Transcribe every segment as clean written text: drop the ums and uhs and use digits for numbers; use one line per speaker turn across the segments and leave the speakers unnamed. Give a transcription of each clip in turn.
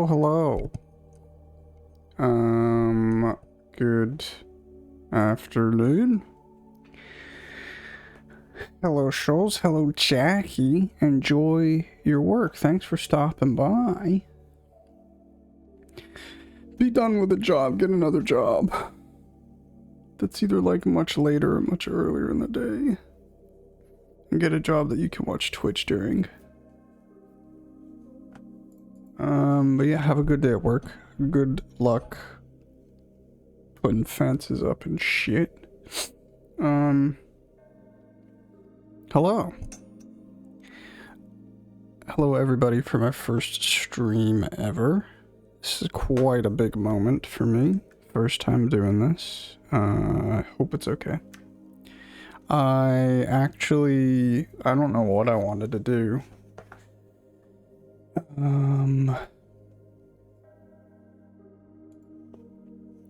Hello. Good afternoon. Hello, Shoals. Hello, Jackie. Enjoy your work. Thanks for stopping by. Be done with the job. Get another job. That's either like much later or much earlier in the day. And get a job that you can watch Twitch during. But yeah, have a good day at work. Good luck putting fences up and shit. Hello. Hello everybody for my first stream ever. This is quite a big moment for me. First time doing this. I hope it's okay. I don't know what I wanted to do.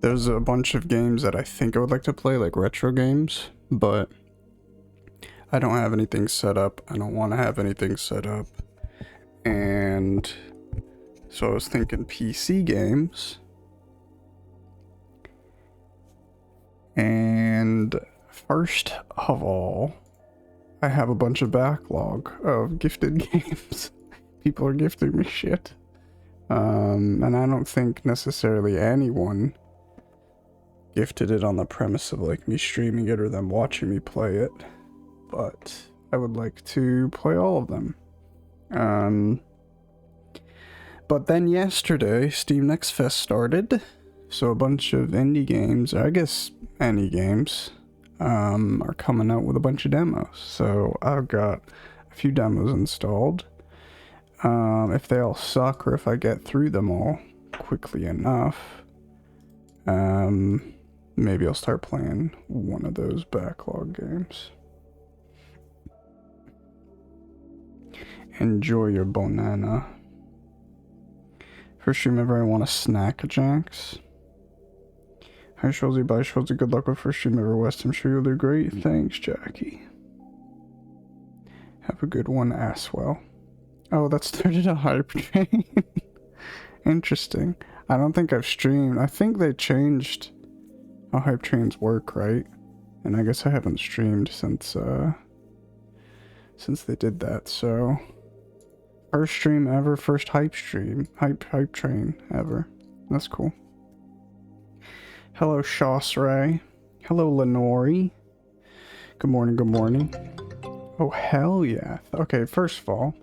There's a bunch of games that I think I would like to play, like retro games, but I don't have anything set up. I don't want to have anything set up. And so I was thinking PC games. And first of all, I have a bunch of backlog of gifted games. People are gifting me shit. And I don't think necessarily anyone gifted it on the premise of like me streaming it or them watching me play it. But I would like to play all of them. But then yesterday, Steam Next Fest started. So a bunch of indie games, or I guess any games, are coming out with a bunch of demos. So I've got a few demos installed. If they all suck or if I get through them all quickly enough, maybe I'll start playing one of those backlog games. Enjoy your banana. First stream ever, I want a snack, Jax. Hi, Shulzy. Bye, Shulzy. Good luck with first stream ever, West. I'm sure you'll do great. Thanks, Jackie. Have a good one, Aswell. Oh, that started a hype train. Interesting. I don't think I've streamed. I think they changed how hype trains work, right? And I guess I haven't streamed since they did that, so... First stream ever, first hype stream. Hype train ever. That's cool. Hello, Shawsray. Hello, Lenori. Good morning, good morning. Oh, hell yeah. Okay, first of all,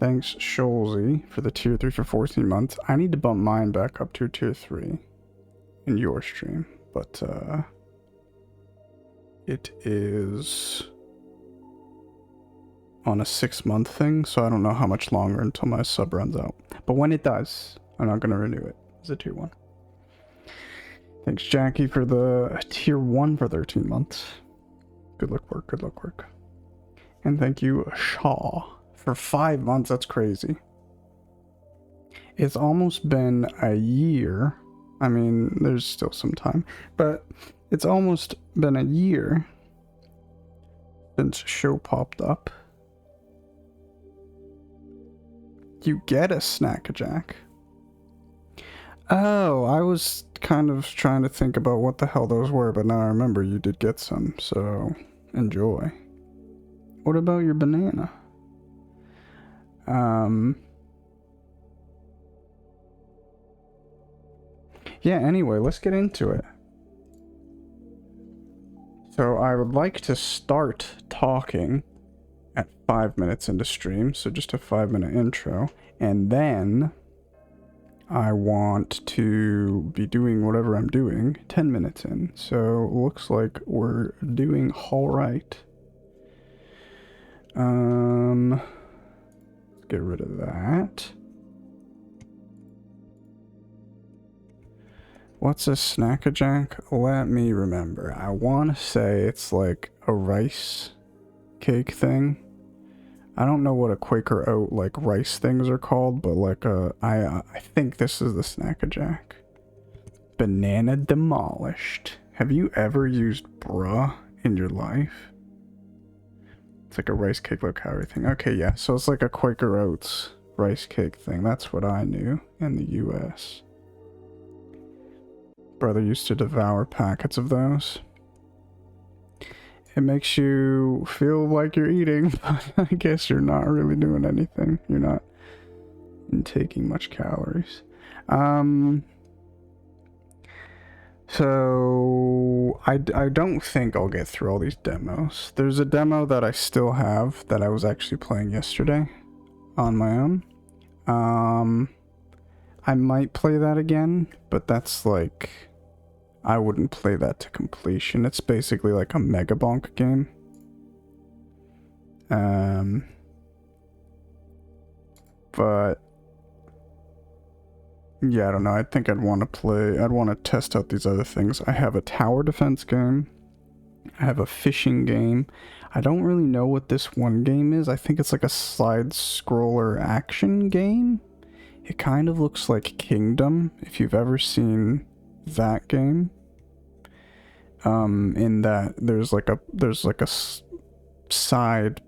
thanks, Shulzy, for the tier 3 for 14 months. I need to bump mine back up to tier 3 in your stream, but, it is on a 6-month thing, so I don't know how much longer until my sub runs out. But when it does, I'm not going to renew it as a tier 1. Thanks, Jackie, for the tier 1 for 13 months. Good luck work, good luck work. And thank you, Shaw, for 5 months. That's crazy. It's almost been a year. I mean, there's still some time, but it's almost been a year since show popped up. You get a snack, Jack. Oh, I was kind of trying to think about what the hell those were, but now I remember you did get some, so enjoy. What about your banana? Yeah, anyway, let's get into it. So I would like to start talking at 5 minutes into stream, so just a 5-minute intro, and then I want to be doing whatever I'm doing 10 minutes in, so looks like we're doing all right. Let's get rid of that. What's a Snack-a-Jack? Let me remember. I want to say it's like a rice cake thing. I don't know what a Quaker Oat like rice things are called, but like I think this is the Snack-a-Jack. Banana demolished. Have you ever used bruh in your life? It's like a rice cake low calorie thing. Okay, yeah, so it's like a Quaker Oats rice cake thing. That's what I knew in the US. Brother used to devour packets of those. It makes you feel like you're eating, but I guess you're not really doing anything. You're not intaking much calories. So I don't think I'll get through all these demos. There's a demo that I still have that I was actually playing yesterday on my own. I might play that again, but that's like, I wouldn't play that to completion. It's basically like a Mega Bonk game. But yeah, I don't know. I think I'd want to test out these other things. I have a tower defense game. I have a fishing game. I don't really know what this one game is. I think it's like a side scroller action game. It kind of looks like Kingdom, if you've ever seen that game. In that there's like a side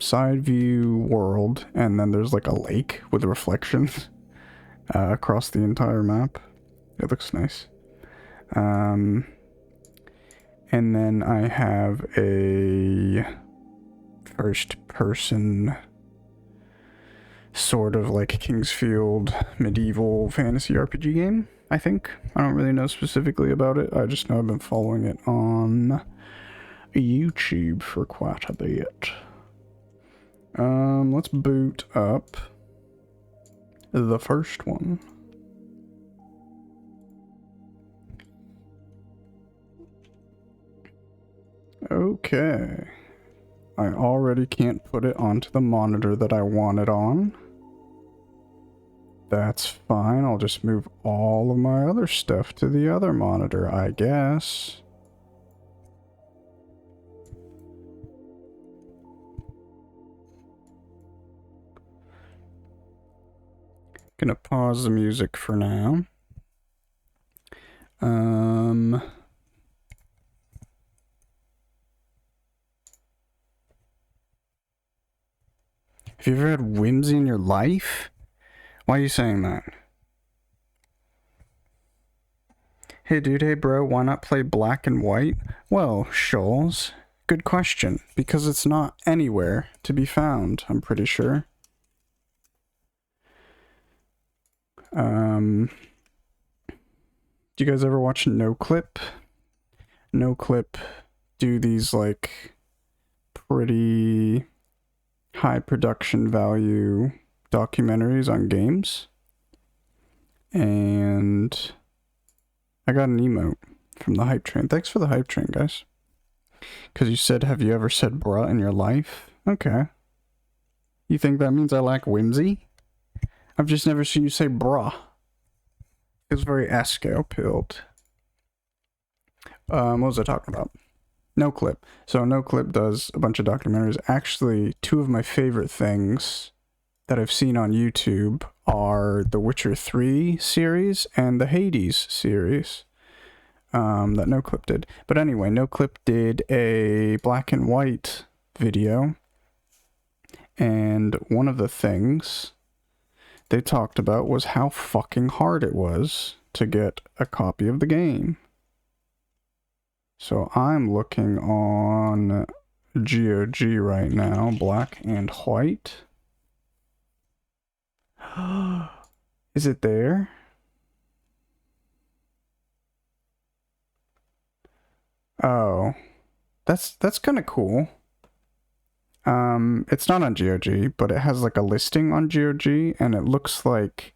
view world, and then there's like a lake with reflections across the entire map. It looks nice. And then I have a first person sort of like Kingsfield medieval fantasy RPG game, I think. I don't really know specifically about it. I just know I've been following it on YouTube for quite a bit. Let's boot up the first one. Okay. I already can't put it onto the monitor that I want it on. That's fine. I'll just move all of my other stuff to the other monitor, I guess. Gonna pause the music for now. Have you ever had whimsy in your life? Why are you saying that? Hey dude, hey bro, why not play black and white? Well, Shoals, good question, because it's not anywhere to be found, I'm pretty sure. Do you guys ever watch NoClip? NoClip do these like pretty high production value documentaries on games, and I got an emote from the hype train. Thanks for the hype train, guys. Because you said, have you ever said bruh in your life? Okay. You think that means I lack whimsy? I've just never seen you say bruh. It was very scale-pilled. What was I talking about? NoClip. So NoClip does a bunch of documentaries. Actually, two of my favorite things that I've seen on YouTube are the Witcher 3 series and the Hades series that NoClip did. But anyway, NoClip did a black and white video, and one of the things they talked about was how fucking hard it was to get a copy of the game. So I'm looking on GOG right now, black and white. Is it there? Oh, that's kind of cool. It's not on GOG, but it has like a listing on GOG, and it looks like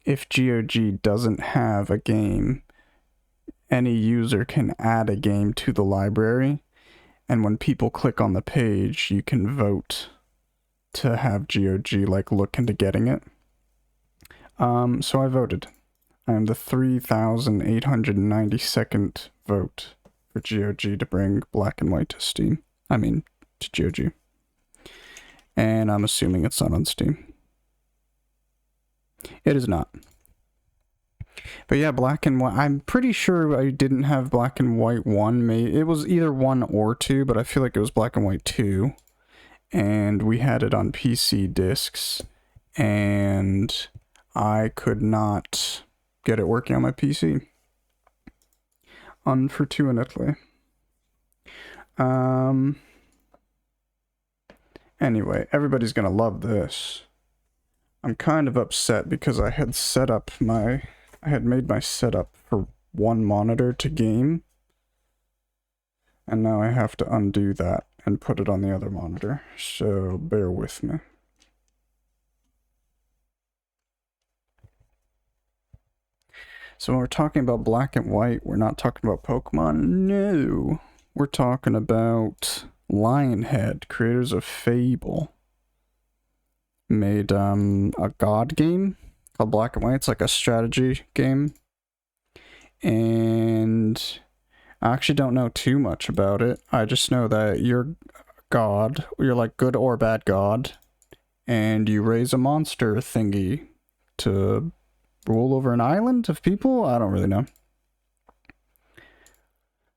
if GOG doesn't have a game, any user can add a game to the library, and when people click on the page, you can vote to have GOG like look into getting it. So I voted. I am the 3,892nd vote for GOG to bring black and white to Steam. I mean, to GOG. And I'm assuming it's not on Steam. It is not. But yeah, black and white. I'm pretty sure I didn't have black and white 1. It was either 1 or 2, but I feel like it was black and white 2. And we had it on PC discs. and I could not get it working on my PC. Unfortunately. Anyway, everybody's gonna love this. I'm kind of upset because I had made my setup for one monitor to game, and now I have to undo that and put it on the other monitor, so bear with me. So when we're talking about black and white, we're not talking about Pokemon, no. We're talking about Lionhead, creators of Fable. Made a god game called Black and White. It's like a strategy game. And I actually don't know too much about it. I just know that you're god, you're like good or bad god, and you raise a monster thingy to rule over an island of people? I don't really know.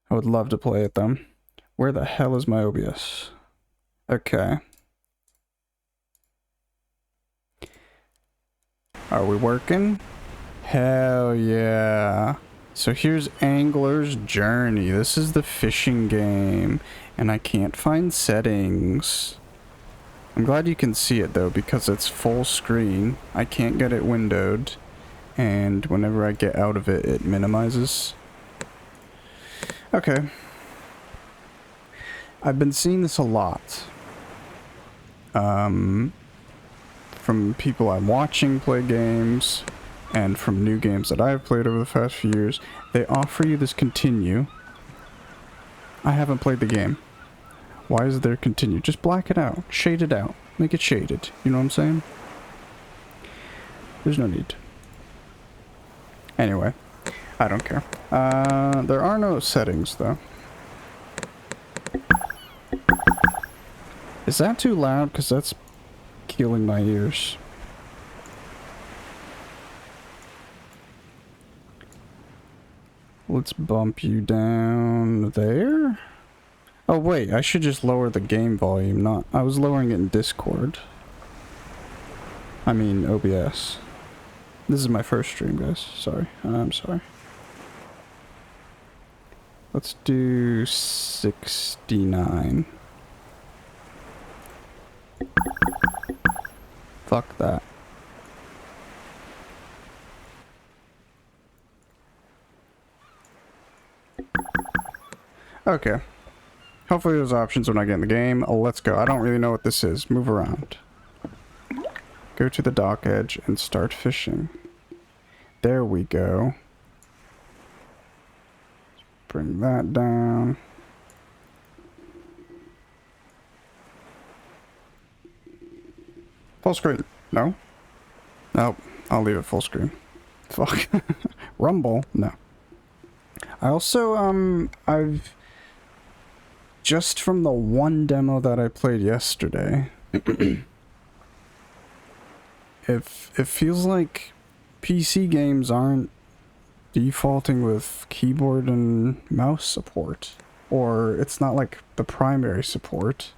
I would love to play it though. Where the hell is my OBS? Okay. Are we working? Hell yeah. So here's Angler's Journey. This is the fishing game, and I can't find settings. I'm glad you can see it though, because it's full screen. I can't get it windowed, and whenever I get out of it, it minimizes. Okay. I've been seeing this a lot. From people I'm watching play games, and from new games that I've played over the past few years. They offer you this continue. I haven't played the game. Why is there continue? Just black it out. Shade it out. Make it shaded. You know what I'm saying? There's no need. Anyway, I don't care. There are no settings, though. Is that too loud? Because that's killing my ears. Let's bump you down there. Oh wait, I should just lower the game volume, not... I was lowering it in Discord. I mean OBS. This is my first stream, guys. Sorry. I'm sorry. Let's do 69. Fuck that. Okay. Hopefully there's options when I get in the game. Let's go. I don't really know what this is. Move around. Go to the dock edge and start fishing. There we go. Bring that down. Full screen. No? Nope. I'll leave it full screen. Fuck. Rumble? No. I also, I've... Just from the one demo that I played yesterday, it feels like PC games aren't defaulting with keyboard and mouse support. Or it's not like the primary support.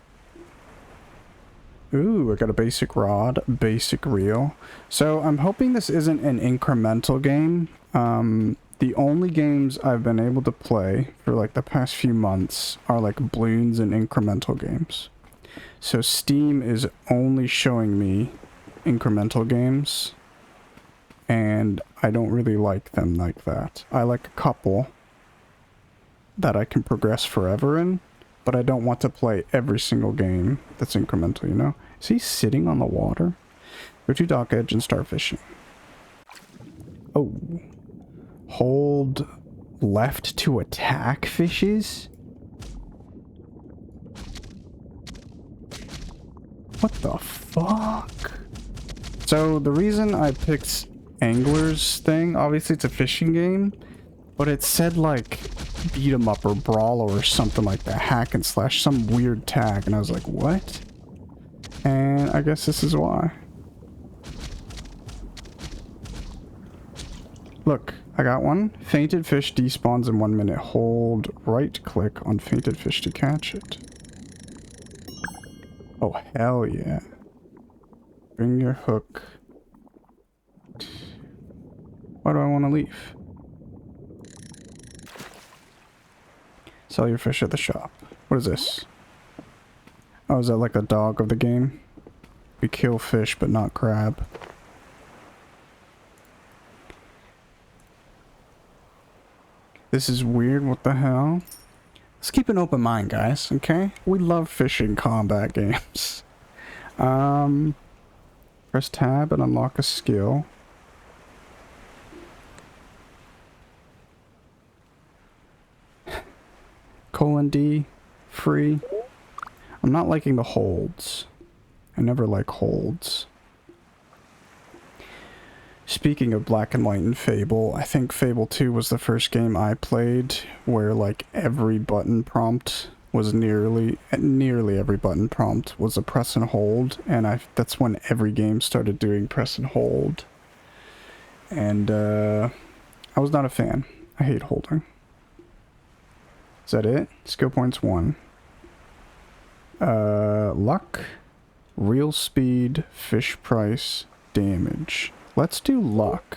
Ooh, I got a basic rod, basic reel. So I'm hoping this isn't an incremental game. The only games I've been able to play for like the past few months are like balloons and incremental games. So Steam is only showing me incremental games, and I don't really like them like that. I like a couple that I can progress forever in, but I don't want to play every single game that's incremental, you know? Is he sitting on the water? Go to dock edge and start fishing. Oh. Hold left to attack fishes? What the fuck? So the reason I picked Angler's thing, obviously it's a fishing game, but it said like beat 'em up or brawler or something like that, hack and slash, some weird tag, and I was like, what? And I guess this is why. Look, I got one. Fainted fish despawns in 1 minute. Hold right click on fainted fish to catch it. Oh, hell yeah. Bring your hook. Why do I want to leave? Sell your fish at the shop. What is this? Oh, is that like the dog of the game? We kill fish, but not crab. This is weird. What the hell? Let's keep an open mind, guys, okay? We love fishing combat games. Press tab and unlock a skill. :D, free. I'm not liking the holds. I never like holds. Speaking of Black and White and Fable, I think Fable 2 was the first game I played where like every button prompt was nearly every button prompt was a press and hold, and that's when every game started doing press and hold. And I was not a fan. I hate holding. Is that it? Skill points 1. Luck, real speed, fish price, damage. Let's do luck.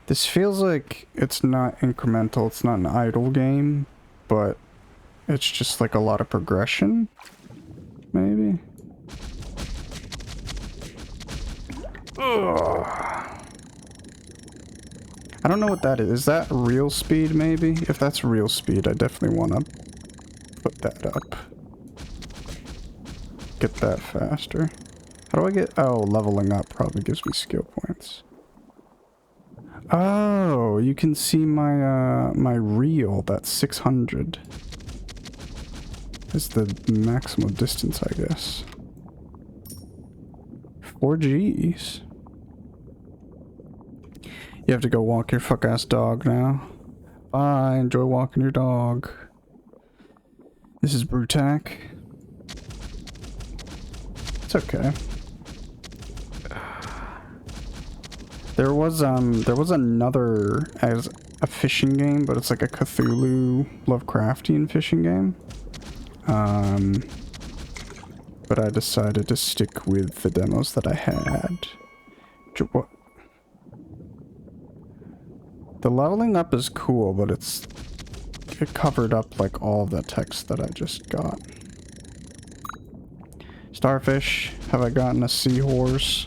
This feels like it's not incremental, it's not an idle game, but it's just like a lot of progression, maybe? Ugh. I don't know what that is. Is that real speed, maybe? If that's real speed, I definitely want to put that up. Get that faster. How do I get... Oh, leveling up probably gives me skill points. Oh, you can see my, my reel. That's 600. Is the maximum distance, I guess. 4 Gs. You have to go walk your fuck-ass dog now. Bye, enjoy walking your dog. This is Brutac. It's okay. There was another as a fishing game, but it's like a Cthulhu Lovecraftian fishing game. But I decided to stick with the demos that I had. What? The leveling up is cool, but it covered up like all the text that I just got. Starfish. Have I gotten a seahorse?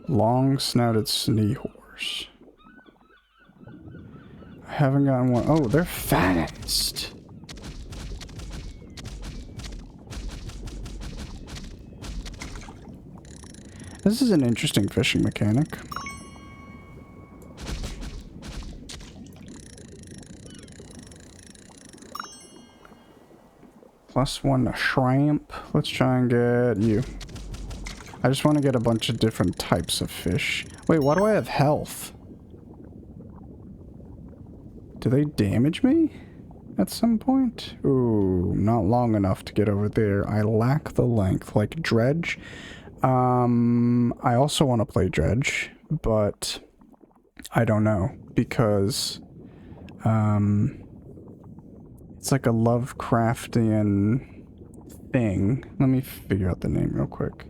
Long-snouted sneehorse. I haven't gotten one. Oh, they're fast. This is an interesting fishing mechanic. +1 shrimp. Let's try and get you. I just want to get a bunch of different types of fish. Wait, why do I have health? Do they damage me at some point? Ooh, not long enough to get over there. I lack the length. Like Dredge. I also want to play Dredge, but I don't know because it's like a Lovecraftian thing. Let me figure out the name real quick.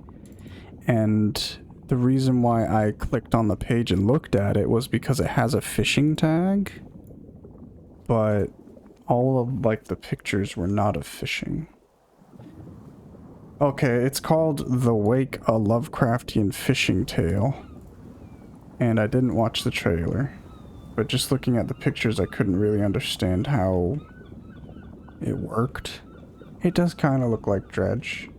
And the reason why I clicked on the page and looked at it was because it has a fishing tag, but all of like the pictures were not of fishing. Okay, it's called The Wake, a Lovecraftian Fishing Tale. And I didn't watch the trailer. But just looking at the pictures, I couldn't really understand how it worked. It does kind of look like Dredge.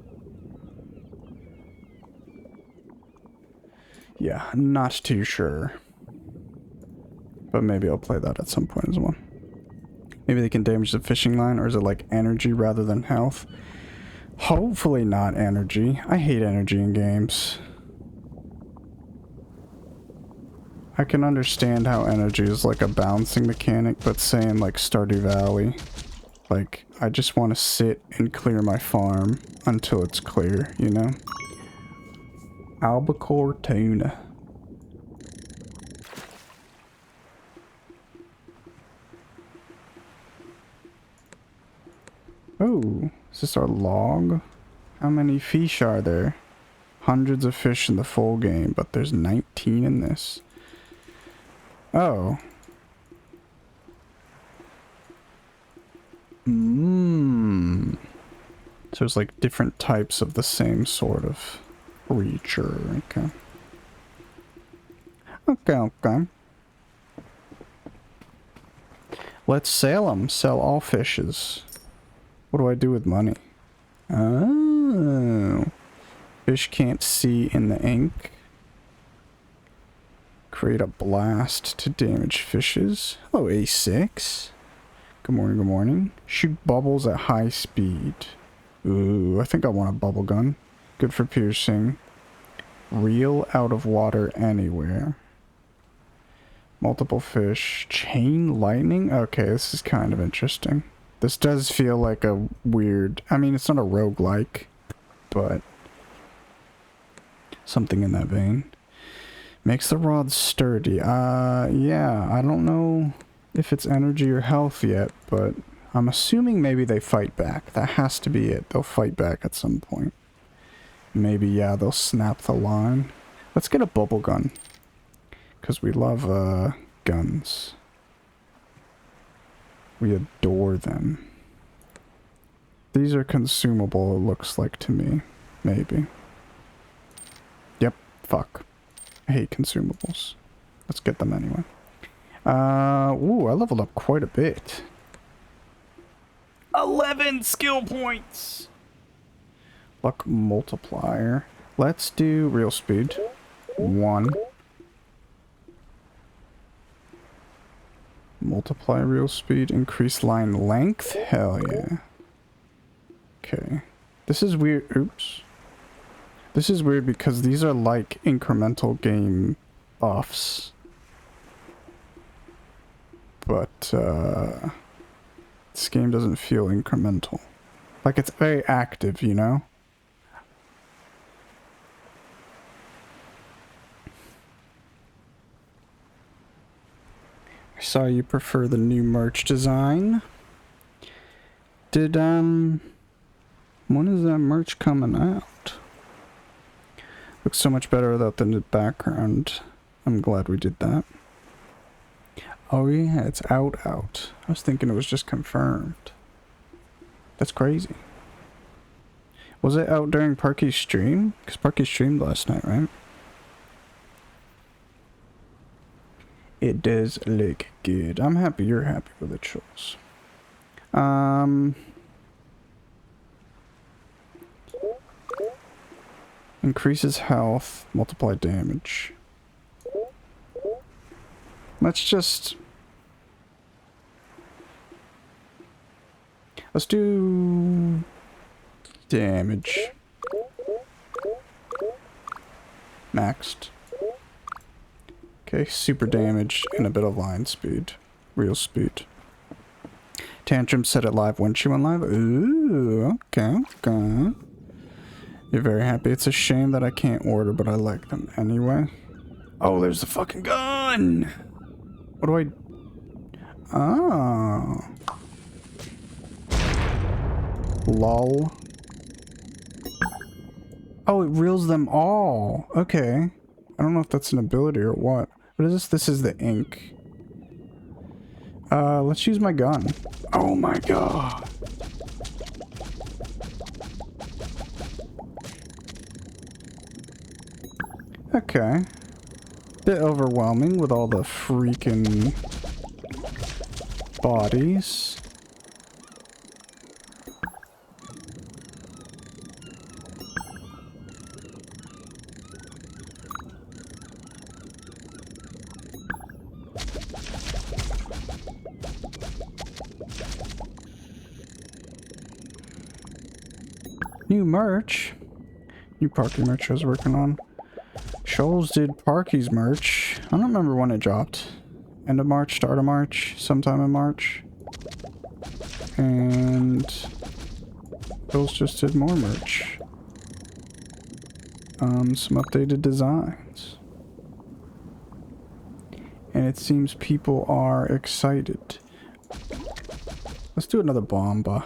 Yeah, not too sure. But maybe I'll play that at some point as well. Maybe they can damage the fishing line, or is it like energy rather than health? Hopefully not energy. I hate energy in games. I can understand how energy is like a balancing mechanic, but saying like Stardew Valley, like I just want to sit and clear my farm until it's clear, you know? Albacore tuna. Oh, is this our log? How many fish are there? Hundreds of fish in the full game, but there's 19 in this. Oh. Mmm. So there's like different types of the same sort of creature. Okay. Okay. Let's sell them. Sell all fishes. What do I do with money? Oh. Fish can't see in the ink. Create a blast to damage fishes. Oh, A6. Good morning, good morning. Shoot bubbles at high speed. Ooh, I think I want a bubble gun. Good for piercing. Reel out of water anywhere. Multiple fish. Chain lightning? Okay, this is kind of interesting. This does feel like a weird... I mean, it's not a roguelike, but... something in that vein. Makes the rod sturdy. Yeah, I don't know if it's energy or health yet, but I'm assuming maybe they fight back. That has to be it. They'll fight back at some point. Maybe, yeah, they'll snap the line. Let's get a bubble gun. Because we love, guns. We adore them. These are consumable, it looks like to me. Maybe. Yep, fuck. I hate consumables. Let's get them anyway. Ooh, I leveled up quite a bit. 11 skill points! Luck multiplier. Let's do real speed. 1. Multiply real speed. Increase line length. Hell yeah. Okay. This is weird. Oops. This is weird because these are like incremental game buffs. But, this game doesn't feel incremental. Like, it's very active, you know? I saw you prefer the new merch design. Did, when is that merch coming out? Looks so much better without the background. I'm glad we did that. Oh yeah, it's out. I was thinking it was just confirmed. That's crazy. Was it out during Parky's stream? Because Parky streamed last night, right? It does look good. I'm happy you're happy with it, Jules. Increases health, multiply damage. Let's do damage. Maxed. Okay, super damage and a bit of line speed. Real speed. Tantrum set it live when she went live. Ooh, okay. You're very happy. It's a shame that I can't order, but I like them anyway. Oh, there's the fucking gun! What do I... Oh. Lol. Oh, it reels them all. Okay. I don't know if that's an ability or what. What is this? This is the ink. Let's use my gun. Oh my god. Okay. Bit overwhelming with all the freaking bodies. New merch. New Parky merch I was working on. Shoals did Parky's merch. I don't remember when it dropped. End of March, start of March, sometime in March. And Shoals just did more merch. Some updated designs. And it seems people are excited. Let's do another bomba.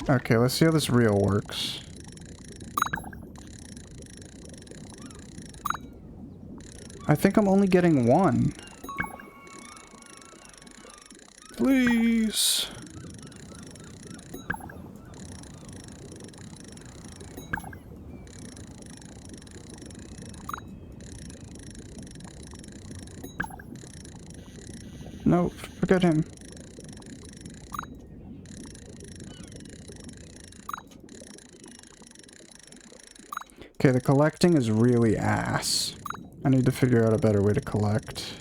Okay, let's see how this reel works. I think I'm only getting one. Please. No, forget him. Okay, the collecting is really ass. I need to figure out a better way to collect.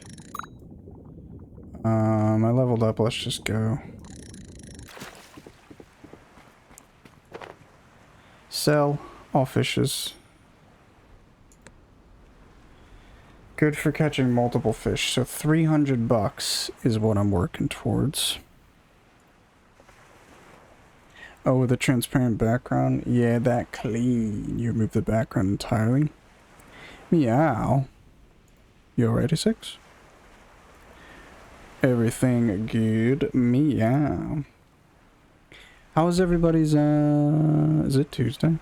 I leveled up, let's just go. Sell all fishes. Good for catching multiple fish, so 300 bucks is what I'm working towards. Oh, the transparent background? Yeah, that clean. You remove the background entirely. Meow. You already 6? Everything good. Meow. How is everybody's, is it Tuesday?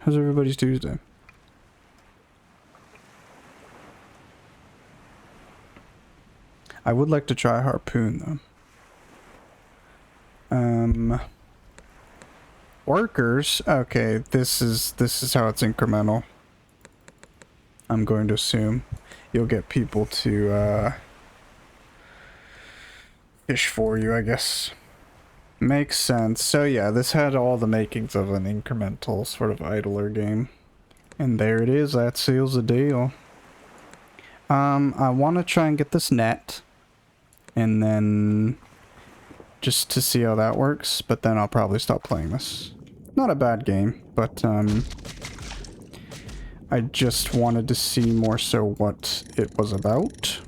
How's everybody's Tuesday? I would like to try harpoon, though. Workers? Okay, this is how it's incremental. I'm going to assume you'll get people to, fish for you, I guess. Makes sense. So yeah, this had all the makings of an incremental sort of idler game. And there it is, that seals the deal. I want to try and get this net. And then just to see how that works, but then I'll probably stop playing this. Not a bad game, but I just wanted to see more so what it was about.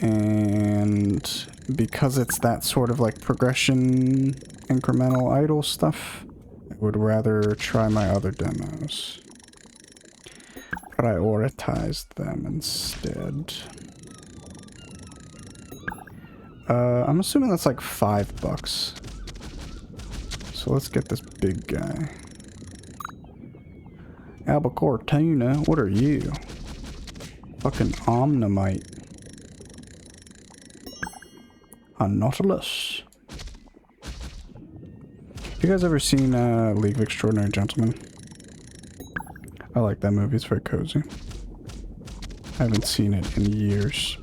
And because it's that sort of like progression, incremental idle stuff, I would rather try my other demos. Prioritize them instead. I'm assuming that's like $5. So let's get this big guy. Albacortina, what are you? Fucking Omnimite. A Nautilus. Have you guys ever seen League of Extraordinary Gentlemen? I like that movie, it's very cozy. I haven't seen it in years.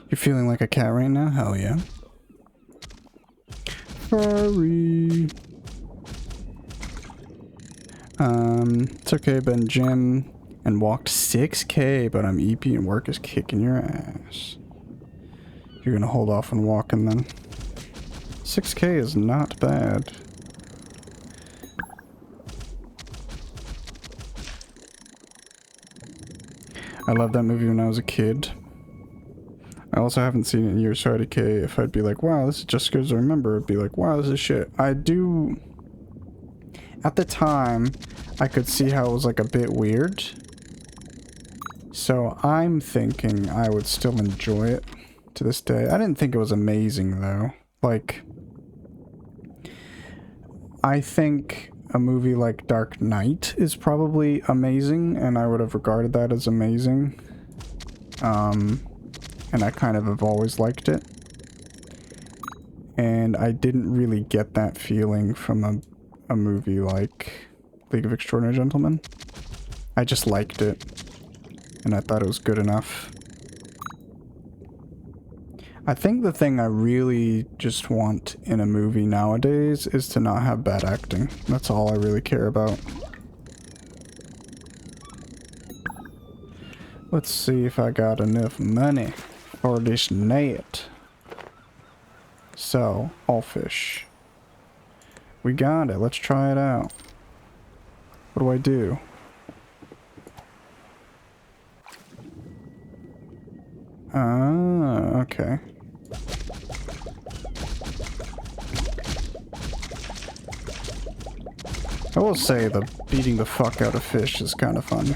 You're feeling like a cat right now? Hell yeah. Furry. It's okay, been gym and walked 6K, but I'm EP and work is kicking your ass. You're gonna hold off on walking then. 6K is not bad. I loved that movie when I was a kid. I also haven't seen it in years, so if I'd be like, wow, this is just good as I remember, I'd be like, wow, this is shit. I do... At the time, I could see how it was like a bit weird. So I'm thinking I would still enjoy it to this day. I didn't think it was amazing, though. Like, I think a movie like Dark Knight is probably amazing, and I would have regarded that as amazing. And I kind of have always liked it. And I didn't really get that feeling from a movie like League of Extraordinary Gentlemen. I just liked it. And I thought it was good enough. I think the thing I really just want in a movie nowadays is to not have bad acting. That's all I really care about. Let's see if I got enough money for this net. So, all fish. We got it. Let's try it out. What do I do? Ah, okay. I will say the beating the fuck out of fish is kind of fun.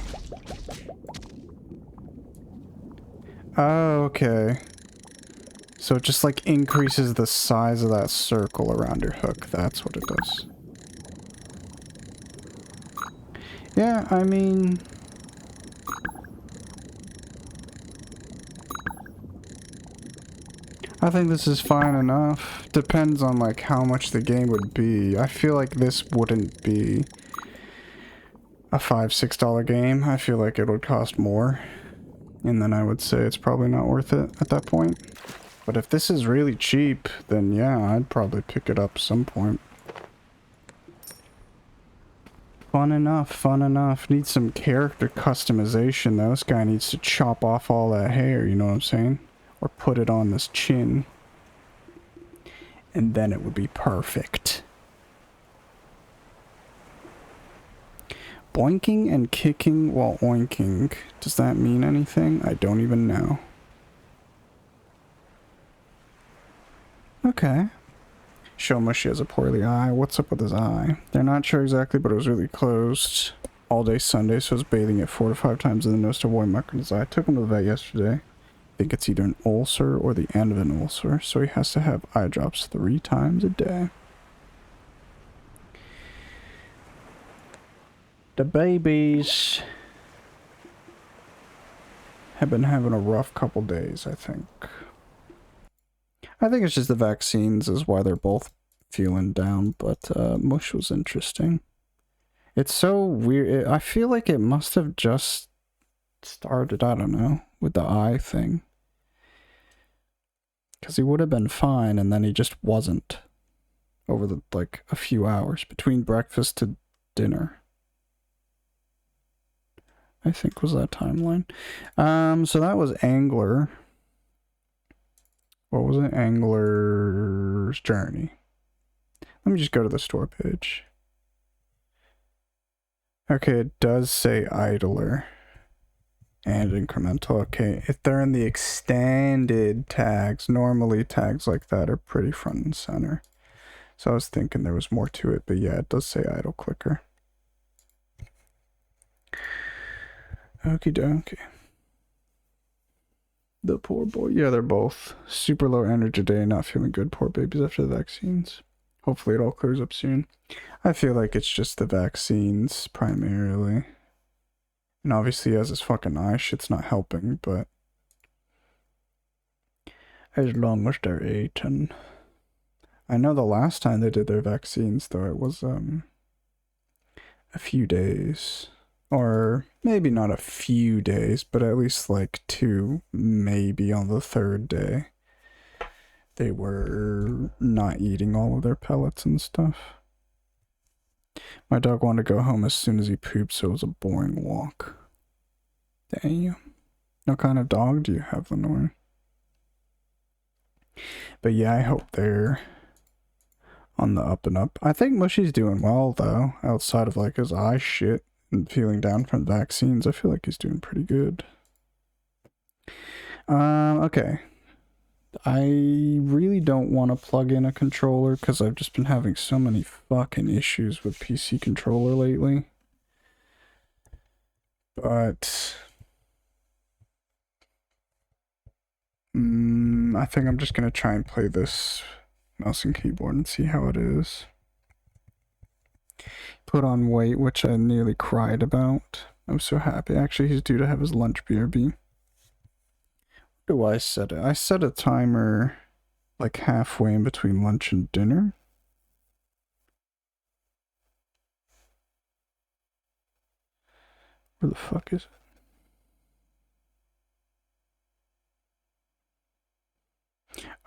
Oh, okay. So it just like increases the size of that circle around your hook. That's what it does. Yeah, I mean... I think this is fine enough. Depends on like how much the game would be. I feel like this wouldn't be a $5-6 game. I feel like it would cost more. And then I would say it's probably not worth it at that point. But if this is really cheap, then yeah, I'd probably pick it up at some point. Fun enough, fun enough. Needs some character customization though. This guy needs to chop off all that hair, you know what I'm saying? Or put it on this chin. And then it would be perfect. Boinking and kicking while oinking. Does that mean anything? I don't even know. Okay. Show Mushy has a poorly eye. What's up with his eye? They're not sure exactly, but it was really closed all day Sunday, so I was bathing it 4 to 5 times in the nose to avoid muck in his eye. I took him to the vet yesterday. I think it's either an ulcer or the end of an ulcer, so he has to have eye drops 3 times a day. The babies have been having a rough couple days, I think. I think it's just the vaccines is why they're both feeling down, but Mush was interesting. It's so weird. I feel like it must have just started, I don't know, with the eye thing. Because he would have been fine, and then he just wasn't over the, like, a few hours between breakfast to dinner. I think was that timeline. So that was Angler. What was it? Angler's Journey. Let me just go to the store page. Okay, it does say Idler. And incremental. Okay, if they're in the extended tags, normally tags like that are pretty front and center. So I was thinking there was more to it, but yeah, it does say idle clicker. Okie dokie. The poor boy. Yeah, they're both super low energy today, not feeling good. Poor babies after the vaccines. Hopefully it all clears up soon. I feel like it's just the vaccines primarily. And obviously, as his fucking eye shit's not helping, but as long as they're eating. I know the last time they did their vaccines, though, it was a few days. Or maybe not a few days, but at least like 2, maybe on the 3rd day. They were not eating all of their pellets and stuff. My dog wanted to go home as soon as he pooped, so it was a boring walk. Damn. What kind of dog do you have, Lenore? But yeah, I hope they're on the up and up. I think Mushy's doing well, though, outside of like his eye shit and feeling down from vaccines. I feel like he's doing pretty good. Okay. I really don't want to plug in a controller because I've just been having so many fucking issues with PC controller lately. But I think I'm just gonna try and play this mouse and keyboard and see how it is. Put on weight, which I nearly cried about. I'm so happy. Actually, he's due to have his lunch BRB. Where do I set it? I set a timer like halfway in between lunch and dinner. Where the fuck is it?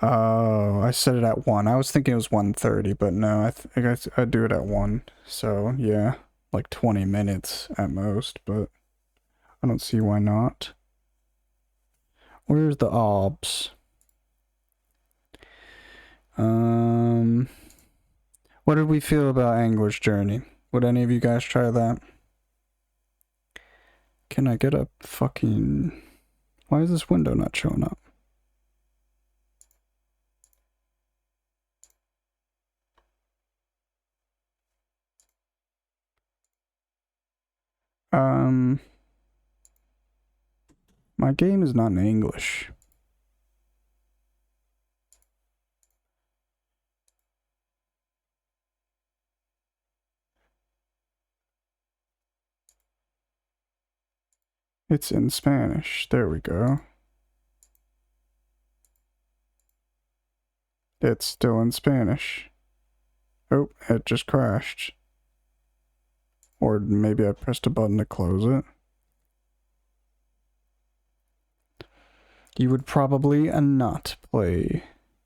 Oh, I set it at 1. I was thinking it was 1:30, but no, I think I do it at 1. So, yeah, like 20 minutes at most, but I don't see why not. Where's the obs? What did we feel about Angler's Journey? Would any of you guys try that? Can I get a fucking... Why is this window not showing up? My game is not in English. It's in Spanish. There we go. It's still in Spanish. Oh, it just crashed. Or maybe I pressed a button to close it. You would probably not play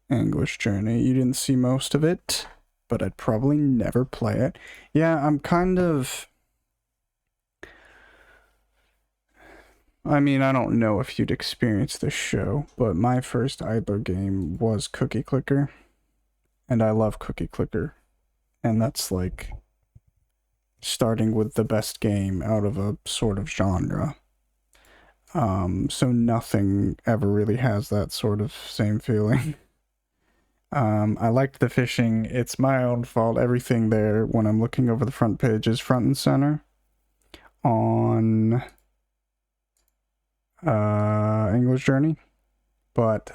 English Journey. You didn't see most of it, but I'd probably never play it. Yeah, I'm kind of... I mean, I don't know if you'd experienced this show, but my first idler game was Cookie Clicker. And I love Cookie Clicker. And that's like starting with the best game out of a sort of genre. So nothing ever really has that sort of same feeling. I liked the fishing. It's my own fault. Everything there, when I'm looking over the front page, is front and center on English Journey. But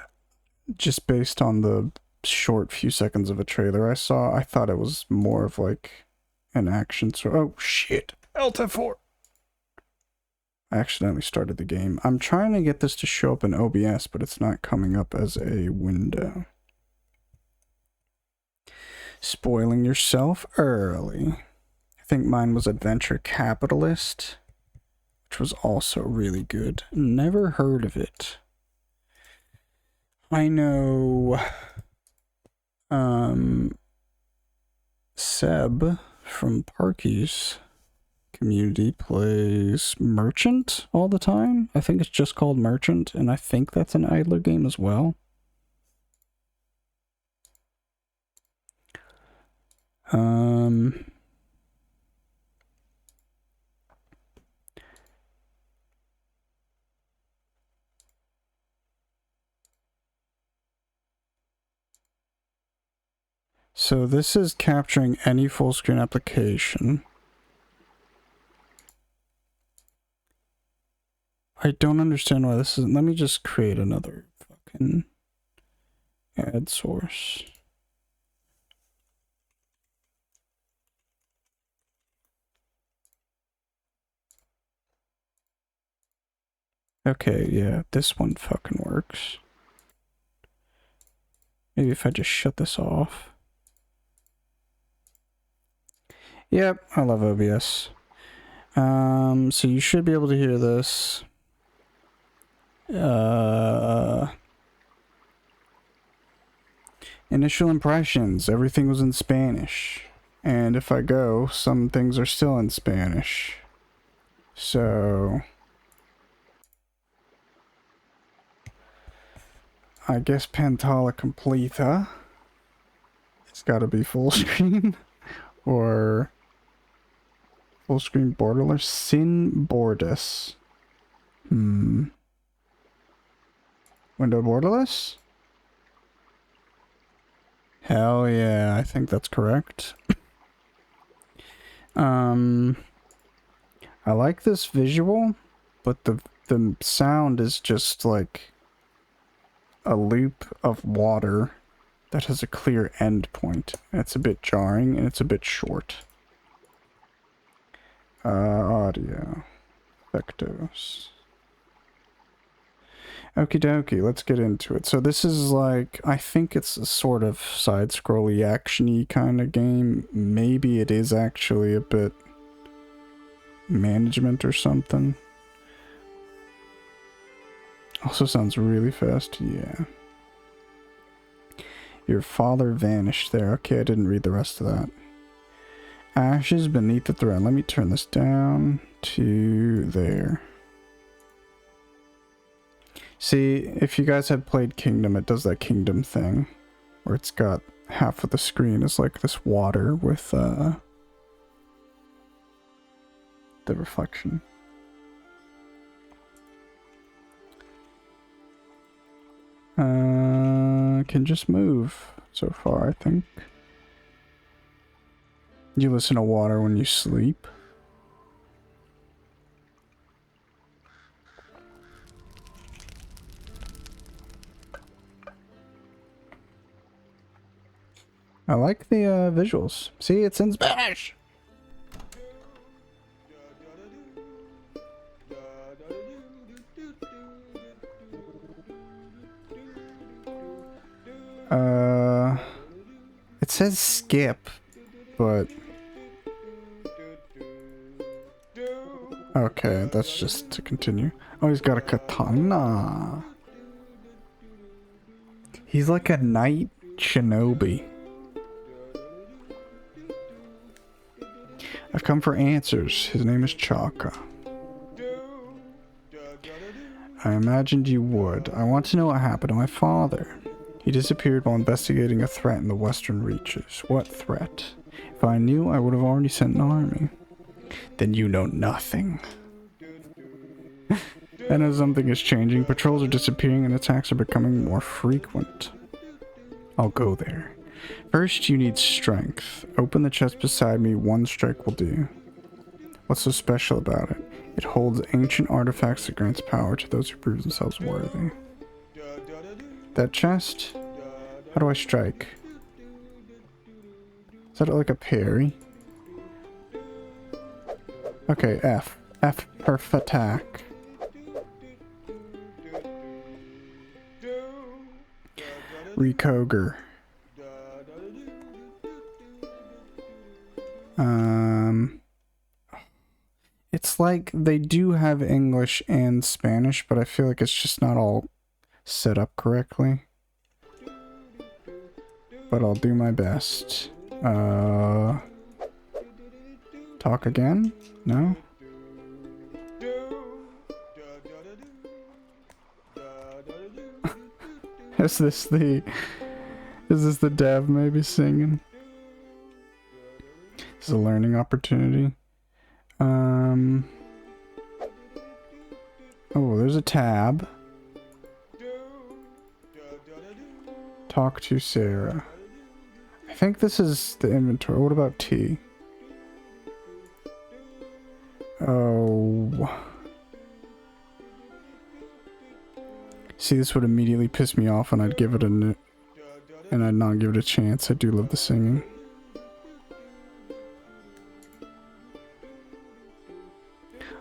just based on the short few seconds of a trailer I saw, I thought it was more of like an action. So, oh shit, LT4. I accidentally started the game. I'm trying to get this to show up in OBS, but it's not coming up as a window. Spoiling yourself early. I think mine was Adventure Capitalist, which was also really good. Never heard of it. I know Seb from Parky's community plays Merchant all the time. I think it's just called Merchant, and I think that's an idler game as well. So this is capturing any full screen application. I don't understand why this is. Let me just create another fucking ad source. Okay, yeah, this one fucking works. Maybe if I just shut this off. Yep, I love OBS. So you should be able to hear this. Initial impressions, everything was in Spanish. And if I go, some things are still in Spanish. So I guess Pantala Completa. It's gotta be full screen. Or full screen borderless. Sin Bordus. Window borderless? Hell yeah, I think that's correct. I like this visual, but the sound is just like a loop of water that has a clear end point. It's a bit jarring and it's a bit short. Audio. Vectors. Okie dokie, let's get into it. So this is like, I think it's a sort of side-scrolly action-y kind of game. Maybe it is actually a bit management or something. Also sounds really fast, yeah. Your father vanished there. Okay, I didn't read the rest of that. Ashes beneath the throne. Let me turn this down to there. See, if you guys have played Kingdom, it does that Kingdom thing. Where it's got half of the screen is like this water with the reflection. Can just move so far, I think. You listen to water when you sleep. I like the visuals. See, it's in Spanish. It says skip, but okay, that's just to continue. Oh, he's got a katana. He's like a knight shinobi. I've come for answers. His name is Chaka. I imagined you would. I want to know what happened to my father. He disappeared while investigating a threat in the western reaches. What threat? If I knew, I would have already sent an army. Then you know nothing. I know something is changing. Patrols are disappearing and attacks are becoming more frequent. I'll go there. First, you need strength. Open the chest beside me. One strike will do. What's so special about it? It holds ancient artifacts that grants power to those who prove themselves worthy. That chest? How do I strike? Is that like a parry? Okay, F. F perf attack. Recoger. It's like they do have English and Spanish, but I feel like it's just not all set up correctly. But I'll do my best. Talk again? No? Is this the dev maybe singing? This is a learning opportunity. Oh, there's a tab. Talk to Sarah. I think this is the inventory. What about T? Oh. See, this would immediately piss me off and I'd give it and I'd not give it a chance. I do love the singing.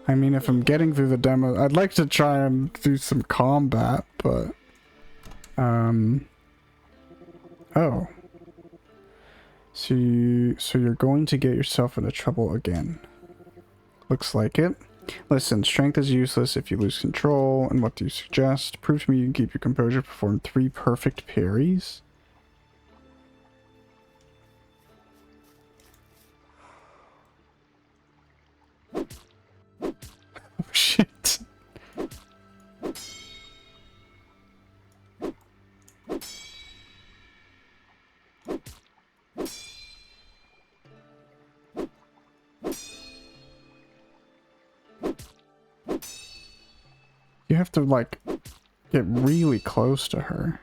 I mean, if I'm getting through the demo, I'd like to try and do some combat, but oh. So you're going to get yourself into trouble again. Looks like it. Listen, strength is useless if you lose control. And what do you suggest? Prove to me you can keep your composure, perform 3 perfect parries. Oh, shit. You have to, like, get really close to her.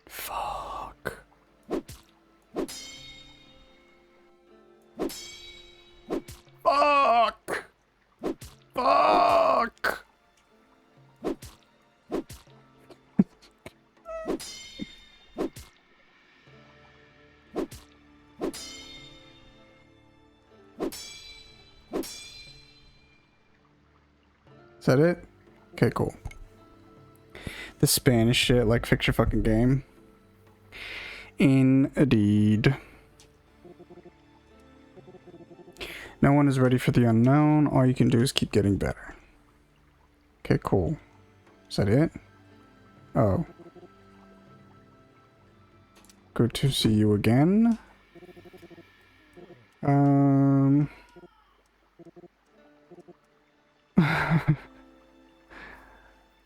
Fuck. Fuck! Fuck! Is that it? Okay, cool. The Spanish shit, like, fix your fucking game. Indeed. No one is ready for the unknown. All you can do is keep getting better. Okay, cool. Is that it? Oh. Good to see you again.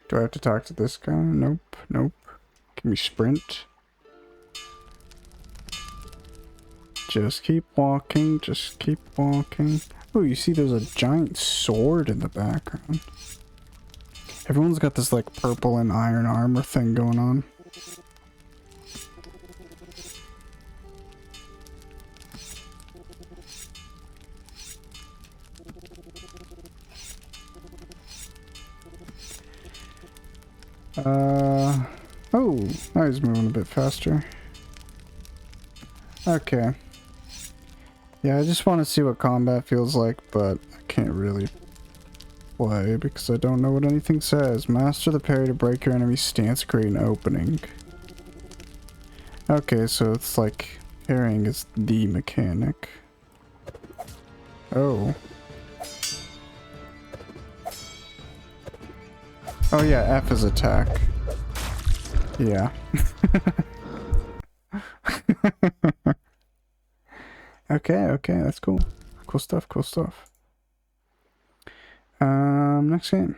Do I have to talk to this guy? Nope, nope. Can we sprint? Just keep walking, just keep walking. Oh, you see there's a giant sword in the background. Everyone's got this like purple and iron armor thing going on. Oh, now he's moving a bit faster. Okay. Yeah, I just want to see what combat feels like, but I can't really play because I don't know what anything says. Master the parry to break your enemy's stance, create an opening. Okay, so it's like parrying is the mechanic. Oh. Oh yeah, F is attack. Yeah. Okay, that's cool. Cool stuff, cool stuff. Next game.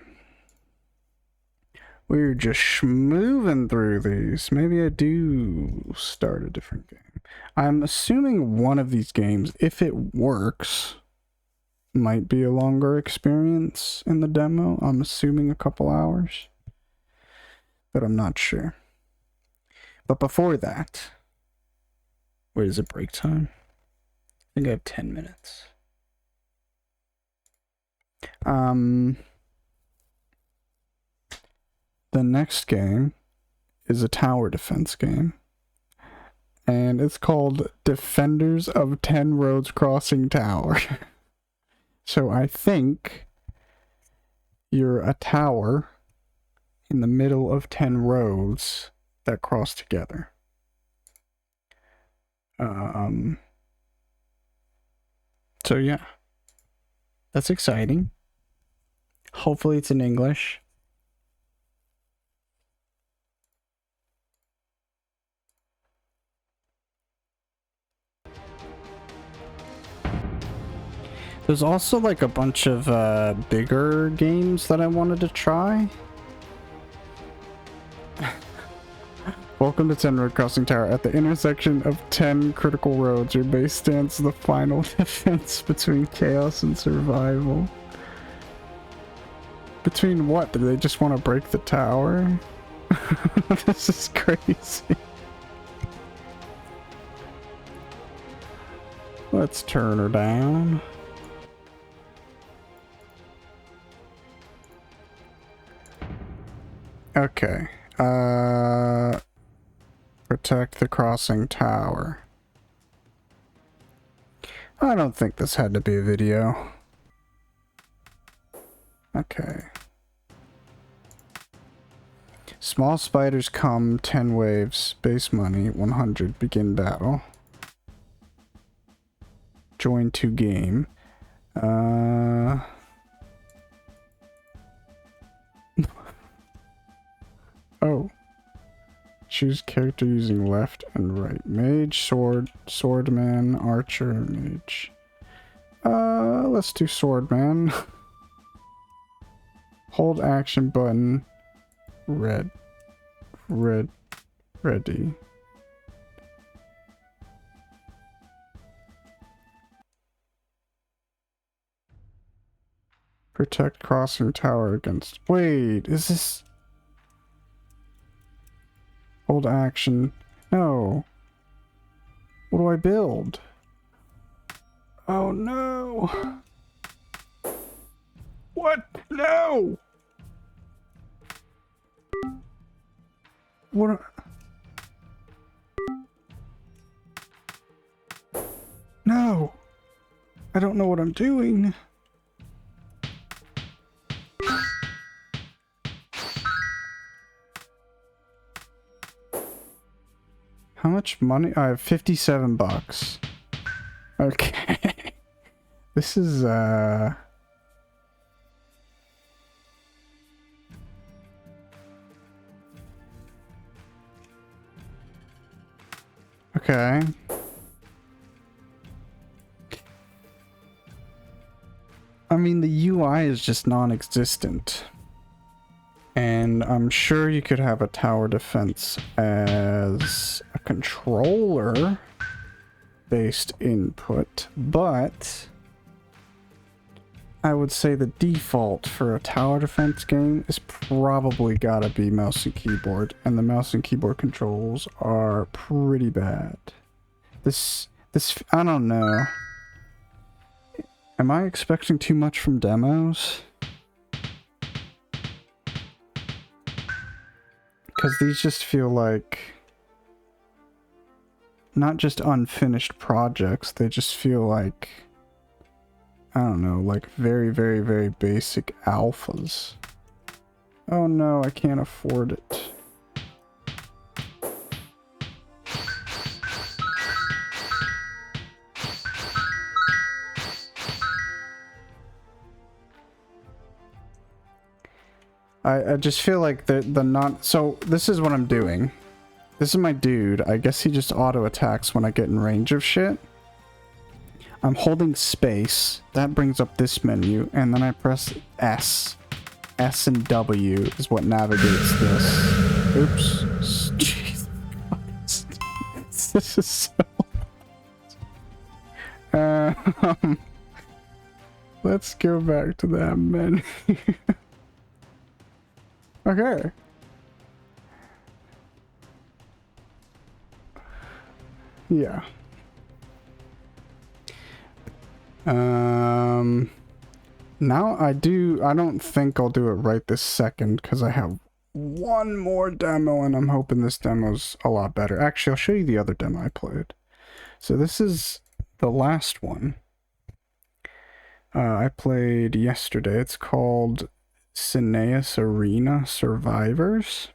We're just moving through these. Maybe I do start a different game. I'm assuming one of these games, if it works, might be a longer experience in the demo. I'm assuming a couple hours, but I'm not sure. But before that, wait, is it break time? I think I have 10 minutes. The next game is a tower defense game, and it's called Defenders of 10 Roads Crossing Tower. So I think you're a tower in the middle of 10 roads that cross together. So yeah, that's exciting. Hopefully it's in English. There's also like a bunch of bigger games that I wanted to try. Welcome to 10 Road Crossing Tower. At the intersection of 10 critical roads, your base stands the final defense between chaos and survival. Between what? Do they just want to break the tower? This is crazy. Let's turn her down. Okay. Protect the crossing tower. I don't think this had to be a video. Okay. Small spiders come, 10 waves, base money, 100, begin battle. Join to game. Oh. Choose character using left and right. Mage, sword, swordman, archer, mage. Let's do swordman. Hold action button. Ready. Protect crossing tower against... Wait, is this... Hold action. No. What do I build? Oh no. What? No. What? No. I don't know what I'm doing. How much money? I have 57 bucks. Okay. This is, okay. I mean, the UI is just non-existent. And I'm sure you could have a tower defense as a controller based input, but I would say the default for a tower defense game is probably gotta be mouse and keyboard, and the mouse and keyboard controls are pretty bad. This, I don't know. Am I expecting too much from demos? Because these just feel like not just unfinished projects, they just feel like, I don't know, like very, very, very basic alphas. Oh no, I can't afford it. I just feel like the not... So, this is what I'm doing. This is my dude. I guess he just auto-attacks when I get in range of shit. I'm holding space. That brings up this menu. And then I press S. S and W is what navigates this. Oops. Jeez. This is so... let's go back to that menu. Okay. Yeah. Now I don't think I'll do it right this second because I have one more demo and I'm hoping this demo's a lot better. Actually, I'll show you the other demo I played. So this is the last one I played yesterday. It's called Sineus Arena Survivors.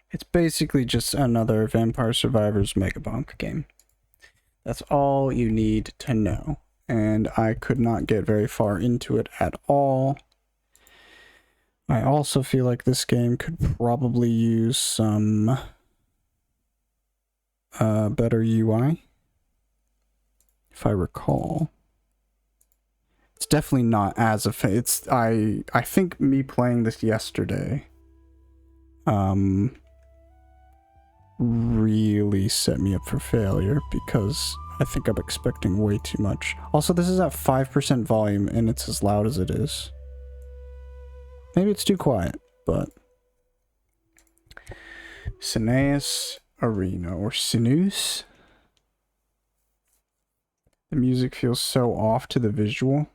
It's basically just another Vampire Survivors Megabonk game. That's all you need to know. And I could not get very far into it at all. I also feel like this game could probably use some better UI, if I recall. It's definitely not as I think me playing this yesterday really set me up for failure because I think I'm expecting way too much. Also, this is at 5% volume and it's as loud as it is. Maybe it's too quiet, but Sineus Arena or Sineus. The music feels so off to the visual.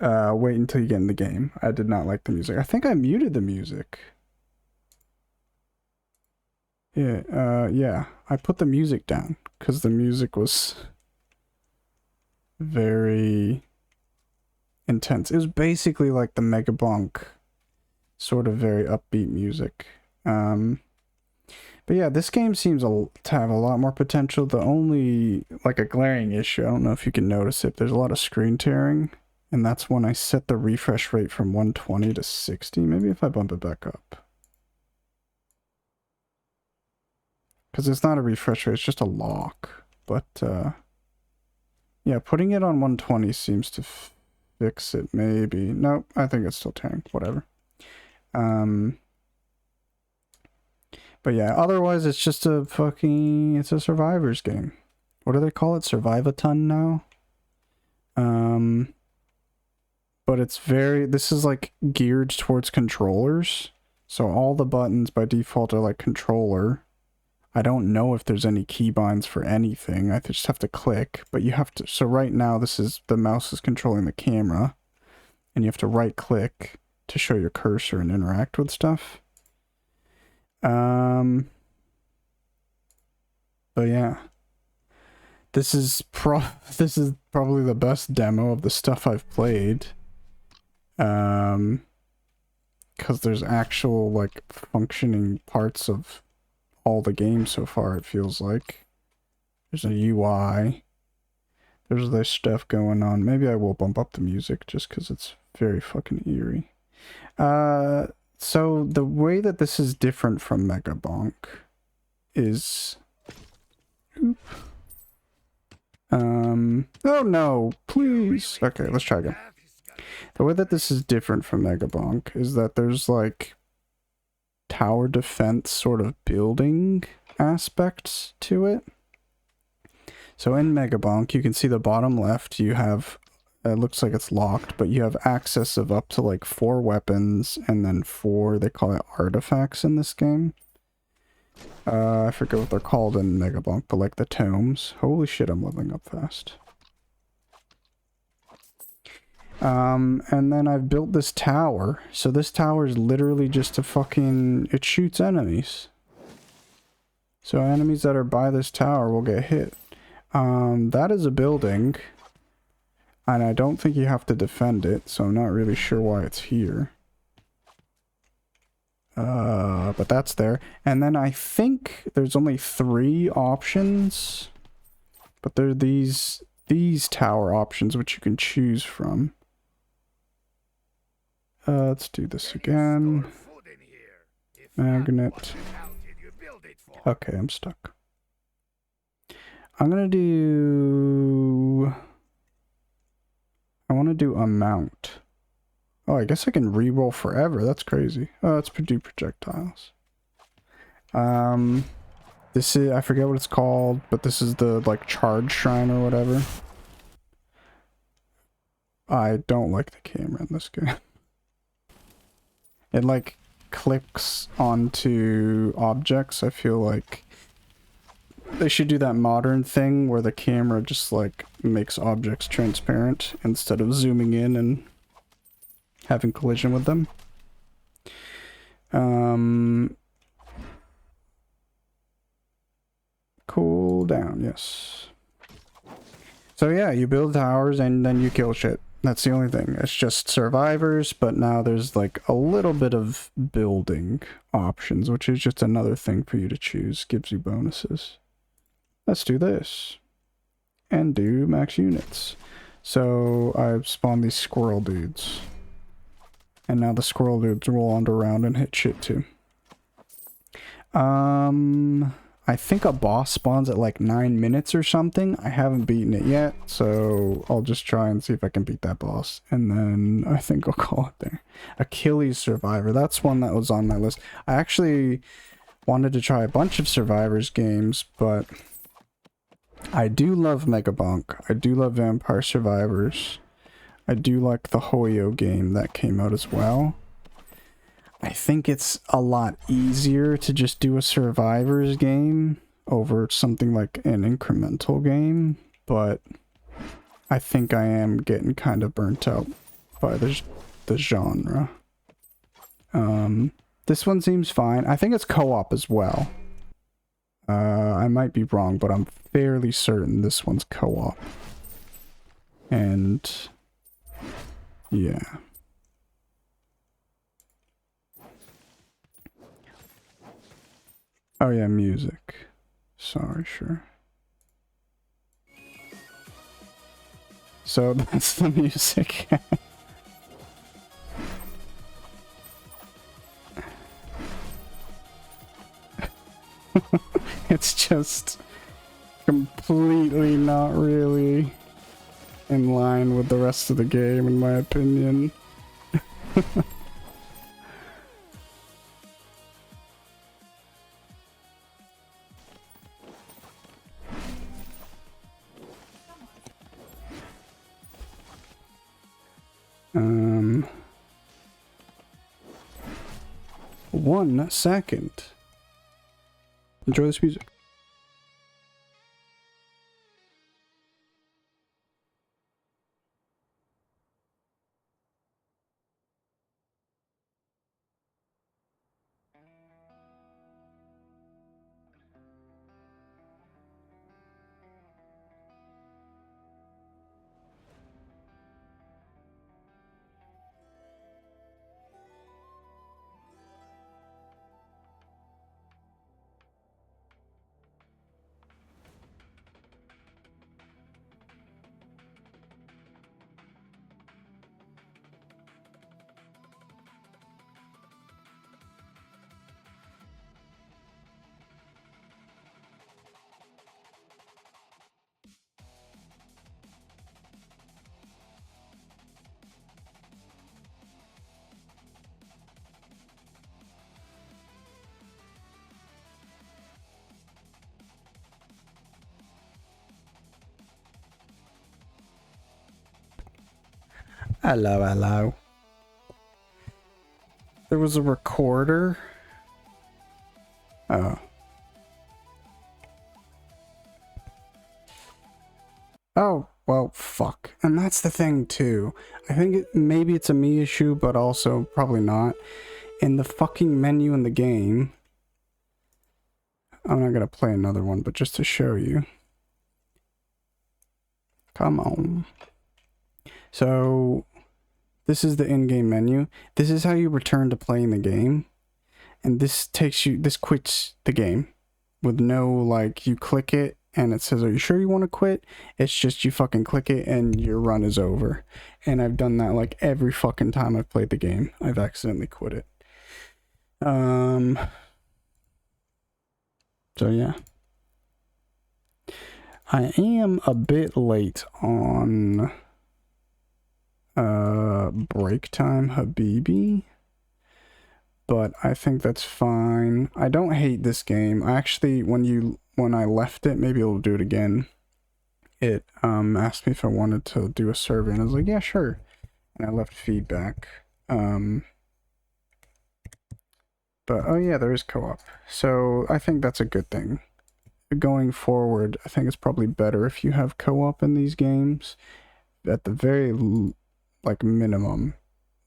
Wait until you get in the game. I did not like the music. I think I muted the music. Yeah, I put the music down because the music was very intense. It was basically like the Megabonk, sort of very upbeat music. But yeah, this game seems to have a lot more potential. The only, like, a glaring issue, I don't know if you can notice it, there's a lot of screen tearing. And that's when I set the refresh rate from 120 to 60. Maybe if I bump it back up. Because it's not a refresh rate, it's just a lock. But, yeah, putting it on 120 seems to fix it, maybe. Nope, I think it's still tearing. Whatever. But yeah, otherwise it's just a fucking... It's a survivors game. What do they call it? Survive-a-ton now? But it's very... This is like geared towards controllers. So all the buttons by default are like controller. I don't know if there's any keybinds for anything. I just have to click. But you have to... So right now this is... The mouse is controlling the camera. And you have to right click to show your cursor and interact with stuff. But yeah. This is probably the best demo of the stuff I've played. Because there's actual, like, functioning parts of all the game so far, it feels like. There's a UI. There's this stuff going on. Maybe I will bump up the music just because it's very fucking eerie. So the way that this is different from Megabonk is... Oop. Oh no, please. Okay, let's try again. The way that this is different from Megabonk is that there's like tower defense sort of building aspects to it. So in Megabonk, you can see the bottom left, you have, it looks like it's locked, but you have access of up to like 4 weapons and then 4, they call it artifacts in this game. I forget what they're called in Megabonk, but like the tomes. Holy shit, I'm leveling up fast. And then I've built this tower. So this tower is literally just a fucking... It shoots enemies. So enemies that are by this tower will get hit. That is a building. And I don't think you have to defend it, so I'm not really sure why it's here. But that's there. And then I think there's only 3 options. But there are these tower options which you can choose from. Let's do this again. Magnet. Okay, I'm stuck. I'm gonna do... I want to do amount. Oh, I guess I can reroll forever. That's crazy. Oh, let's do projectiles. This is... I forget what it's called, but this is the, like, charge shrine or whatever. I don't like the camera in this game. It, like, clicks onto objects. I feel like they should do that modern thing where the camera just, like, makes objects transparent instead of zooming in and having collision with them. Cool down, yes. So yeah, you build towers and then you kill shit. That's the only thing. It's just survivors, but now there's like a little bit of building options, which is just another thing for you to choose. Gives you bonuses. Let's do this. And do max units. So I've spawned these squirrel dudes. And now the squirrel dudes will wander around and hit shit too. I think a boss spawns at like 9 minutes or something. I haven't beaten it yet, so I'll just try and see if I can beat that boss. And then I think I'll call it there. Achilles Survivor. That's one that was on my list. I actually wanted to try a bunch of Survivors games, but I do love Megabonk. I do love Vampire Survivors. I do like the Hoyo game that came out as well. I think it's a lot easier to just do a Survivors game over something like an incremental game, but I think I am getting kind of burnt out by the genre. This one seems fine. I think it's co-op as well. I might be wrong, but I'm fairly certain this one's co-op. And yeah. Oh yeah, music. Sorry, sure. So that's the music. It's just completely not really in line with the rest of the game, in my opinion. One second. Enjoy this music. Hello, hello. There was a recorder. Oh. Oh, well, fuck. and that's the thing too. I think maybe it's a me issue, but also probably not. In the fucking menu in the game, I'm not gonna play another one, but just to show you. Come on. So, this is the in-game menu. This is how you return to playing the game. And this quits the game. With no, like, you click it, and it says, are you sure you want to quit? It's just you fucking click it, and your run is over. And I've done that, like, every fucking time I've played the game. I've accidentally quit it. So, yeah. I am a bit late on break time Habibi, but I think that's fine. I don't hate this game. I actually, when I left it, maybe I'll do it again, it asked me if I wanted to do a survey, and I was like, yeah, sure, and I left feedback. But oh yeah, there is co-op, so I think that's a good thing. Going forward, I think it's probably better if you have co-op in these games. At the very, like, minimum,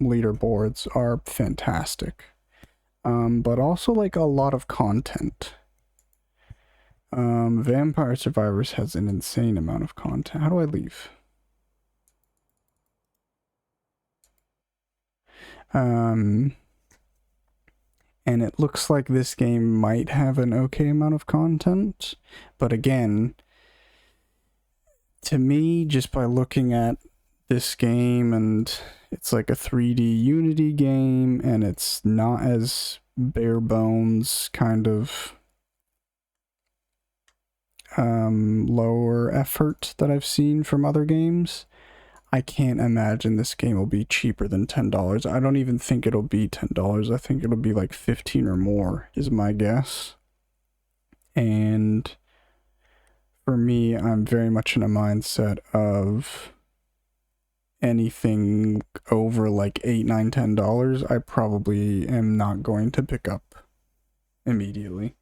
leaderboards are fantastic. But also, like, a lot of content. Vampire Survivors has an insane amount of content. How do I leave? And it looks like this game might have an okay amount of content, but again, to me, just by looking at this game, and it's like a 3D Unity game, and it's not as bare bones, kind of lower effort that I've seen from other games, I can't imagine this game will be cheaper than $10. I don't even think it'll be $10. I think it'll be like 15 or more, is my guess. And for me, I'm very much in a mindset of anything over like $8, $9, $10, I probably am not going to pick up immediately.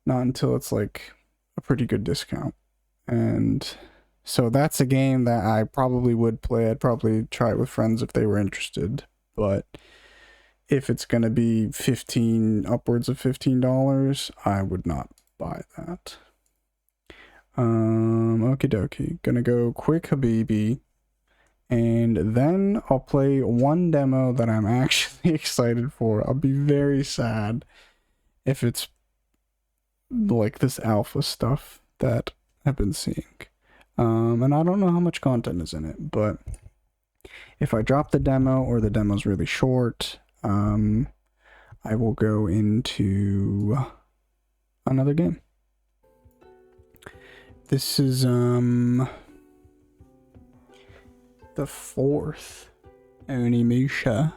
Not until it's like a pretty good discount. And so that's a game that I probably would play. I'd probably try it with friends if they were interested. But if it's going to be upwards of $15, I would not buy that. Okie dokie. Gonna go quick Habibi. And then I'll play one demo that I'm actually excited for. I'll be very sad if it's like this alpha stuff that I've been seeing. And I don't know how much content is in it, but if I drop the demo or the demo's really short, I will go into another game. This is the fourth Onimusha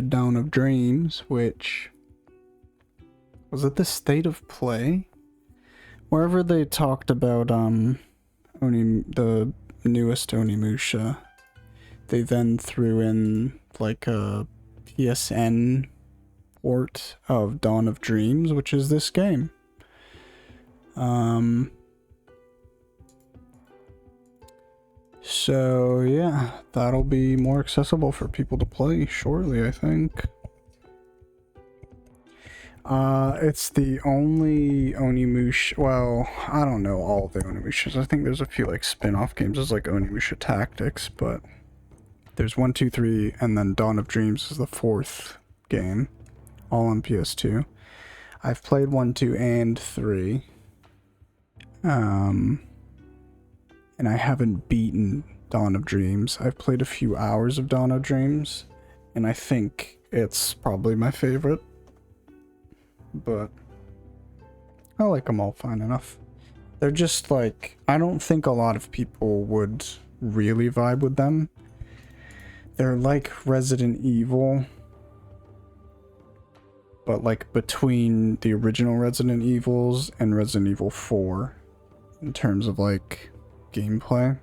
Dawn of Dreams, which was it the state of play? Wherever they talked about the newest Onimusha, they then threw in like a PSN port of Dawn of Dreams, which is this game. So yeah, that'll be more accessible for people to play shortly, I think. It's the only Onimusha, well, I don't know all of the Onimushas. I think there's a few like spin-off games. There's like Onimusha Tactics, but there's 1, 2, 3, and then Dawn of Dreams is the fourth game, all on PS2. I've played 1, 2, and 3. And I haven't beaten Dawn of Dreams. I've played a few hours of Dawn of Dreams, and I think it's probably my favorite. But I like them all fine enough. They're just like, I don't think a lot of people would really vibe with them. They're like Resident Evil, but like between the original Resident Evils and Resident Evil 4 in terms of like gameplay.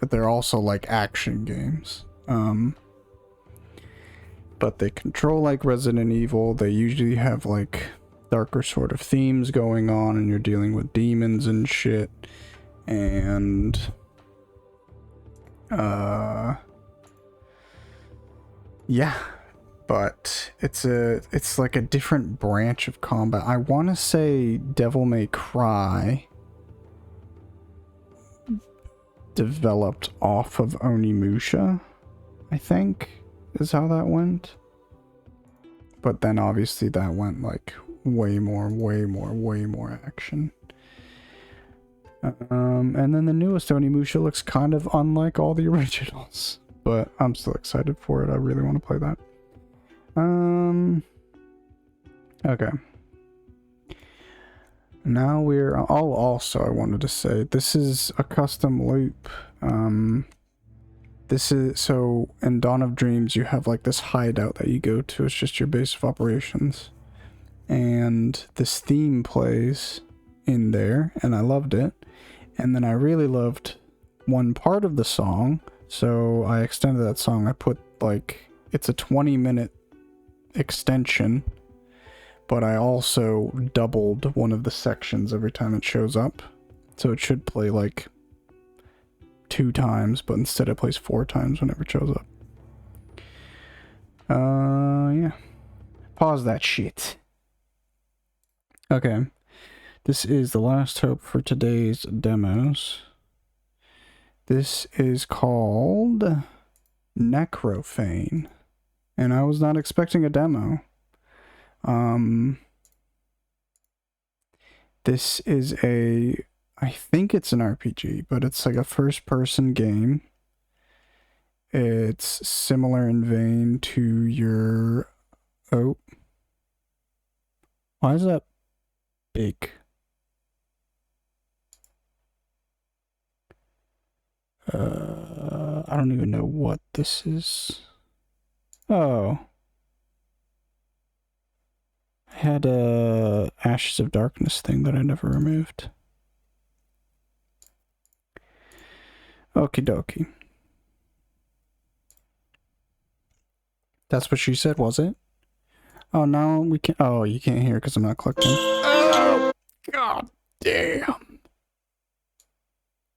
They're also like action games. But they control like Resident Evil. They usually have like darker sort of themes going on, and you're dealing with demons and shit. And Yeah, but it's like a different branch of combat. I want to say Devil May Cry developed off of Onimusha, I think, is how that went. But then obviously that went like way more action. And then the newest Onimusha looks kind of unlike all the originals, but I'm still excited for it. I really want to play that. Okay. Now we're... Oh, also I wanted to say, this is a custom loop. This is... So, in Dawn of Dreams, you have like this hideout that you go to. It's just your base of operations. And this theme plays in there, and I loved it. And then I really loved one part of the song, so I extended that song. I put like... It's a 20-minute extension, but I also doubled one of the sections every time it shows up, so it should play like 2 times, but instead it plays 4 times whenever it shows up. Yeah, pause that shit. Okay, this is the last hope for today's demos. This is called Necrofane, and I was not expecting a demo. This is I think it's an RPG, but it's like a first-person game. It's similar in vein to your... Oh. Why is that big? I don't even know what this is. Oh. I had a Ashes of Darkness thing that I never removed. Okie dokie. That's what she said, was it? Oh, now we can't... Oh, you can't hear because I'm not clicking. Oh, god damn.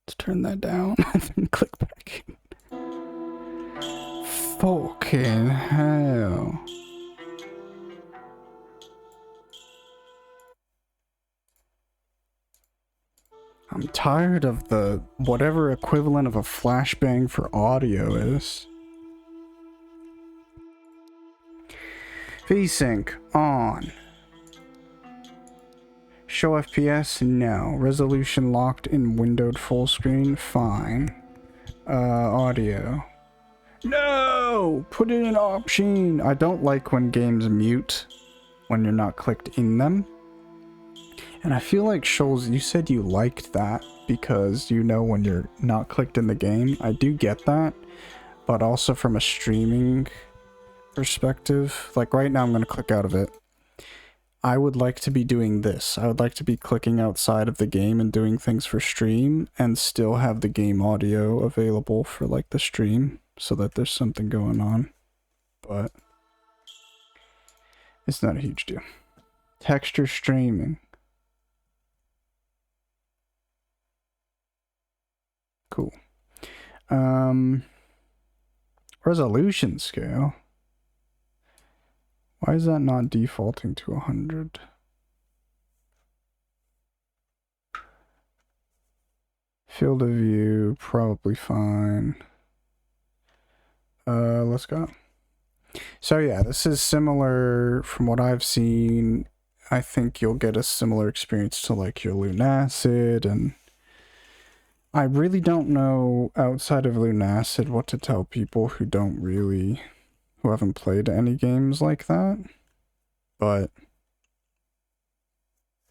Let's turn that down and then click back in. Fucking hell. I'm tired of the whatever equivalent of a flashbang for audio is. VSync on. Show FPS? No. Resolution locked in windowed full screen? Fine. Audio. No! Put it in option! I don't like when games mute when you're not clicked in them. And I feel like, Shoals, you said you liked that because you know when you're not clicked in the game. I do get that, but also from a streaming perspective, like right now I'm going to click out of it. I would like to be doing this. I would like to be clicking outside of the game and doing things for stream and still have the game audio available for like the stream so that there's something going on. But it's not a huge deal. Texture streaming. Cool. Resolution scale. Why is that not defaulting to 100? Field of view, probably fine. Let's go. So yeah, this is similar from what I've seen. I think you'll get a similar experience to like your Lunacid, and I really don't know outside of Lunacid what to tell people who haven't played any games like that, but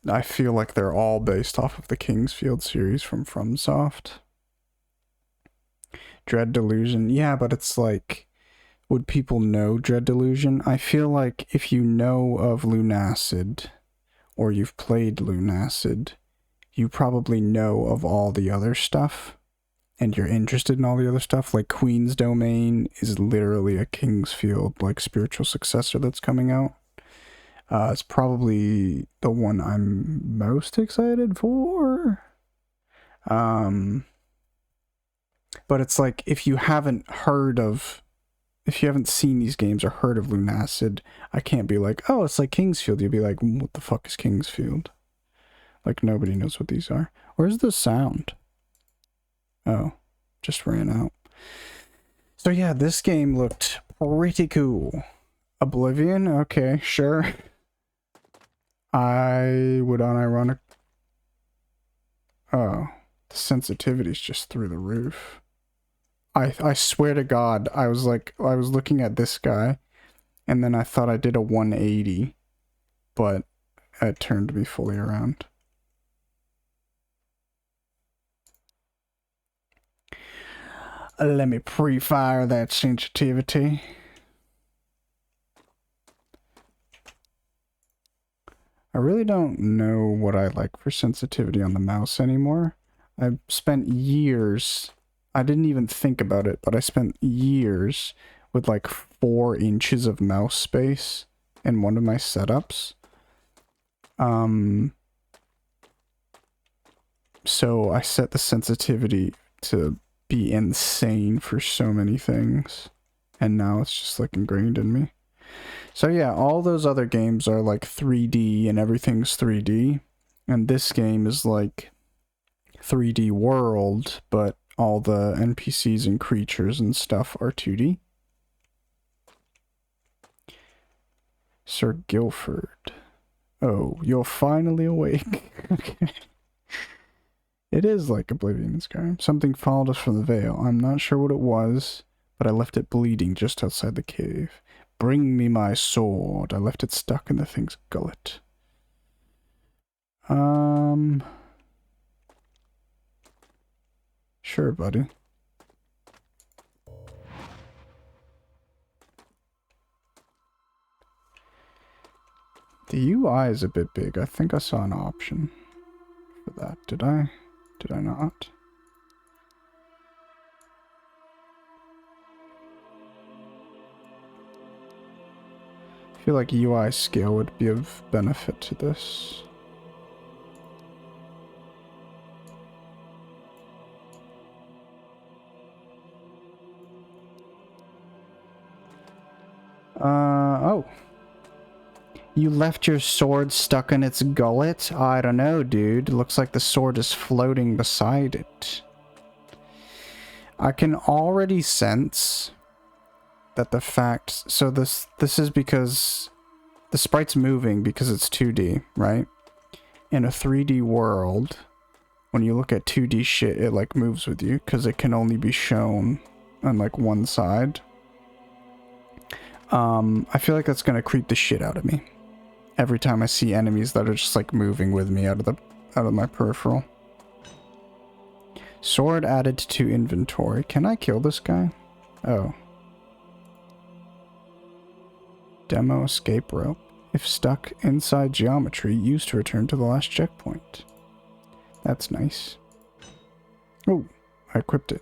I feel like they're all based off of the Kingsfield series from FromSoft. Dread Delusion, yeah, but it's like, would people know Dread Delusion? I feel like if you know of Lunacid, or you've played Lunacid, you probably know of all the other stuff, and you're interested in all the other stuff. Like Queen's Domain is literally a Kingsfield, like, spiritual successor that's coming out. It's probably the one I'm most excited for. But it's like, if you haven't seen these games or heard of Lunacid, I can't be like, oh, it's like Kingsfield. You'd be like, what the fuck is Kingsfield? Like, nobody knows what these are. Where's the sound? Oh, just ran out. So yeah, this game looked pretty cool. Oblivion? Okay, sure. I would unironic... Oh, the sensitivity's just through the roof. I swear to God, I was looking at this guy, and then I thought I did a 180, but it turned me fully around. Let me pre-fire that sensitivity. I really don't know what I like for sensitivity on the mouse anymore. I've spent years, I didn't even think about it, but I spent years with like 4 inches of mouse space in one of my setups. So I set the sensitivity to be insane for so many things, and now it's just like ingrained in me. So yeah, all those other games are like 3D and everything's 3D, and this game is like 3D world, but all the NPCs and creatures and stuff are 2D. Sir Guilford. Oh, you're finally awake. Okay. It is like Oblivion in Skyrim. Something followed us from the Vale. I'm not sure what it was, but I left it bleeding just outside the cave. Bring me my sword. I left it stuck in the thing's gullet. Sure, buddy. The UI is a bit big. I think I saw an option for that. Did I? Did I not? I feel like UI scale would be of benefit to this. Oh. You left your sword stuck in its gullet? I don't know, dude. It looks like the sword is floating beside it. I can already sense that the fact... So this is because the sprite's moving because it's 2D, right? In a 3D world, when you look at 2D shit, it like moves with you because it can only be shown on like one side. I feel like that's gonna creep the shit out of me every time I see enemies that are just like moving with me out of my peripheral. Sword added to inventory. Can I kill this guy? Oh. Demo escape rope. If stuck inside geometry, used to return to the last checkpoint. That's nice. Oh, I equipped it.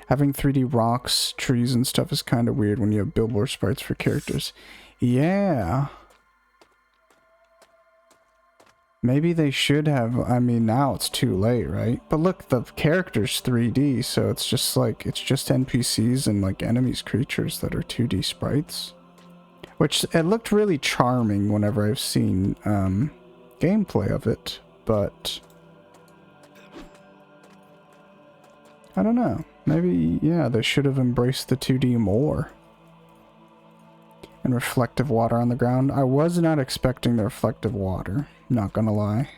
Having 3D rocks, trees, and stuff is kind of weird when you have billboard sprites for characters. Yeah. Maybe they should have... I mean, now it's too late, right? But look, the character's 3D, so it's just like... It's just NPCs and like enemies, creatures that are 2D sprites. Which, it looked really charming whenever I've seen gameplay of it, but... I don't know. Maybe, yeah, they should have embraced the 2D more. And reflective water on the ground. I was not expecting the reflective water, not gonna lie.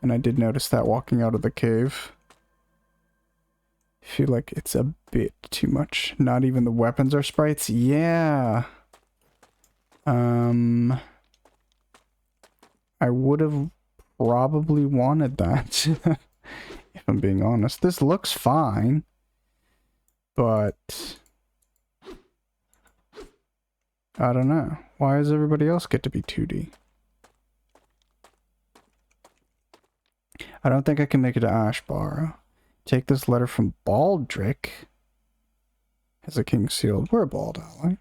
And I did notice that walking out of the cave. I feel like it's a bit too much. Not even the weapons are sprites. Yeah. I would have probably wanted that. If I'm being honest. This looks fine. But I don't know. Why does everybody else get to be 2D? I don't think I can make it to Ashbara. Take this letter from Baldric. Has a king sealed. We're a bald ally.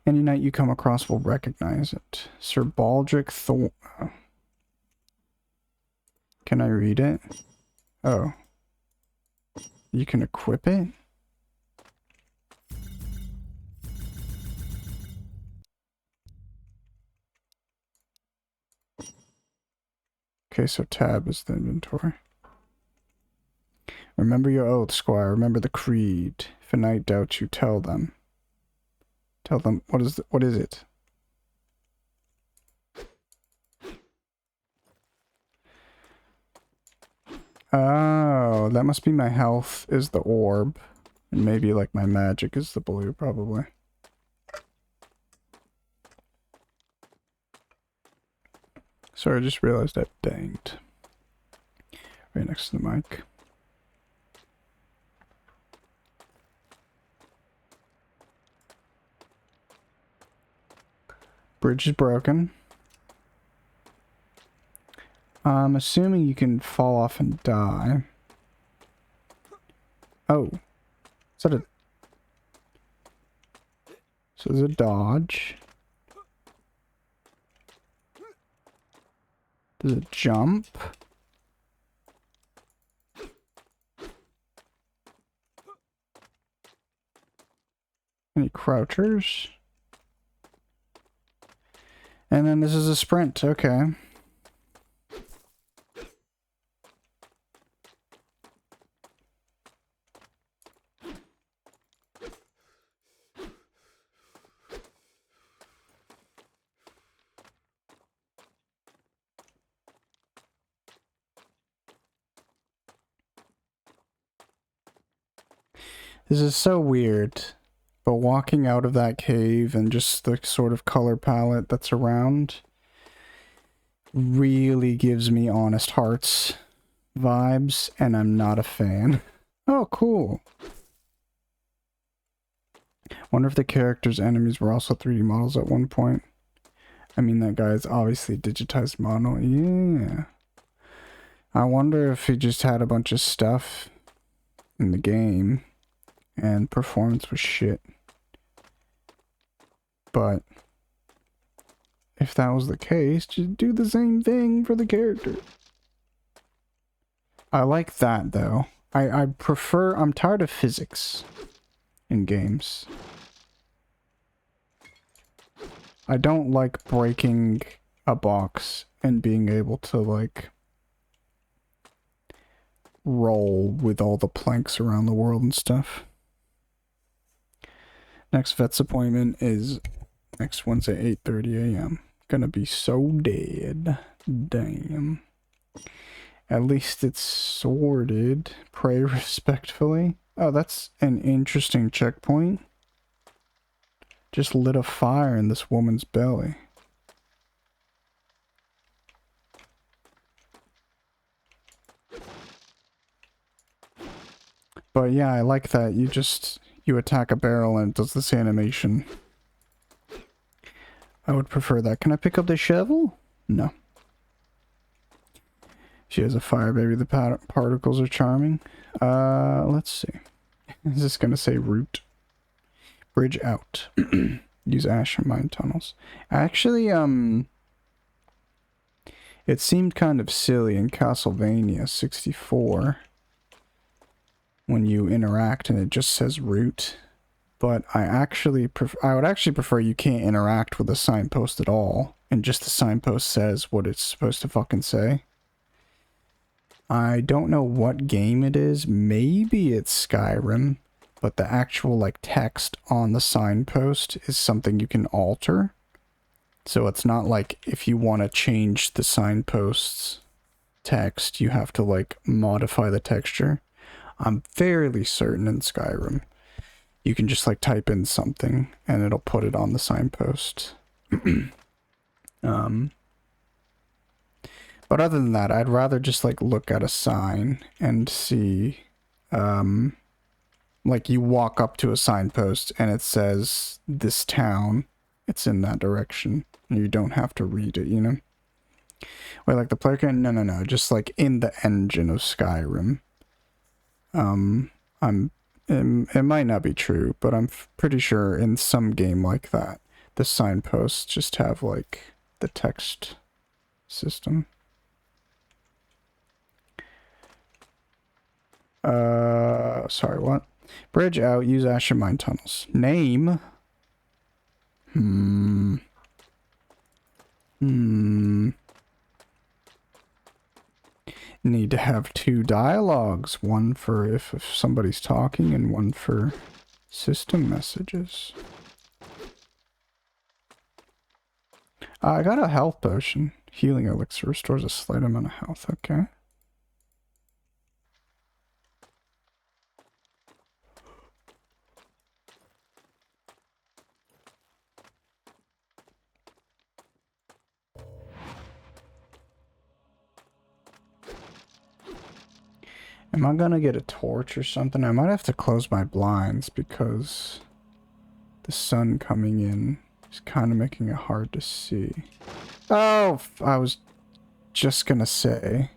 Any knight you come across will recognize it. Sir Baldric Thorn. Can I read it? Oh. You can equip it? Okay, so tab is the inventory. Remember your oath, squire. Remember the creed. If a knight doubts you, tell them. Tell them, what is it? Oh, that must be my health is the orb. And maybe like my magic is the blue, probably. Sorry, I just realized I banged right next to the mic. Bridge is broken. I'm assuming you can fall off and die. Oh. Is that a... So there's a dodge. There's a jump. Any crouchers? And then this is a sprint, okay. This is so weird, but walking out of that cave and just the sort of color palette that's around really gives me Honest Hearts vibes, and I'm not a fan. Oh, cool. Wonder if the characters' enemies were also 3D models at one point. I mean, that guy's obviously digitized model. Yeah. I wonder if he just had a bunch of stuff in the game and performance was shit. But if that was the case, just do the same thing for the character. I like that though. I prefer, I'm tired of physics in games. I don't like breaking a box and being able to like roll with all the planks around the world and stuff. Next vet's appointment is next Wednesday, 8:30 a.m. Gonna be so dead. Damn. At least it's sorted. Pray respectfully. Oh, that's an interesting checkpoint. Just lit a fire in this woman's belly. But yeah, I like that. You attack a barrel and it does this animation. I would prefer that. Can I pick up the shovel? No. She has a fire baby. The particles are charming. Let's see. Is this gonna say route? Bridge out. Use ash and mine tunnels. Actually, it seemed kind of silly in Castlevania 64 when you interact and it just says route. But I would actually prefer you can't interact with a signpost at all, and just the signpost says what it's supposed to fucking say. I don't know what game it is. Maybe it's Skyrim, but the actual like text on the signpost is something you can alter. So it's not like if you want to change the signpost's text, you have to like modify the texture. I'm fairly certain in Skyrim you can just like type in something and it'll put it on the signpost. But other than that, I'd rather just like look at a sign and see, like you walk up to a signpost and it says this town, it's in that direction. And you don't have to read it, you know? Wait, like the player can, no, just like in the engine of Skyrim. It might not be true, but I'm pretty sure in some game like that, the signposts just have like the text system. Sorry, what? Bridge out, use Ashen Mine tunnels. Name? Need to have 2 dialogues. One for if somebody's talking and one for system messages. I got a health potion. Healing elixir restores a slight amount of health. Okay. Am I gonna get a torch or something? I might have to close my blinds because the sun coming in is kind of making it hard to see. Oh, I was just gonna say,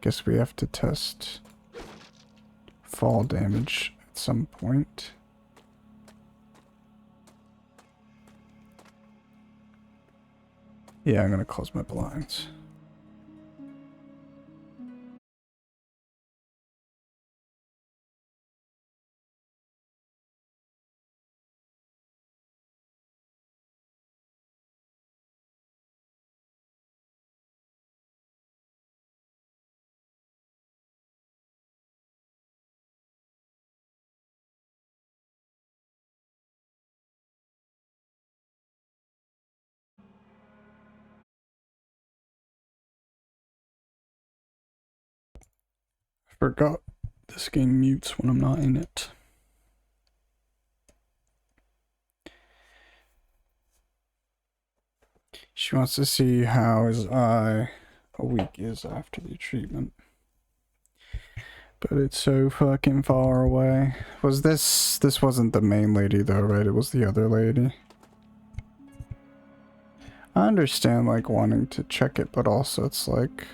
guess we have to test fall damage at some point. Yeah, I'm gonna close my blinds. Forgot this game mutes when I'm not in it. She wants to see how his eye a week is after the treatment. But it's so fucking far away. Was this wasn't the main lady though, right? It was the other lady. I understand like wanting to check it, but also it's like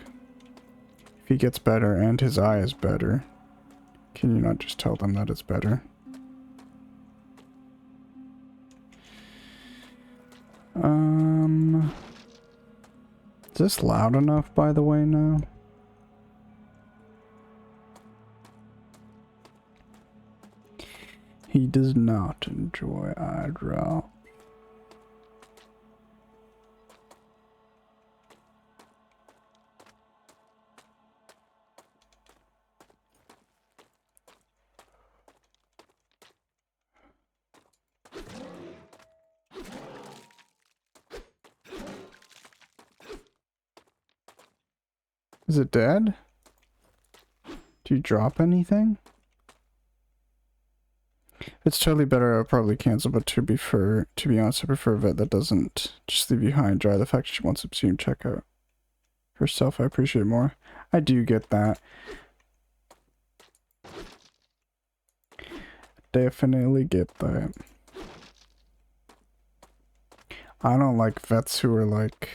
if he gets better and his eye is better, can you not just tell them that it's better? Is this loud enough, by the way, now? He does not enjoy eye drop. Is it dead? Do you drop anything? It's totally better. I'll probably cancel, but to be honest, I prefer a vet that doesn't just leave you high and dry. The fact she wants to see him check out herself, I appreciate more. I do get that. Definitely get that. I don't like vets who are like,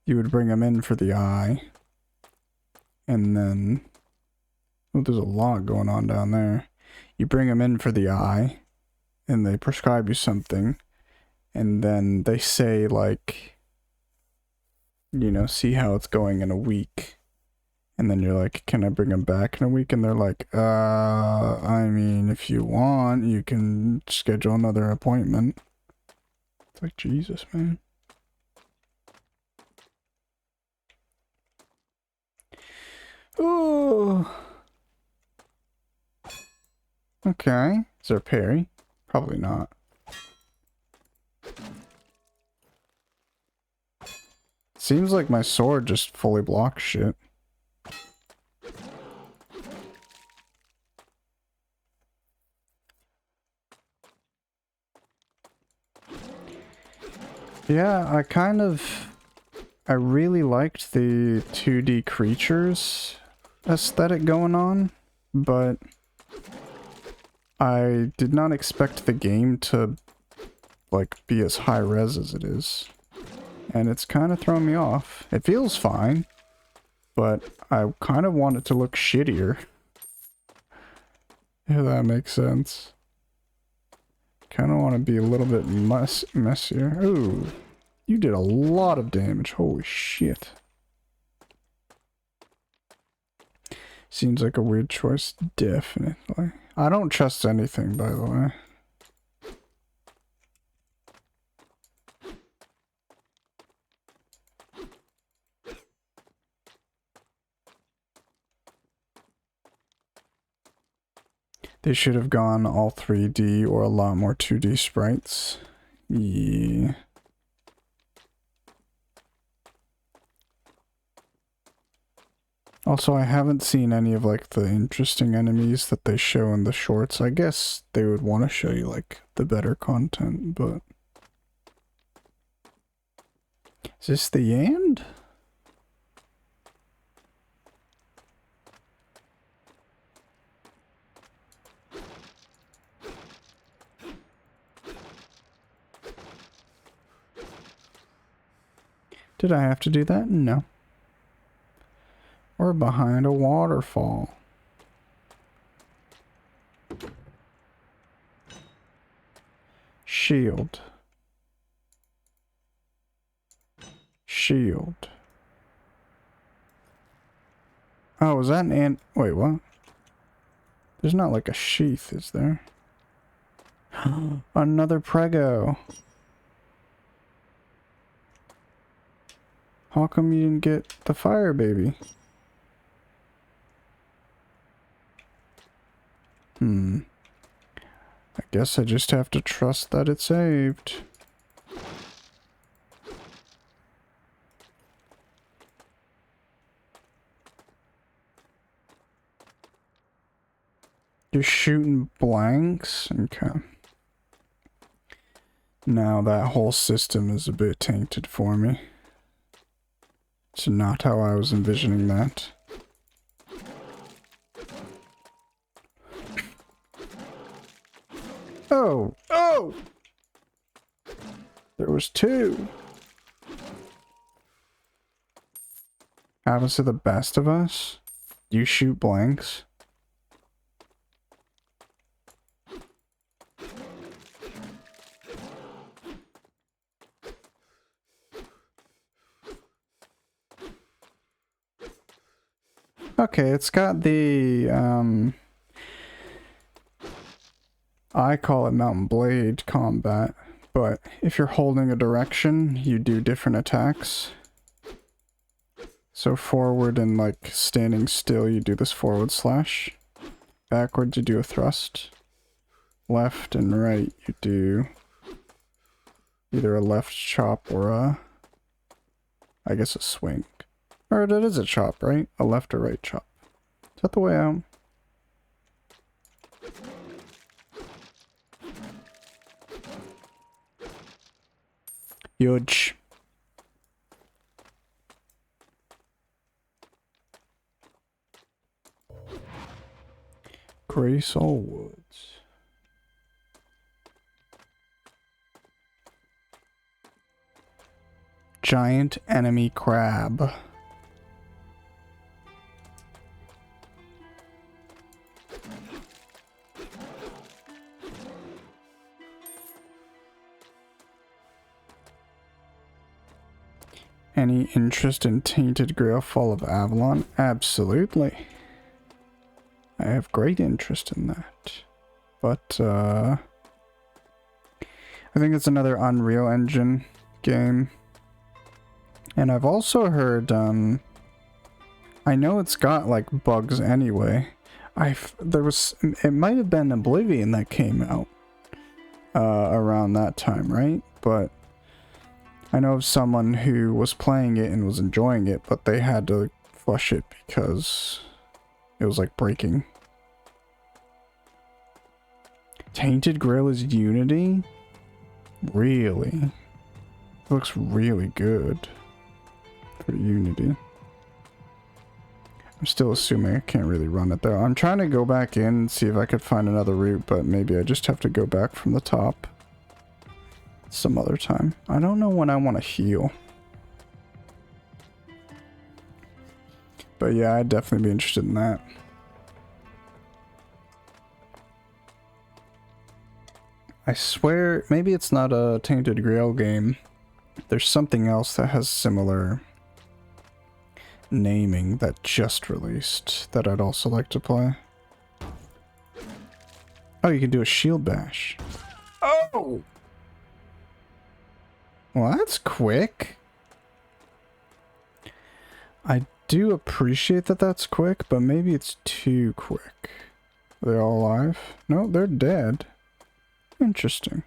you would bring them in for the eye, and then, oh, there's a lot going on down there. You bring them in for the eye, and they prescribe you something, and then they say like, you know, see how it's going in a week. And then you're like, can I bring them back in a week? And they're like, I mean, if you want, you can schedule another appointment. It's like, Jesus, man. Oh. Okay. Is there a parry? Probably not. Seems like my sword just fully blocks shit. Yeah, I really liked the 2D creatures aesthetic going on, but I did not expect the game to like be as high res as it is. And it's kind of throwing me off. It feels fine, but I kind of want it to look shittier. If that makes sense. Kind of want to be a little bit messier. Ooh, you did a lot of damage. Holy shit. Seems like a weird choice, definitely. I don't trust anything, by the way. They should have gone all 3D or a lot more 2D sprites. Yeah. Also, I haven't seen any of like the interesting enemies that they show in the shorts. I guess they would want to show you like the better content, but... Is this the end? Did I have to do that? No. We're behind a waterfall. Shield. Shield. Oh, is that an ant? Wait, what? There's not like a sheath, is there? Another prego. How come you didn't get the fire baby? I guess I just have to trust that it saved. You're shooting blanks? Okay. Now that whole system is a bit tainted for me. It's not how I was envisioning that. Oh! Oh! There was two! Happens to the best of us? You shoot blanks? Okay, it's got the, I call it Mountain Blade combat, but if you're holding a direction, you do different attacks. So forward and like standing still, you do this forward slash. Backwards, you do a thrust. Left and right, you do either a left chop or a, I guess a swing. Or that is a chop, right? A left or right chop. Is that the way out? Huge. Gray Soul Woods. Giant enemy crab. Any interest in Tainted Grail Fall of Avalon? Absolutely. I have great interest in that. But, I think it's another Unreal Engine game. And I've also heard, I know it's got, like, bugs anyway. It might have been Oblivion that came out, around that time, right? But I know of someone who was playing it and was enjoying it, but they had to flush it because it was like breaking. Tainted Grail is Unity? Really? It looks really good for Unity. I'm still assuming I can't really run it though. I'm trying to go back in and see if I could find another route, but maybe I just have to go back from the top some other time. I don't know when I want to heal. But yeah, I'd definitely be interested in that. I swear, maybe it's not a Tainted Grail game. There's something else that has similar naming that just released that I'd also like to play. Oh, you can do a shield bash. Oh! Well, that's quick. I do appreciate that that's quick, but maybe it's too quick. Are they all alive? No, they're dead. Interesting.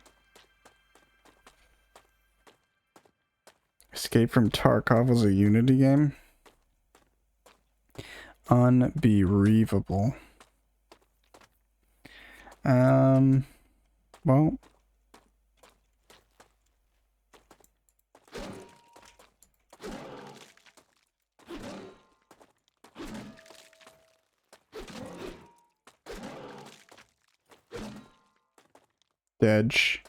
Escape from Tarkov was a Unity game? Unbelievable. Well... Edge.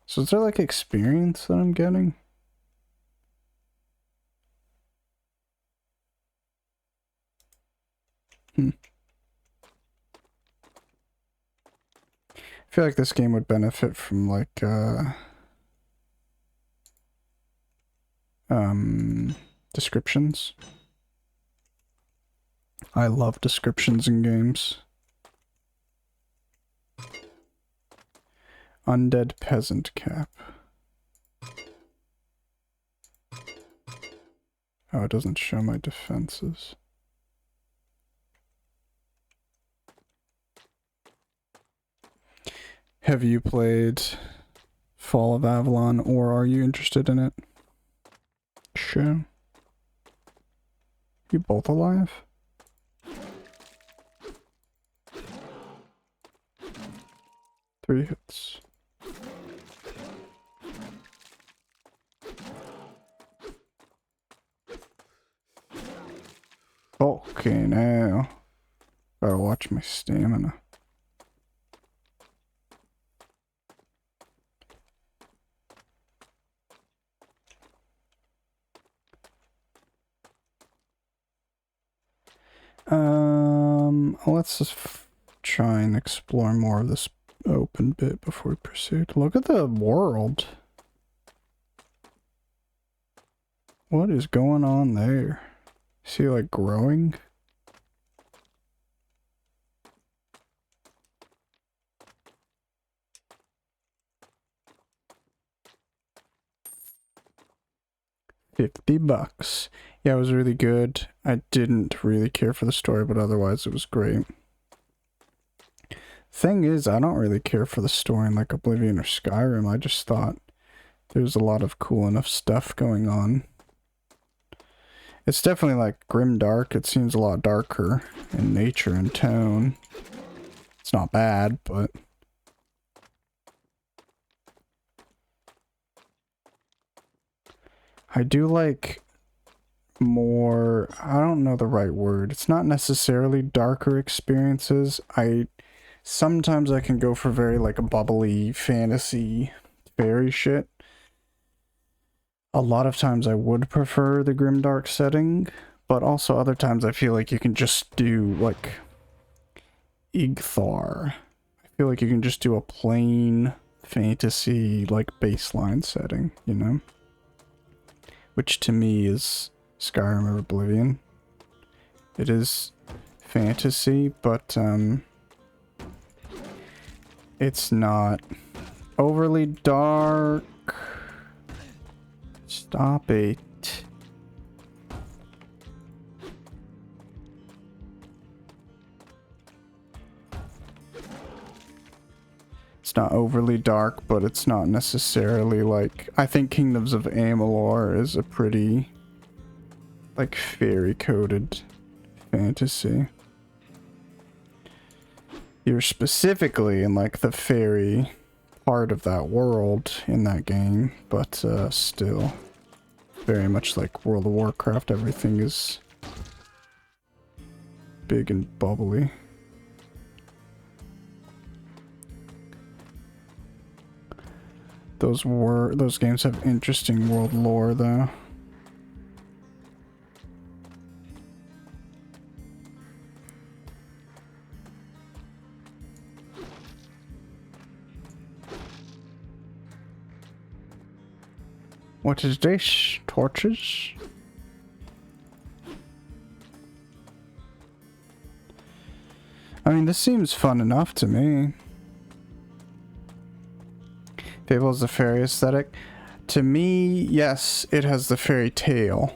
So is there like experience that I'm getting? I feel like this game would benefit from like descriptions. I love descriptions in games. Undead peasant cap. Oh, it doesn't show my defenses. Have you played Fall of Avalon, or are you interested in it? Sure. You both alive? Three hits. Okay, now. Gotta watch my stamina. Let's just try and explore more of this open bit before we proceed. Look at the world. What is going on there? Is he like growing? $50. Yeah, it was really good. I didn't really care for the story, but otherwise it was great. Thing is, I don't really care for the story in like Oblivion or Skyrim. I just thought there's a lot of cool enough stuff going on. It's definitely like grimdark. It seems a lot darker in nature and tone. It's not bad, but... I do like more... I don't know the right word. It's not necessarily darker experiences. Sometimes I can go for very like a bubbly fantasy fairy shit. A lot of times I would prefer the grimdark setting, but also other times I feel like you can just do like Igthar. I feel like you can just do a plain fantasy like baseline setting, you know? Which to me is Skyrim or Oblivion. It is fantasy, but it's not overly dark. Stop it. It's not overly dark, but it's not necessarily like... I think Kingdoms of Amalur is a pretty, like, fairy-coded fantasy. You're specifically in, like, the fairy part of that world in that game, but still very much like World of Warcraft. Everything is big and bubbly. Those games have interesting world lore though. What is this? Torches? I mean, this seems fun enough to me. Fable is the fairy aesthetic. To me, yes, it has the fairy tale.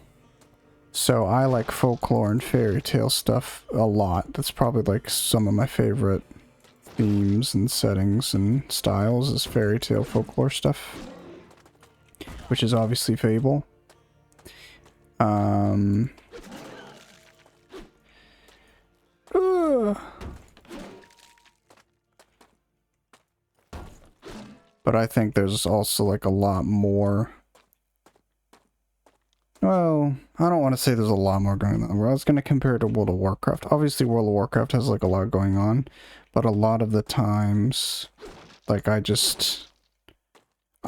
So I like folklore and fairy tale stuff a lot. That's probably like some of my favorite themes and settings and styles is fairy tale folklore stuff. Which is obviously Fable. But I think there's also like a lot more. Well, I don't want to say there's a lot more going on. I was going to compare it to World of Warcraft. Obviously, World of Warcraft has like a lot going on. But a lot of the times, like I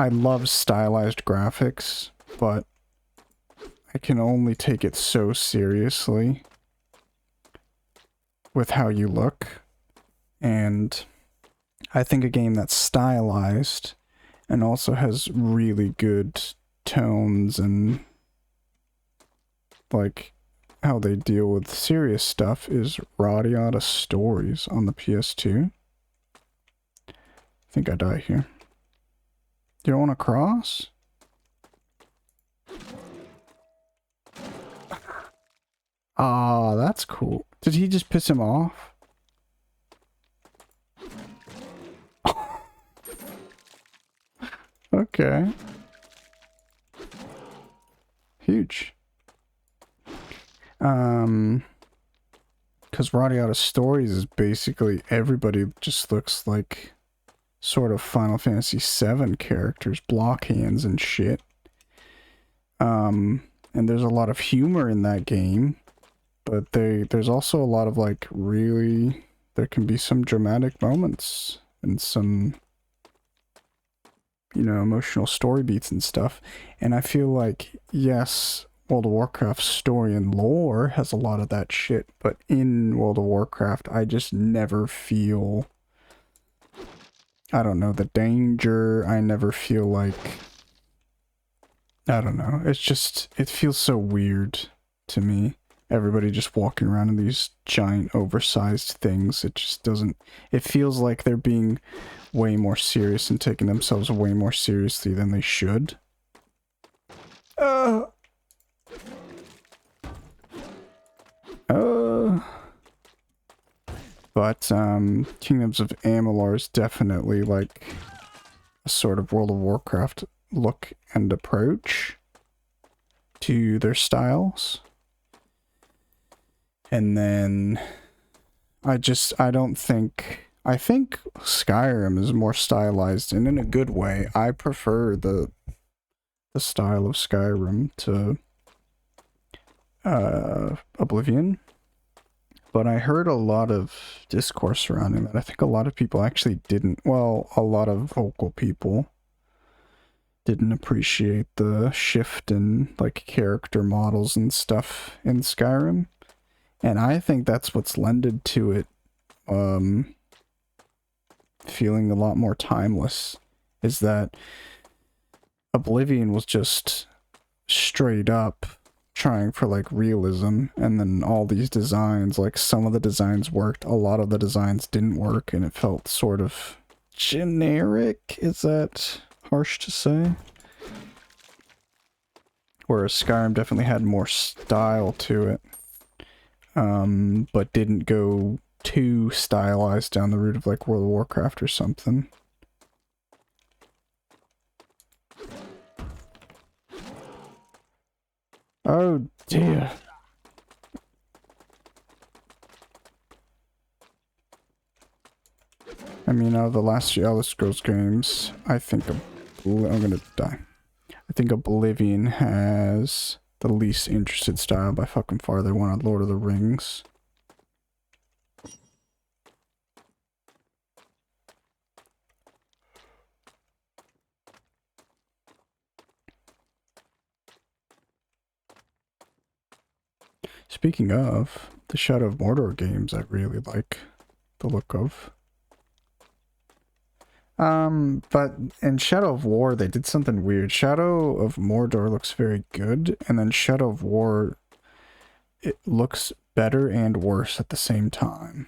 love stylized graphics, but I can only take it so seriously with how you look. And I think a game that's stylized and also has really good tones and like how they deal with serious stuff is Radiata Stories on the PS2. I think I die here. You don't want to cross? Ah, that's cool. Did he just piss him off? Okay. Huge. Because Radiata Stories is basically everybody just looks like sort of Final Fantasy VII characters, block hands and shit. And there's a lot of humor in that game, but there's also a lot of like really, there can be some dramatic moments and some, you know, emotional story beats and stuff. And I feel like, yes, World of Warcraft's story and lore has a lot of that shit, but in World of Warcraft, I just never feel, I don't know, the danger. I never feel like, I don't know, it's just, it feels so weird to me. Everybody just walking around in these giant oversized things. It just doesn't, it feels like they're being way more serious and taking themselves way more seriously than they should. But Kingdoms of Amalur is definitely like a sort of World of Warcraft look and approach to their styles. And then I think Skyrim is more stylized and in a good way. I prefer the style of Skyrim to Oblivion. But I heard a lot of discourse surrounding that. I think a lot of people actually didn't, well, a lot of vocal people didn't appreciate the shift in like character models and stuff in Skyrim. And I think that's what's lended to it feeling a lot more timeless, is that Oblivion was just straight up trying for like realism, and then all these designs, like some of the designs worked, a lot of the designs didn't work, and it felt sort of generic. Is that harsh to say? Whereas Skyrim definitely had more style to it, but didn't go too stylized down the route of like World of Warcraft or something. Oh dear. I mean, out of the last few Elder Scrolls games, I think I'm gonna die. I think Oblivion has the least interested style by fucking far. They wanted Lord of the Rings. Speaking of, the Shadow of Mordor games I really like the look of. But in Shadow of War, they did something weird. Shadow of Mordor looks very good, and then Shadow of War, it looks better and worse at the same time.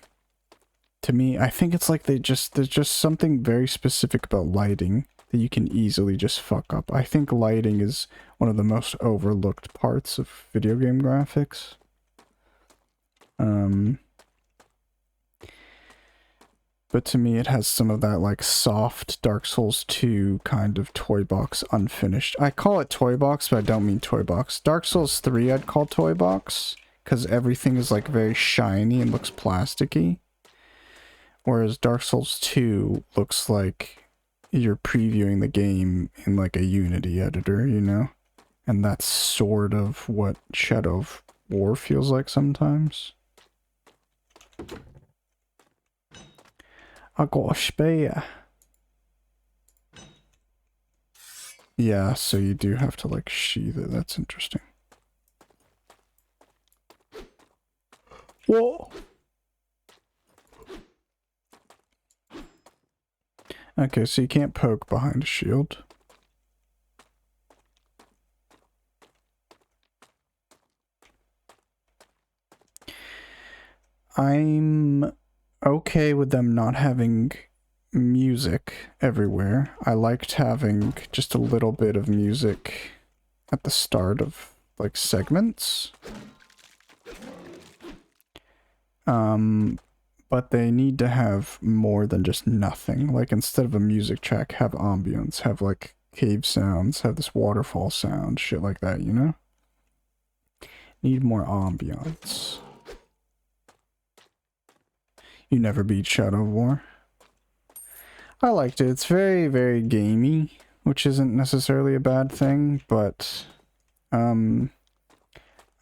To me, I think it's like there's just something very specific about lighting that you can easily just fuck up. I think lighting is one of the most overlooked parts of video game graphics. But to me, it has some of that like soft Dark Souls 2 kind of toy box unfinished. I call it toy box, but I don't mean toy box. Dark Souls 3 I'd call toy box, because everything is like very shiny and looks plasticky. Whereas Dark Souls 2 looks like you're previewing the game in like a Unity editor, you know? And that's sort of what Shadow of War feels like sometimes. I got a spear. Yeah, so you do have to like sheath it. That's interesting. Whoa! Okay, so you can't poke behind a shield. I'm okay with them not having music everywhere. I liked having just a little bit of music at the start of like segments. But they need to have more than just nothing. Like instead of a music track, have ambience, have like cave sounds, have this waterfall sound, shit like that, you know? Need more ambience. You never beat Shadow of War. I liked it. It's very, very gamey, which isn't necessarily a bad thing, but I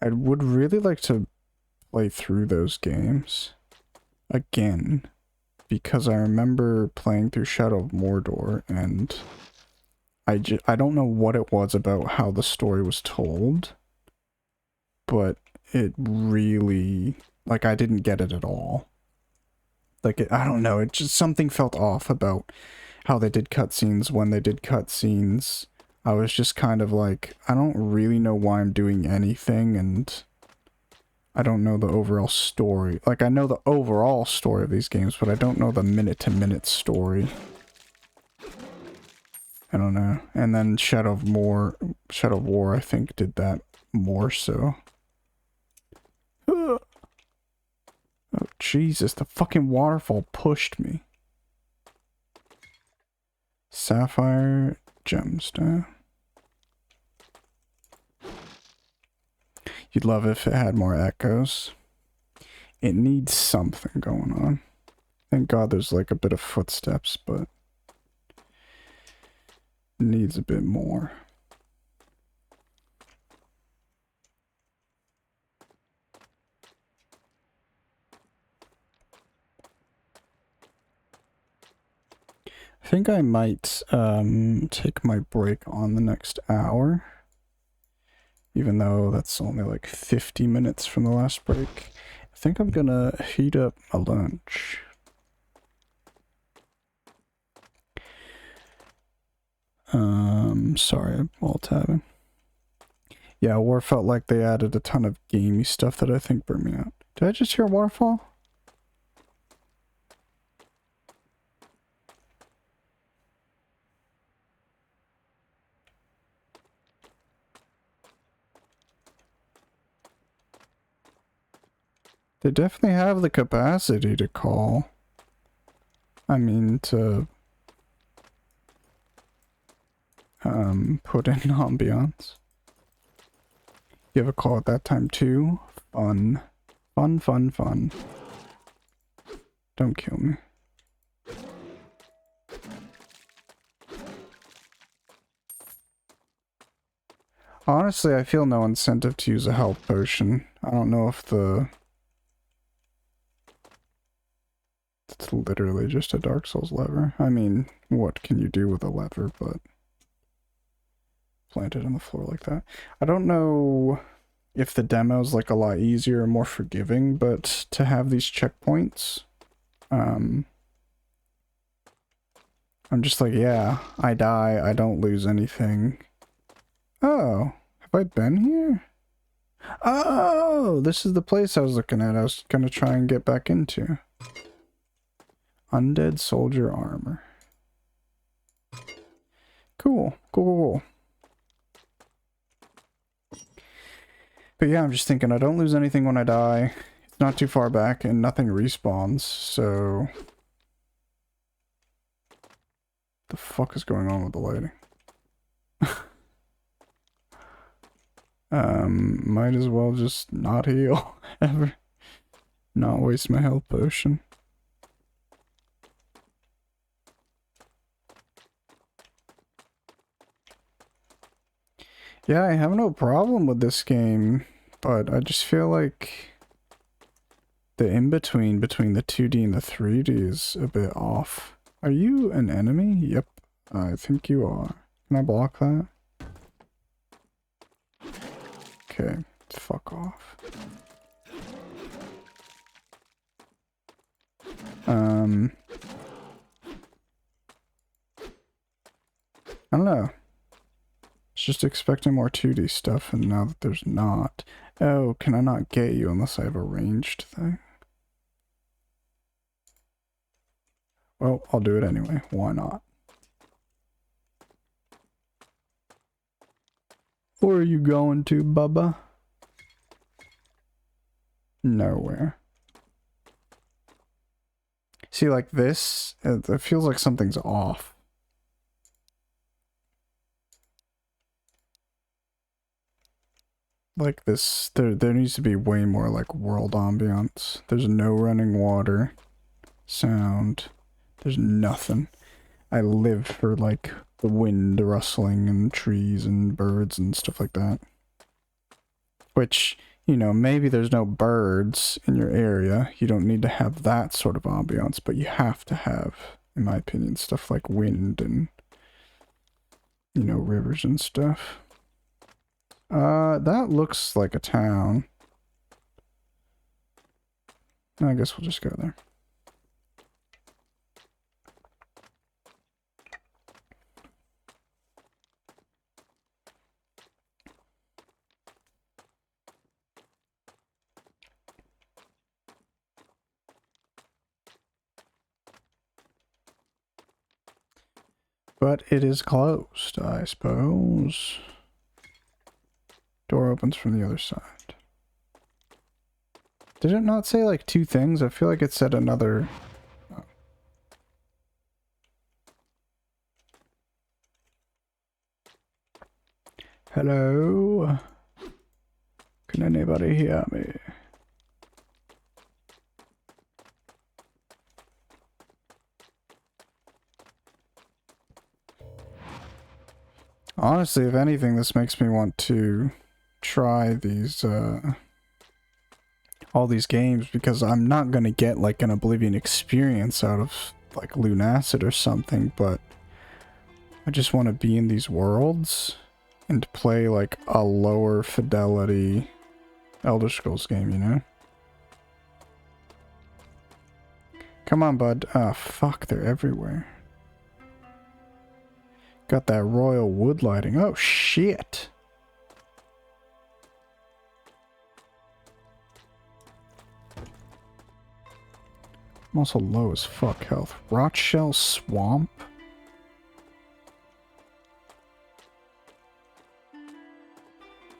would really like to play through those games again, because I remember playing through Shadow of Mordor, and I don't know what it was about how the story was told, but it really, like, I didn't get it at all. Like, I don't know, it just, something felt off about how they did cutscenes when they did cutscenes. I was just kind of like, I don't really know why I'm doing anything, and I don't know the overall story. Like, I know the overall story of these games, but I don't know the minute-to-minute story. I don't know. And then Shadow of War, I think, did that more so. Oh, Jesus, the fucking waterfall pushed me. Sapphire gemstone. You'd love it if it had more echoes. It needs something going on. Thank God there's like a bit of footsteps, but it needs a bit more. I think I might take my break on the next hour. Even though that's only like 50 minutes from the last break. I think I'm gonna heat up my lunch. Sorry, I'm alt-tabbing. Yeah, War felt like they added a ton of gamey stuff that I think burned me out. Did I just hear a waterfall? They definitely have the capacity to call. I mean, to put in ambiance. You have a call at that time too? Fun. Fun, fun, fun. Don't kill me. Honestly, I feel no incentive to use a health potion. I don't know if it's literally just a Dark Souls lever. I mean, what can you do with a lever, but plant it on the floor like that. I don't know if the demo's like a lot easier or more forgiving, but to have these checkpoints, I'm just like, yeah, I die, I don't lose anything. Oh, have I been here? Oh, this is the place I was looking at. I was gonna try and get back into. Undead soldier armor. Cool. Cool. But yeah, I'm just thinking I don't lose anything when I die. It's not too far back and nothing respawns, so... The fuck is going on with the lighting? Might as well just not heal ever. Not waste my health potion. Yeah, I have no problem with this game, but I just feel like the in-between between the 2D and the 3D is a bit off. Are you an enemy? Yep, I think you are. Can I block that? Okay, fuck off. I don't know. It's just expecting more 2D stuff, and now that there's not. Oh, can I not get you unless I have a ranged thing? Well, I'll do it anyway. Why not? Where are you going to, Bubba? Nowhere. See, like this, it feels like something's off. Like this, there needs to be way more like world ambiance. There's no running water, sound, there's nothing. I live for like the wind rustling and trees and birds and stuff like that. Which, you know, maybe there's no birds in your area. You don't need to have that sort of ambiance, but you have to have, in my opinion, stuff like wind and, you know, rivers and stuff. That looks like a town. I guess we'll just go there. But it is closed, I suppose. Door opens from the other side. Did it not say like two things? I feel like it said another... Oh. Hello? Can anybody hear me? Honestly, if anything, this makes me want to try these, all these games, because I'm not gonna get like an Oblivion experience out of like Lunacid or something, but I just want to be in these worlds and play like a lower fidelity Elder Scrolls game, you know? Come on, bud. Ah, fuck, they're everywhere. Got that royal wood lighting. Oh, shit. I'm also low as fuck health. Rotshell Swamp?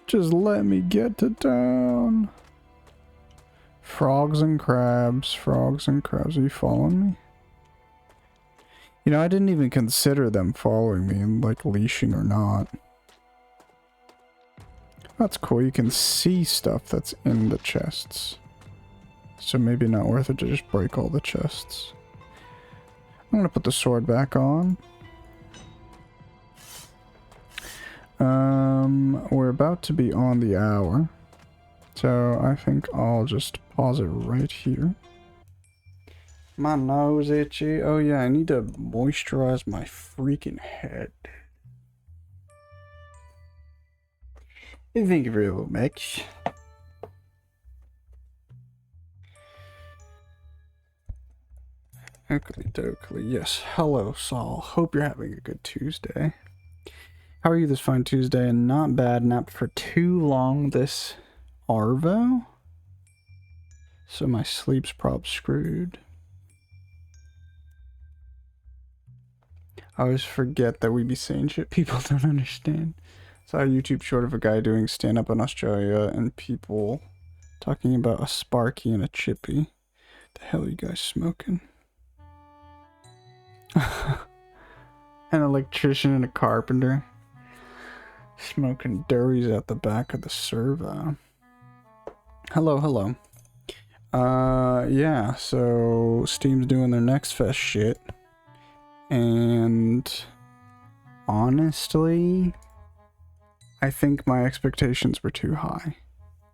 Just let me get to town. Frogs and crabs. Frogs and crabs. Are you following me? You know, I didn't even consider them following me and like leashing or not. That's cool. You can see stuff that's in the chests. So maybe not worth it to just break all the chests. I'm gonna put the sword back on. We're about to be on the hour. So I think I'll just pause it right here. My nose itchy. Oh yeah, I need to moisturize my freaking head. Thank you very much. Oakley dokley. Yes. Hello, Saul. Hope you're having a good Tuesday. How are you this fine Tuesday? And not bad. Napped for too long this Arvo. So my sleep's probably screwed. I always forget that we be saying shit people don't understand. Saw a YouTube short of a guy doing stand-up in Australia and people talking about a Sparky and a Chippy. The hell are you guys smoking? An electrician and a carpenter. Smoking durries at the back of the servo. Hello, hello. Yeah, so Steam's doing their Next Fest shit. And honestly, I think my expectations were too high.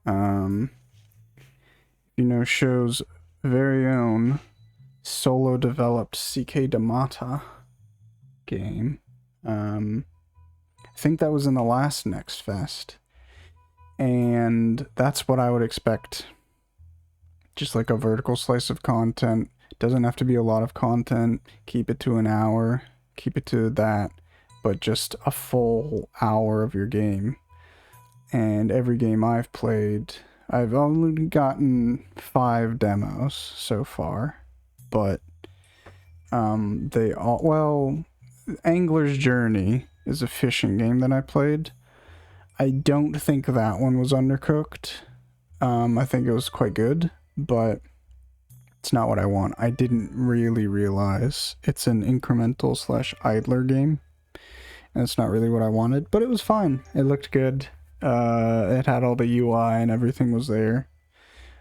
You know, show's very own solo developed CK Damata game. I think that was in the last Next Fest. And that's what I would expect. Just like a vertical slice of content. Doesn't have to be a lot of content. Keep it to an hour. Keep it to that. But just a full hour of your game. And every game I've played, I've only gotten 5 demos so far. But they all, well, Angler's Journey is a fishing game that I played. I don't think that one was undercooked. I think it was quite good, but it's not what I want. I didn't really realize it's an incremental / idler game, and it's not really what I wanted, but it was fine. It looked good. It had all the UI and everything was there,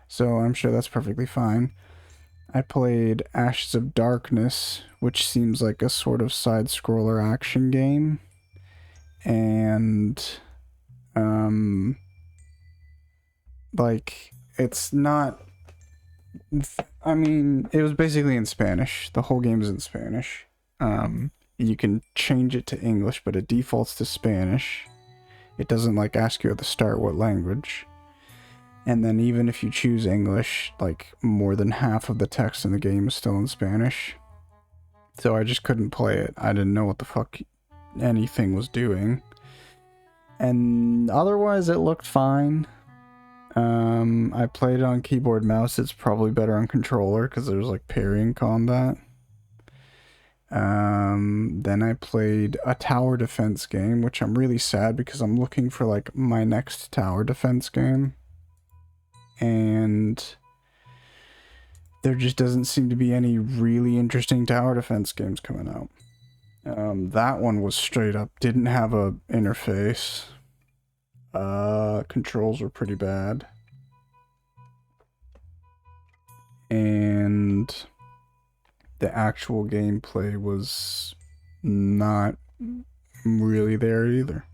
so I'm sure that's perfectly fine. I played Ashes of Darkness, which seems like a sort of side-scroller action game, and like, it's not, I mean, it was basically in Spanish. The whole game is in Spanish. You can change it to English, but it defaults to Spanish. It doesn't, like, ask you at the start what language. And then even if you choose English, like, more than half of the text in the game is still in Spanish. So I just couldn't play it. I didn't know what the fuck anything was doing. And otherwise, it looked fine. I played it on keyboard mouse. It's probably better on controller because there's like parrying combat. Then I played a tower defense game, which I'm really sad because I'm looking for like my next tower defense game. And there just doesn't seem to be any really interesting tower defense games coming out. That one was straight up, didn't have a interface. Controls were pretty bad. And the actual gameplay was not really there either.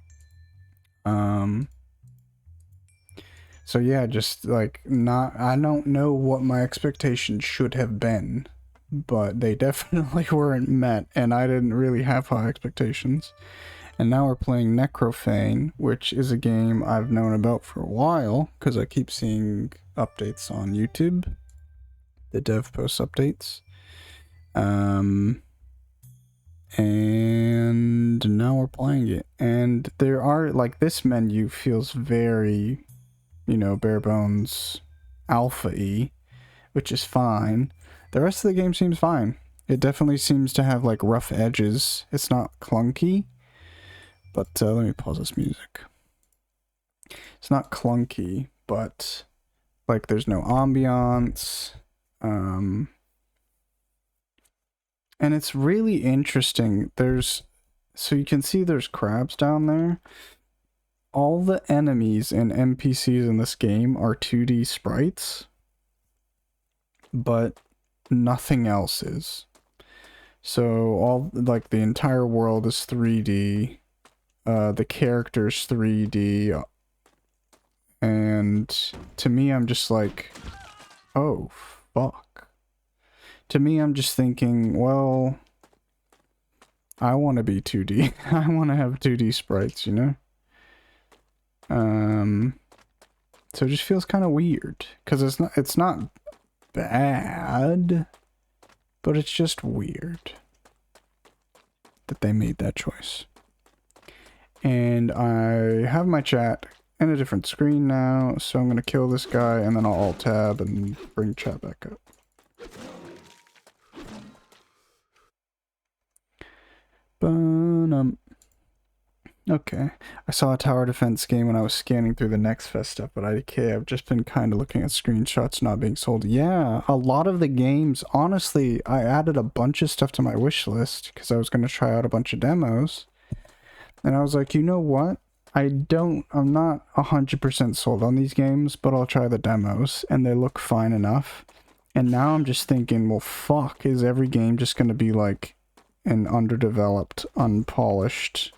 So yeah, just like I don't know what my expectations should have been, but they definitely weren't met, and I didn't really have high expectations. And now we're playing Necrofane, which is a game I've known about for a while, because I keep seeing updates on YouTube. The dev posts updates. And now we're playing it. And there are, like, this menu feels very, you know, bare bones alpha-y, which is fine. The rest of the game seems fine. It definitely seems to have, like, rough edges. It's not clunky. But let me pause this music. It's not clunky, but like there's no ambiance. And it's really interesting. So you can see there's crabs down there. All the enemies and NPCs in this game are 2D sprites, but nothing else is. So all, like, the entire world is 3D. The character's 3D, and to me, I'm just like, oh, fuck. To me, I'm just thinking, well, I want to be 2D. I want to have 2D sprites, you know? So it just feels kind of weird, because it's not bad, but it's just weird that they made that choice. And I have my chat in a different screen now, so I'm going to kill this guy, and then I'll alt-tab and bring chat back up. Okay. I saw a tower defense game when I was scanning through the Next Fest stuff, but I've just been kind of looking at screenshots not being sold. Yeah, a lot of the games, honestly, I added a bunch of stuff to my wish list because I was going to try out a bunch of demos. And I was like, you know what? I'm not 100% sold on these games, but I'll try the demos, and they look fine enough. And now I'm just thinking, well, fuck, is every game just going to be like an underdeveloped, unpolished,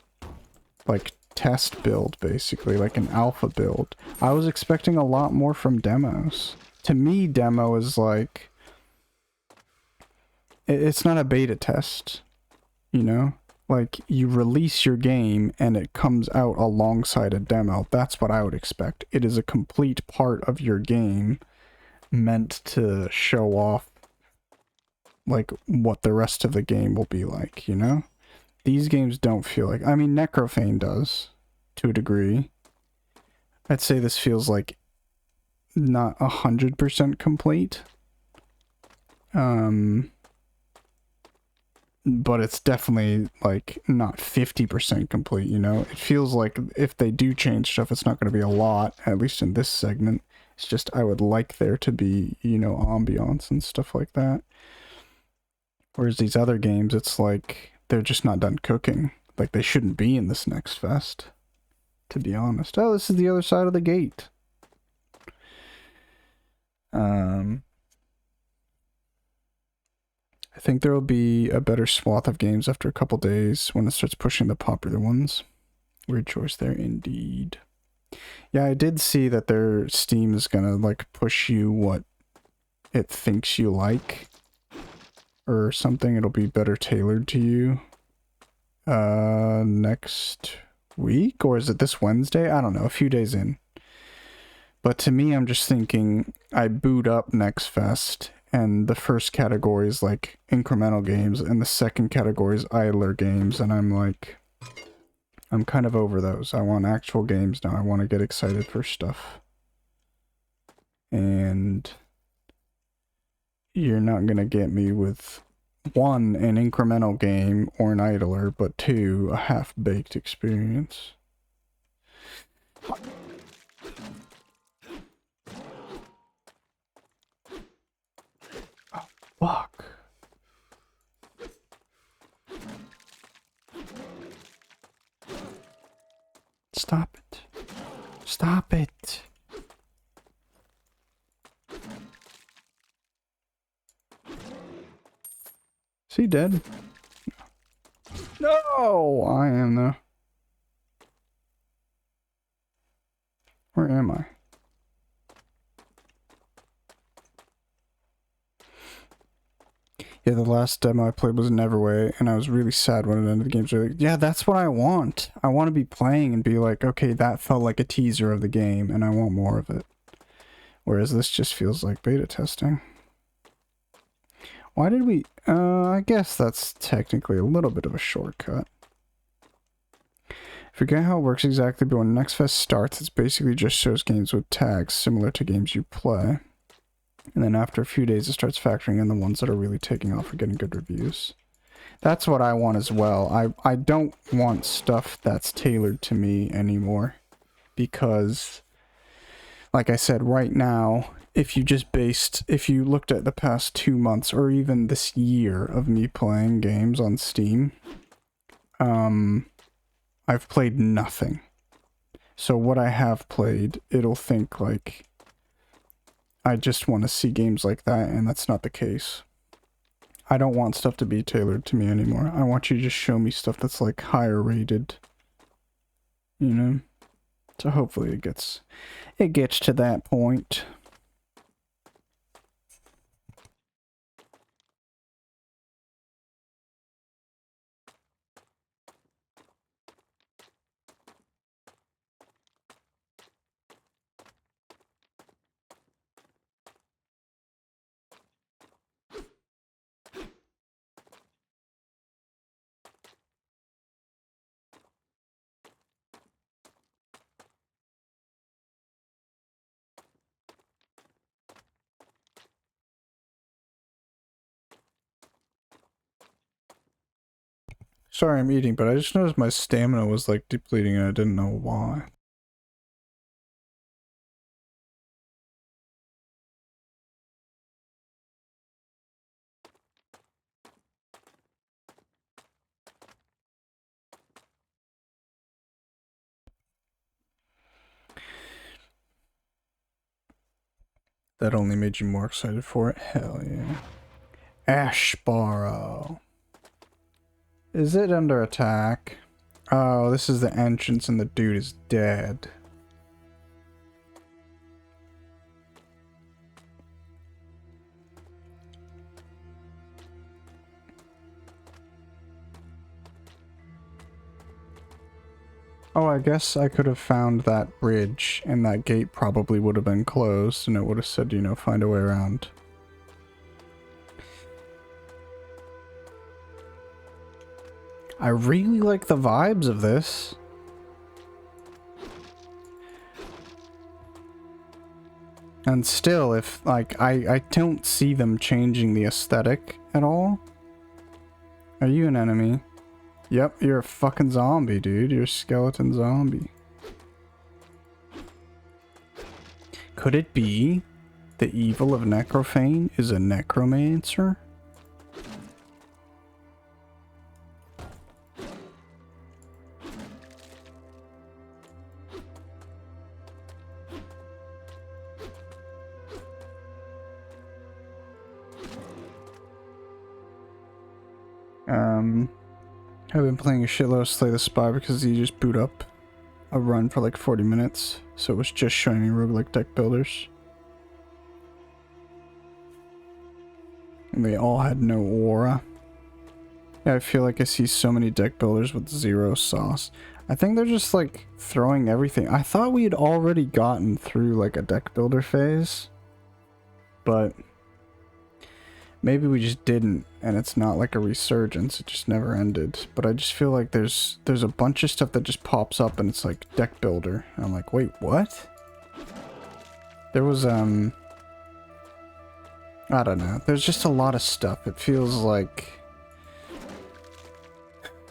like, test build, basically, like an alpha build? I was expecting a lot more from demos. To me, demo is like, it's not a beta test, you know? Like, you release your game and it comes out alongside a demo. That's what I would expect. It is a complete part of your game meant to show off, like, what the rest of the game will be like, you know? These games don't feel like... I mean, Necrofane does, to a degree. I'd say this feels like not 100% complete. But it's definitely, like, not 50% complete, you know? It feels like if they do change stuff, it's not going to be a lot, at least in this segment. It's just I would like there to be, you know, ambiance and stuff like that. Whereas these other games, it's like they're just not done cooking. Like, they shouldn't be in this Next Fest, to be honest. Oh, this is the other side of the gate. I think there will be a better swath of games after a couple days when it starts pushing the popular ones. Weird choice there, indeed. Yeah, I did see that their Steam is gonna, like, push you what it thinks you like. Or something. It'll be better tailored to you. Next week? Or is it this Wednesday? I don't know, a few days in. But to me, I'm just thinking, I boot up Next Fest, and the first category is like incremental games, and the second category is idler games, and I'm like, I'm kind of over those. I want actual games now. I want to get excited for stuff. And you're not gonna get me with 1, an incremental game or an idler, but 2, a half-baked experience. Fuck. Stop it. Stop it. Is he dead? No! I am though. Where am I? Yeah, the last demo I played was Neverway, and I was really sad when it ended. The game's like, yeah, that's what I want. I want to be playing and be like, okay, that felt like a teaser of the game, and I want more of it. Whereas this just feels like beta testing. Why did we... I guess that's technically a little bit of a shortcut. I forget how it works exactly, but when Next Fest starts, it basically just shows games with tags similar to games you play. And then after a few days, it starts factoring in the ones that are really taking off or getting good reviews. That's what I want as well. I don't want stuff that's tailored to me anymore. Because, like I said, right now, if you looked at the past 2 months, or even this year of me playing games on Steam, I've played nothing. So what I have played, it'll think like, I just want to see games like that, and that's not the case. I don't want stuff to be tailored to me anymore. I want you to just show me stuff that's like higher rated. You know? So hopefully it gets to that point. Sorry I'm eating, but I just noticed my stamina was like depleting and I didn't know why. That only made you more excited for it? Hell yeah. Ashboro. Is it under attack? Oh, this is the entrance and the dude is dead. Oh, I guess I could have found that bridge and that gate probably would have been closed and it would have said, you know, find a way around. I really like the vibes of this. And still, if, like, I don't see them changing the aesthetic at all. Are you an enemy? Yep, you're a fucking zombie, dude. You're a skeleton zombie. Could it be the evil of Necrofane is a necromancer? I've been playing a shitload of Slay the Spy because you just boot up a run for like 40 minutes, so it was just showing me roguelike deck builders. And they all had no aura. Yeah, I feel like I see so many deck builders with zero sauce. I think they're just like throwing everything. I thought we had already gotten through like a deck builder phase, but maybe we just didn't, and it's not like a resurgence, it just never ended. But I just feel like there's a bunch of stuff that just pops up and it's like deck builder. And I'm like, wait, what? There was, I don't know. There's just a lot of stuff. It feels like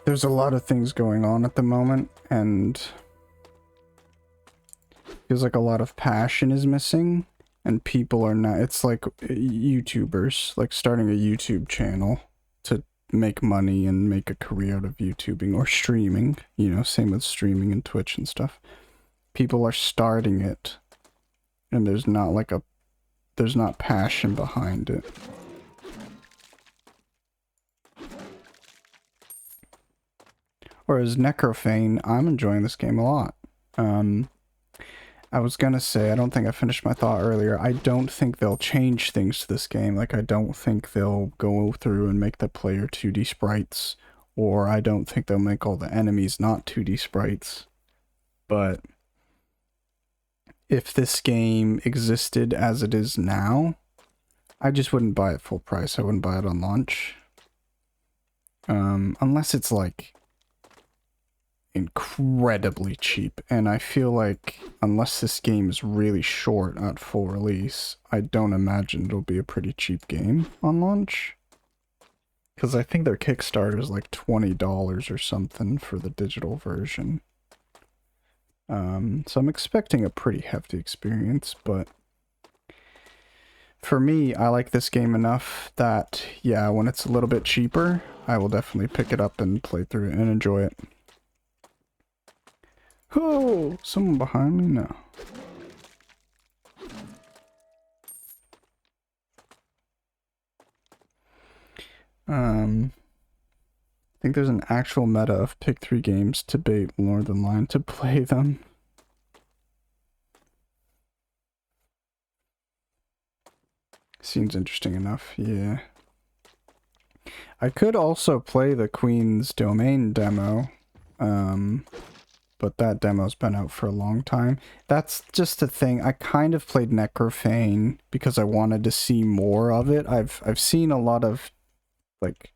there's a lot of things going on at the moment, and feels like a lot of passion is missing. And people are not, it's like YouTubers, like starting a YouTube channel to make money and make a career out of YouTubing or streaming, you know, same with streaming and Twitch and stuff. People are starting it and there's not like there's not passion behind it. Whereas Necrofane, I'm enjoying this game a lot. I was gonna say, I don't think I finished my thought earlier, I don't think they'll change things to this game. Like, I don't think they'll go through and make the player 2D sprites, or I don't think they'll make all the enemies not 2D sprites. But if this game existed as it is now, I just wouldn't buy it full price. I wouldn't buy it on launch. Unless it's like incredibly cheap, and I feel like unless this game is really short at full release, I don't imagine it'll be a pretty cheap game on launch, because I think their Kickstarter is like $20 or something for the digital version. So I'm expecting a pretty hefty experience, but for me, I like this game enough that, yeah, when it's a little bit cheaper, I will definitely pick it up and play through it and enjoy it. Oh, someone behind me? No. I think there's an actual meta of pick 3 games to bait Northern Line to play them. Seems interesting enough, yeah. I could also play the Queen's Domain demo, but that demo's been out for a long time. That's just a thing. I kind of played Necrofane because I wanted to see more of it. I've seen a lot of like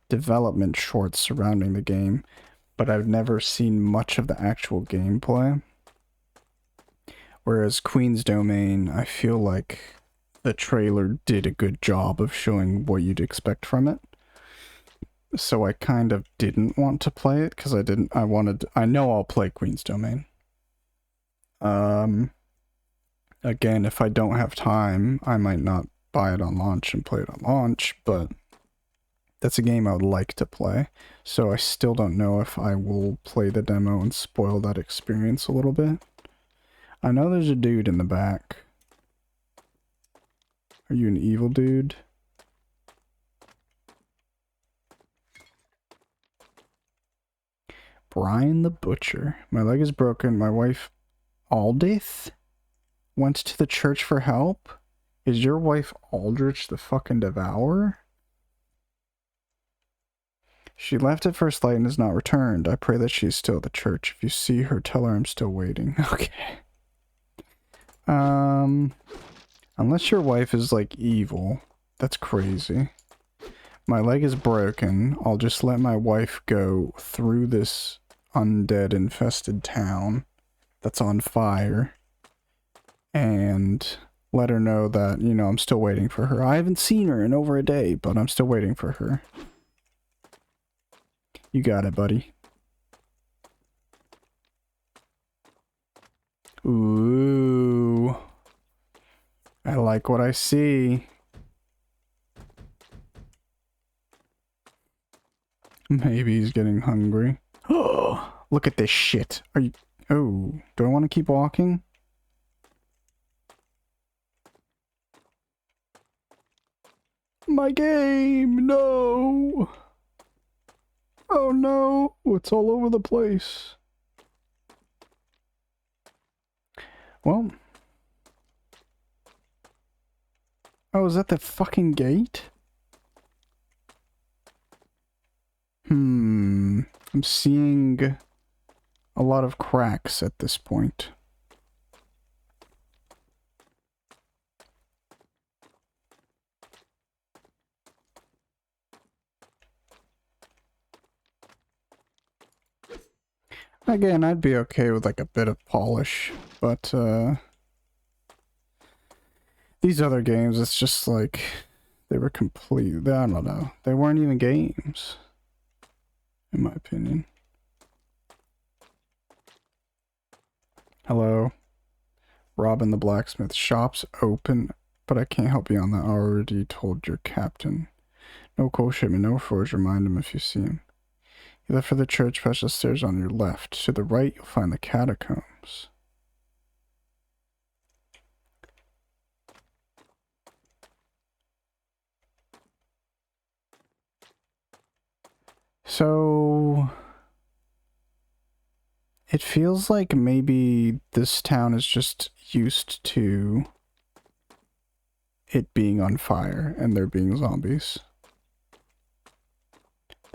development shorts surrounding the game, but I've never seen much of the actual gameplay. Whereas Queen's Domain, I feel like the trailer did a good job of showing what you'd expect from it. So I kind of didn't want to play it because I know I'll play Queen's Domain. Again, if I don't have time, I might not buy it on launch and play it on launch, but that's a game I would like to play. So I still don't know if I will play the demo and spoil that experience a little bit. I know there's a dude in the back. Are you an evil dude? Brian the Butcher. My leg is broken. My wife, Aldith, went to the church for help. Is your wife Aldrich the fucking Devourer? She left at first light and has not returned. I pray that she is still at the church. If you see her, tell her I'm still waiting. Okay. Unless your wife is, like, evil. That's crazy. My leg is broken. I'll just let my wife go through this undead infested town that's on fire and let her know that, you know, I'm still waiting for her. I haven't seen her in over a day, but I'm still waiting for her. You got it, buddy. Ooh. I like what I see. Maybe he's getting hungry. Oh, look at this shit. Are you... Oh, do I want to keep walking? My game, no! Oh no, it's all over the place. Well. Oh, is that the fucking gate? I'm seeing a lot of cracks at this point. Again, I'd be okay with like a bit of polish, but these other games, it's just like they were complete. I don't know. They weren't even games, in my opinion. Hello. Robin the blacksmith. Shop's open, but I can't help you on that. I already told your captain. No coal shipment, no forge. Remind him if you see him. You left for the church, past the stairs on your left. To the right, you'll find the catacombs. So... it feels like maybe this town is just used to it being on fire and there being zombies.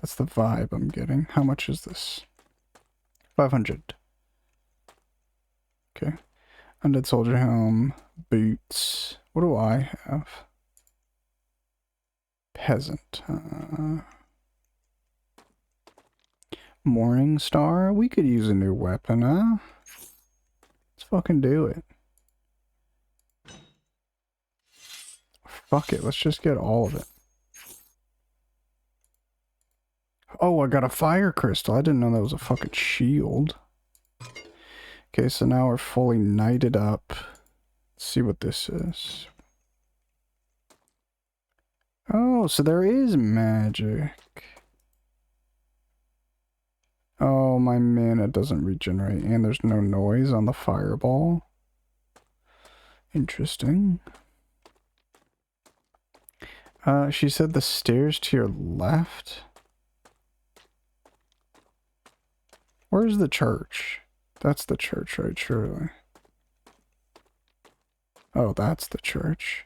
That's the vibe I'm getting. How much is this? 500. Okay. Undead soldier helm. Boots. What do I have? Peasant. Morning Star? We could use a new weapon, huh? Let's fucking do it. Fuck it, let's just get all of it. Oh, I got a fire crystal. I didn't know that was a fucking shield. Okay, so now we're fully knighted up. Let's see what this is. Oh, so there is magic. Oh, my mana doesn't regenerate, and there's no noise on the fireball. Interesting. She said the stairs to your left? Where's the church? That's the church, right? Surely. Oh, that's the church.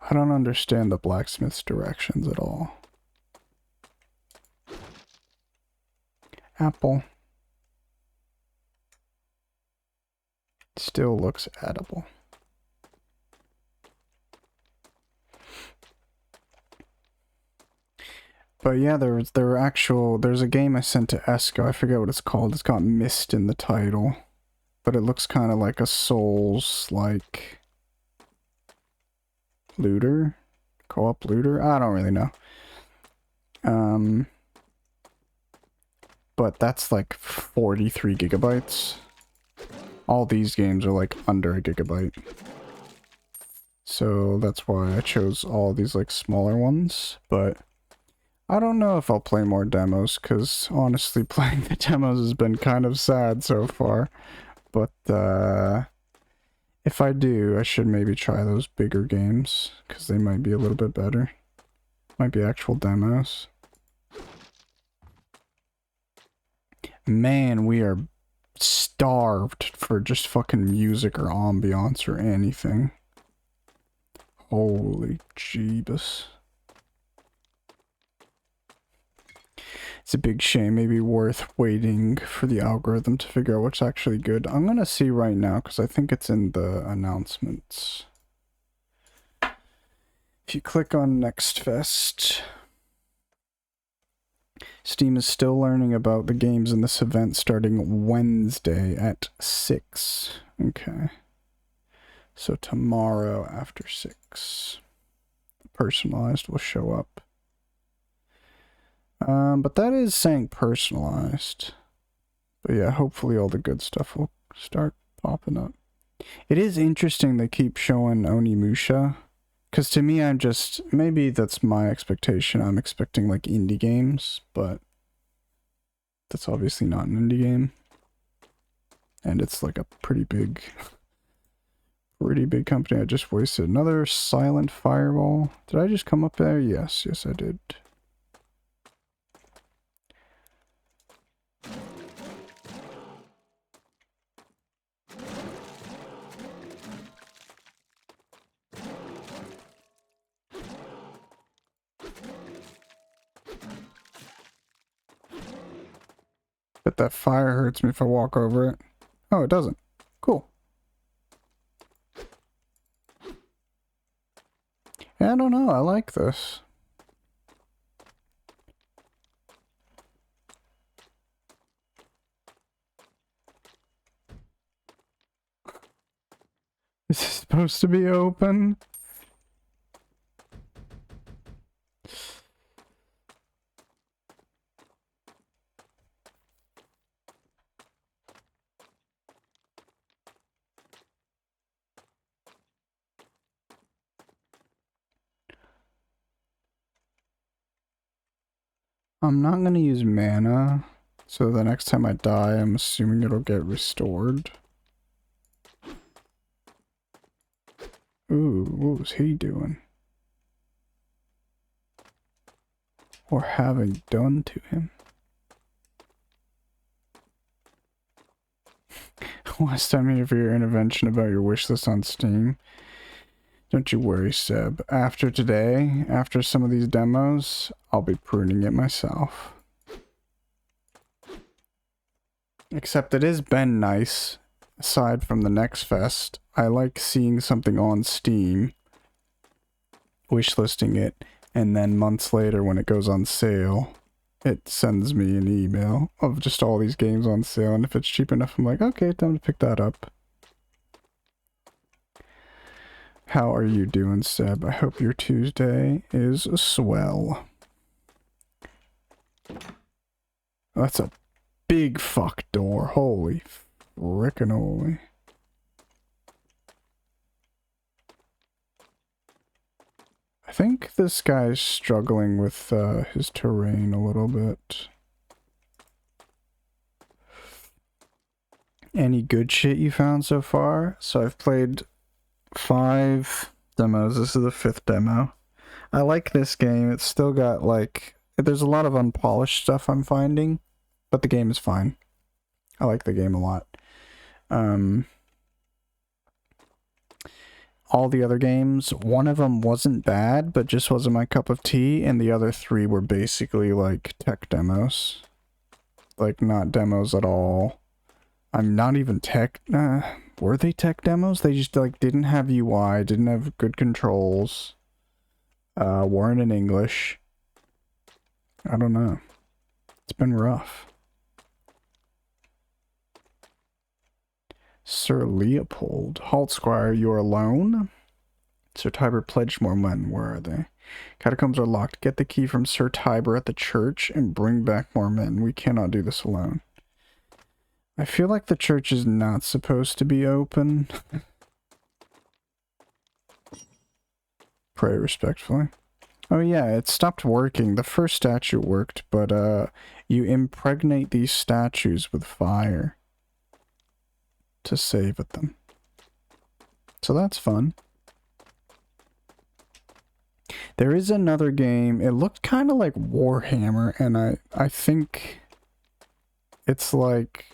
I don't understand the blacksmith's directions at all. Apple. Still looks edible. But yeah, there's a game I sent to Esco. I forget what it's called. It's got Mist in the title. But it looks kind of like a Souls-like looter. Co-op looter? I don't really know. But that's like 43 gigabytes. All these games are like under a gigabyte. So that's why I chose all these like smaller ones. But I don't know if I'll play more demos, because honestly playing the demos has been kind of sad so far. But if I do, I should maybe try those bigger games, because they might be a little bit better. Might be actual demos. Man, we are starved for just fucking music or ambiance or anything. Holy jeebus. It's a big shame. Maybe worth waiting for the algorithm to figure out what's actually good. I'm gonna see right now because I think it's in the announcements. If you click on Next Fest, Steam is still learning about the games in this event starting Wednesday at 6. Okay. So tomorrow after 6. Personalized will show up. But that is saying personalized. But yeah, hopefully all the good stuff will start popping up. It is interesting they keep showing Onimusha. Because to me, I'm just... Maybe that's my expectation. I'm expecting like indie games. But that's obviously not an indie game. And it's like a pretty big... Pretty big company. I just wasted another silent fireball. Did I just come up there? Yes, yes I did. But that fire hurts me if I walk over it. Oh, it doesn't. Cool. Yeah, I don't know. I like this. Is this supposed to be open? I'm not going to use mana, so the next time I die, I'm assuming it'll get restored. Ooh, what was he doing? Or having done to him? Last time you for your intervention about your wishlist on Steam. Don't you worry, Seb. After today, after some of these demos, I'll be pruning it myself. Except it has been nice, aside from the Next Fest. I like seeing something on Steam, wishlisting it, and then months later when it goes on sale, it sends me an email of just all these games on sale, and if it's cheap enough, I'm like, okay, time to pick that up. How are you doing, Seb? I hope your Tuesday is swell. That's a big fuck door. Holy frickin' holy. I think this guy's struggling with his terrain a little bit. Any good shit you found so far? So I've played 5 demos. This is the 5th demo. I like this game. It's still got like... There's a lot of unpolished stuff I'm finding, but the game is fine. I like the game a lot. All the other games, one of them wasn't bad, but just wasn't my cup of tea, and the other 3 were basically like tech demos. Like not demos at all. I'm not even tech... were they tech demos? They just like didn't have UI, didn't have good controls, weren't in English. I don't know. It's been rough. Sir Leopold. Halt, Squire, you're alone? Sir Tiber pledged more men. Where are they? Catacombs are locked. Get the key from Sir Tiber at the church and bring back more men. We cannot do this alone. I feel like the church is not supposed to be open. Pray respectfully. Oh yeah, it stopped working. The first statue worked, but you impregnate these statues with fire to save at them. So that's fun. There is another game. It looked kind of like Warhammer, and I think it's like,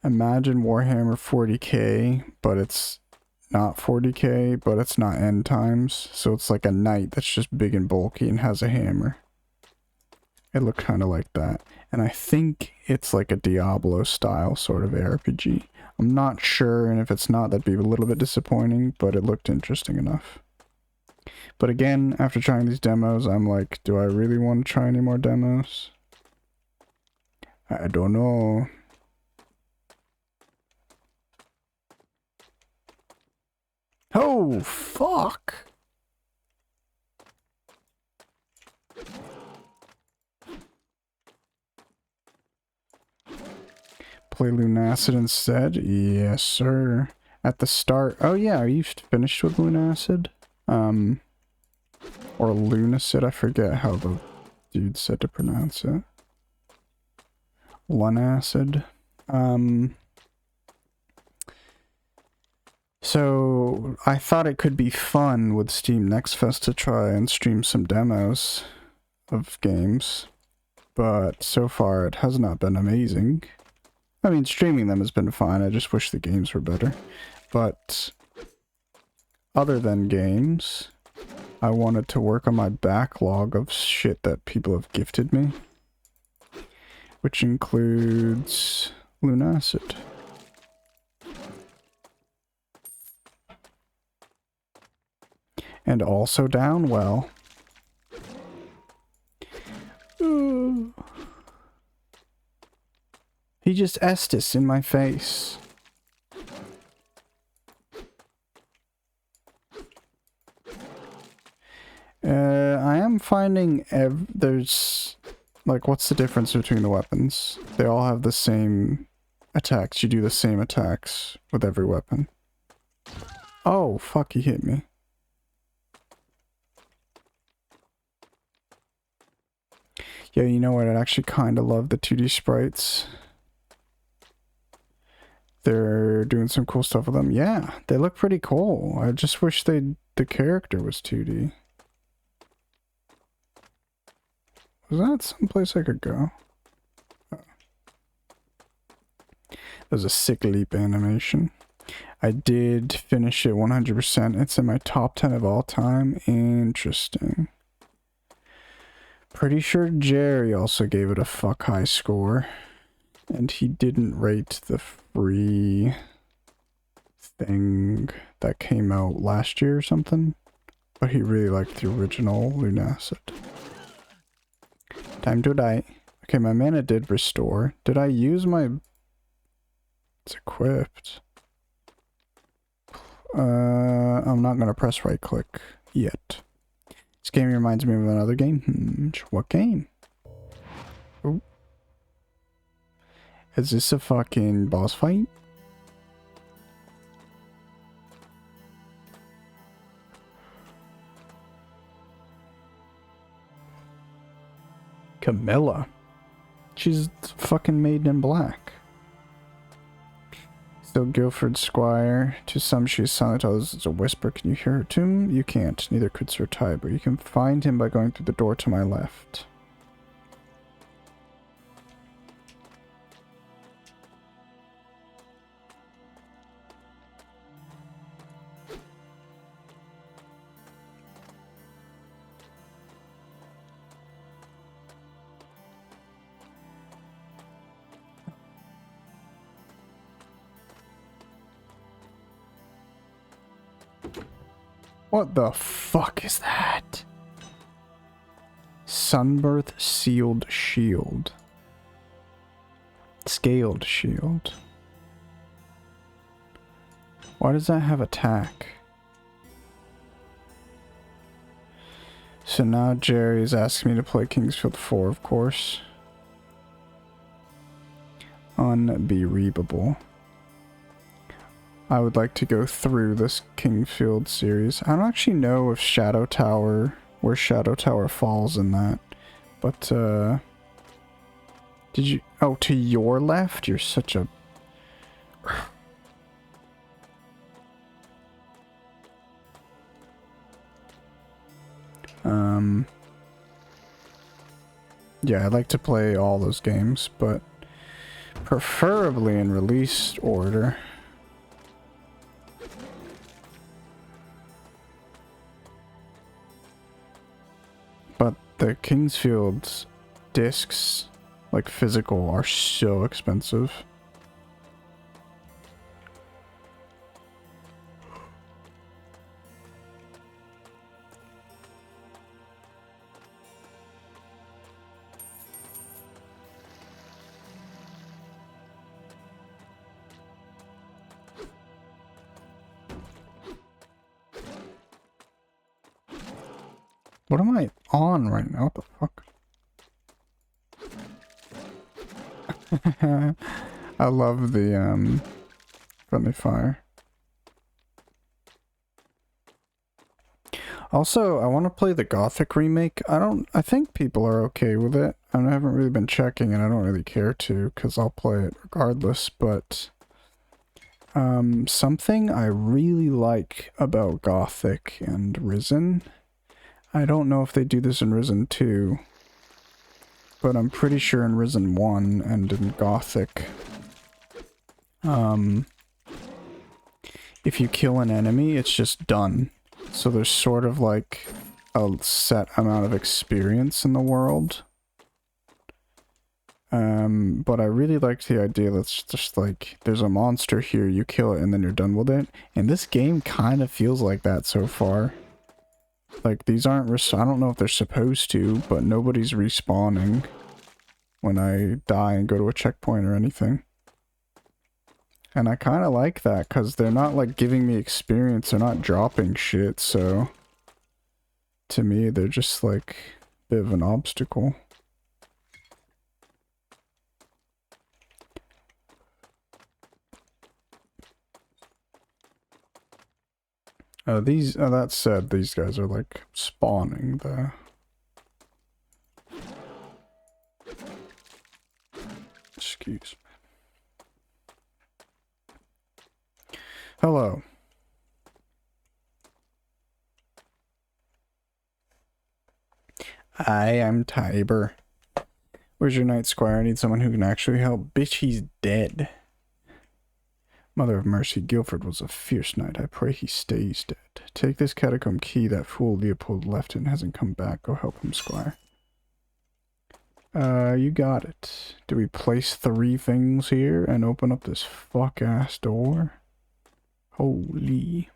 imagine Warhammer 40k, but it's not 40k, but it's not end times. So it's like a knight that's just big and bulky and has a hammer. It looked kind of like that. And I think it's like a Diablo style sort of RPG. I'm not sure, and if it's not, that'd be a little bit disappointing, but it looked interesting enough. But again, after trying these demos, I'm like, do I really want to try any more demos? I don't know. Oh, fuck! Play Lunacid instead? Yes, sir. At the start. Oh yeah, are you finished with Lunacid? Or Lunacid, I forget how the dude said to pronounce it. Lunacid. So I thought it could be fun with Steam Next Fest to try and stream some demos of games, but so far it has not been amazing. I mean, streaming them has been fine, I just wish the games were better. But other than games, I wanted to work on my backlog of shit that people have gifted me, which includes Lunacid. And also Downwell. Ooh. He just Estus in my face. I am finding there's, like, what's the difference between the weapons? They all have the same attacks. You do the same attacks with every weapon. Oh, fuck, he hit me. Yeah, you know what? I actually kind of love the 2D sprites. They're doing some cool stuff with them. Yeah, they look pretty cool. I just wish the character was 2D. Was that someplace I could go? Oh. There's a sick leap animation. I did finish it 100%. It's in my top 10 of all time. Interesting. Pretty sure Jerry also gave it a fuck high score. And he didn't rate the free thing that came out last year or something. But he really liked the original Lunacid. Time to die. Okay, my mana did restore. Did I use my... It's equipped. I'm not gonna press right click yet. This game reminds me of another game. What game? Ooh. Is this a fucking boss fight? Camilla. She's fucking Maiden in Black. Still Guildford Squire. To some she is silent, to others it's a whisper. Can you hear her tune? You can't. Neither could Sir Tiber. You can find him by going through the door to my left. What the fuck is that? Sunbirth Sealed Shield. Scaled Shield. Why does that have attack? So now Jerry's asking me to play Kingsfield 4, of course. Unbelievable. I would like to go through this Kingsfield series. I don't actually know if Shadow Tower, where Shadow Tower falls in that. But, did you... Oh, to your left? You're such a... Yeah, I'd like to play all those games, but preferably in release order. But the Kingsfield discs, like physical, are so expensive. What am I on right now? What the fuck? I love the friendly fire. Also, I want to play the Gothic remake. I think people are okay with it. I haven't really been checking and I don't really care to because I'll play it regardless, but something I really like about Gothic and Risen, I don't know if they do this in Risen 2, but I'm pretty sure in Risen 1 and in Gothic, if you kill an enemy, it's just done. So there's sort of like a set amount of experience in the world. But I really liked the idea that's just like, there's a monster here, you kill it, and then you're done with it. And this game kind of feels like that so far. Like, these aren't, I don't know if they're supposed to, but nobody's respawning when I die and go to a checkpoint or anything. And I kind of like that, because they're not, like, giving me experience, they're not dropping shit, so... To me, they're just, like, a bit of an obstacle. That said, these guys are, like, spawning the... Excuse me. Hello. I am Tiber. Where's your knight, squire? I need someone who can actually help. Bitch, he's dead. Mother of mercy, Guilford was a fierce knight. I pray he stays dead. Take this catacomb key. That fool Leopold left and hasn't come back. Go help him, squire. You got it. Do we place 3 things here and open up this fuck-ass door? Holy...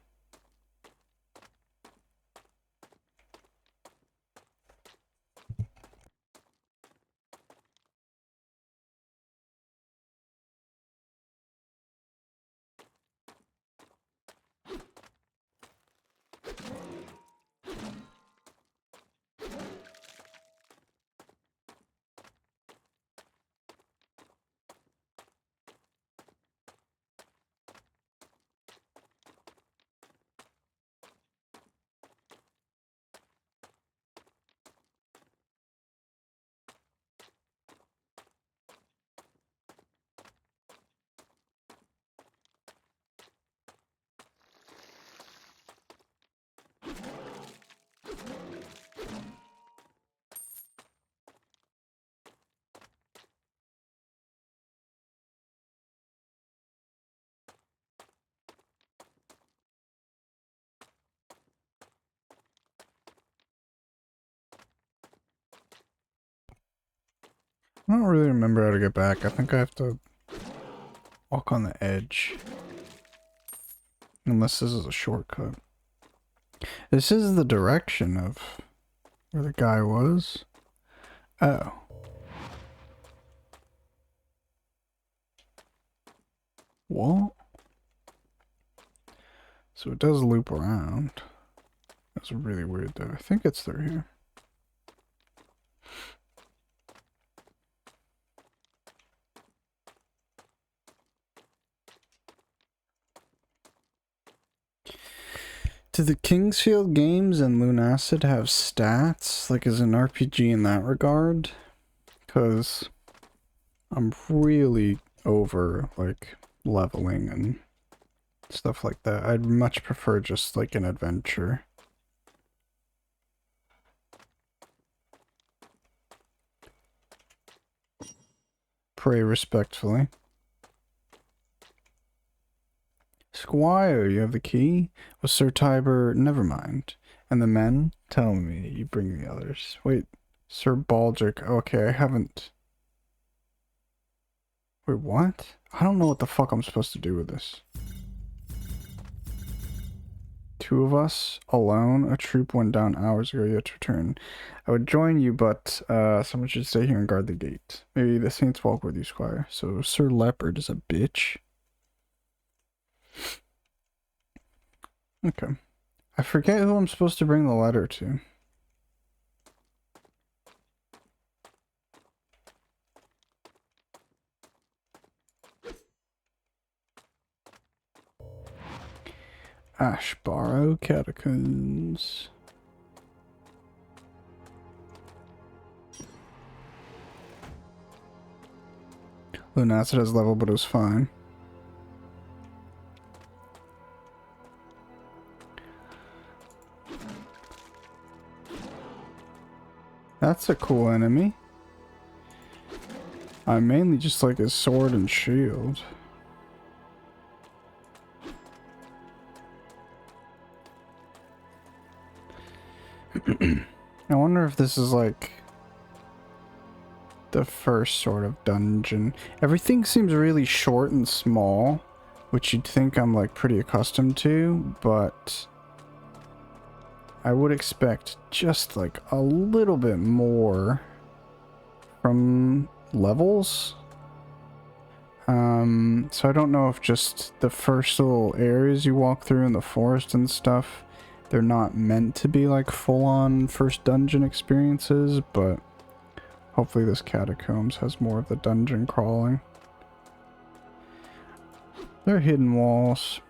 I don't really remember how to get back. I think I have to walk on the edge. Unless this is a shortcut. This is the direction of where the guy was. Oh. What? So it does loop around. That's really weird though. I think it's through here. Do the Kingsfield games and Lunacid have stats? Like, is an RPG in that regard? Because I'm really over, like, leveling and stuff like that. I'd much prefer just, like, an adventure. Pray respectfully. Squire, you have the key? Was Sir Tiber? Never mind. And the men? Tell me, you bring the others. Wait, Sir Baldric. Okay, I haven't... Wait, what? I don't know what the fuck I'm supposed to do with this. 2 of us? Alone? A troop went down hours ago, yet to return. I would join you, but someone should stay here and guard the gate. Maybe the saints walk with you, Squire. So Sir Leopard is a bitch? Okay. I forget who I'm supposed to bring the letter to. Ashbarrow Catacombs. Lunacid has level, but it was fine. That's a cool enemy. I mainly just like his sword and shield. I wonder if this is like the first sort of dungeon. Everything seems really short and small, which you'd think I'm like pretty accustomed to, but I would expect just like a little bit more from levels. So I don't know if just the first little areas you walk through in the forest and stuff, they're not meant to be like full-on first dungeon experiences, but hopefully this catacombs has more of the dungeon crawling. They're hidden walls.